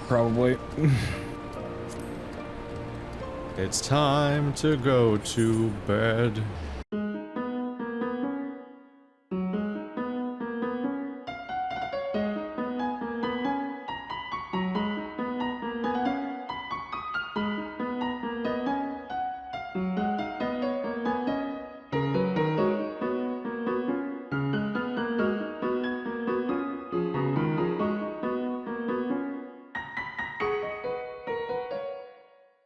Probably. It's time to go to bed.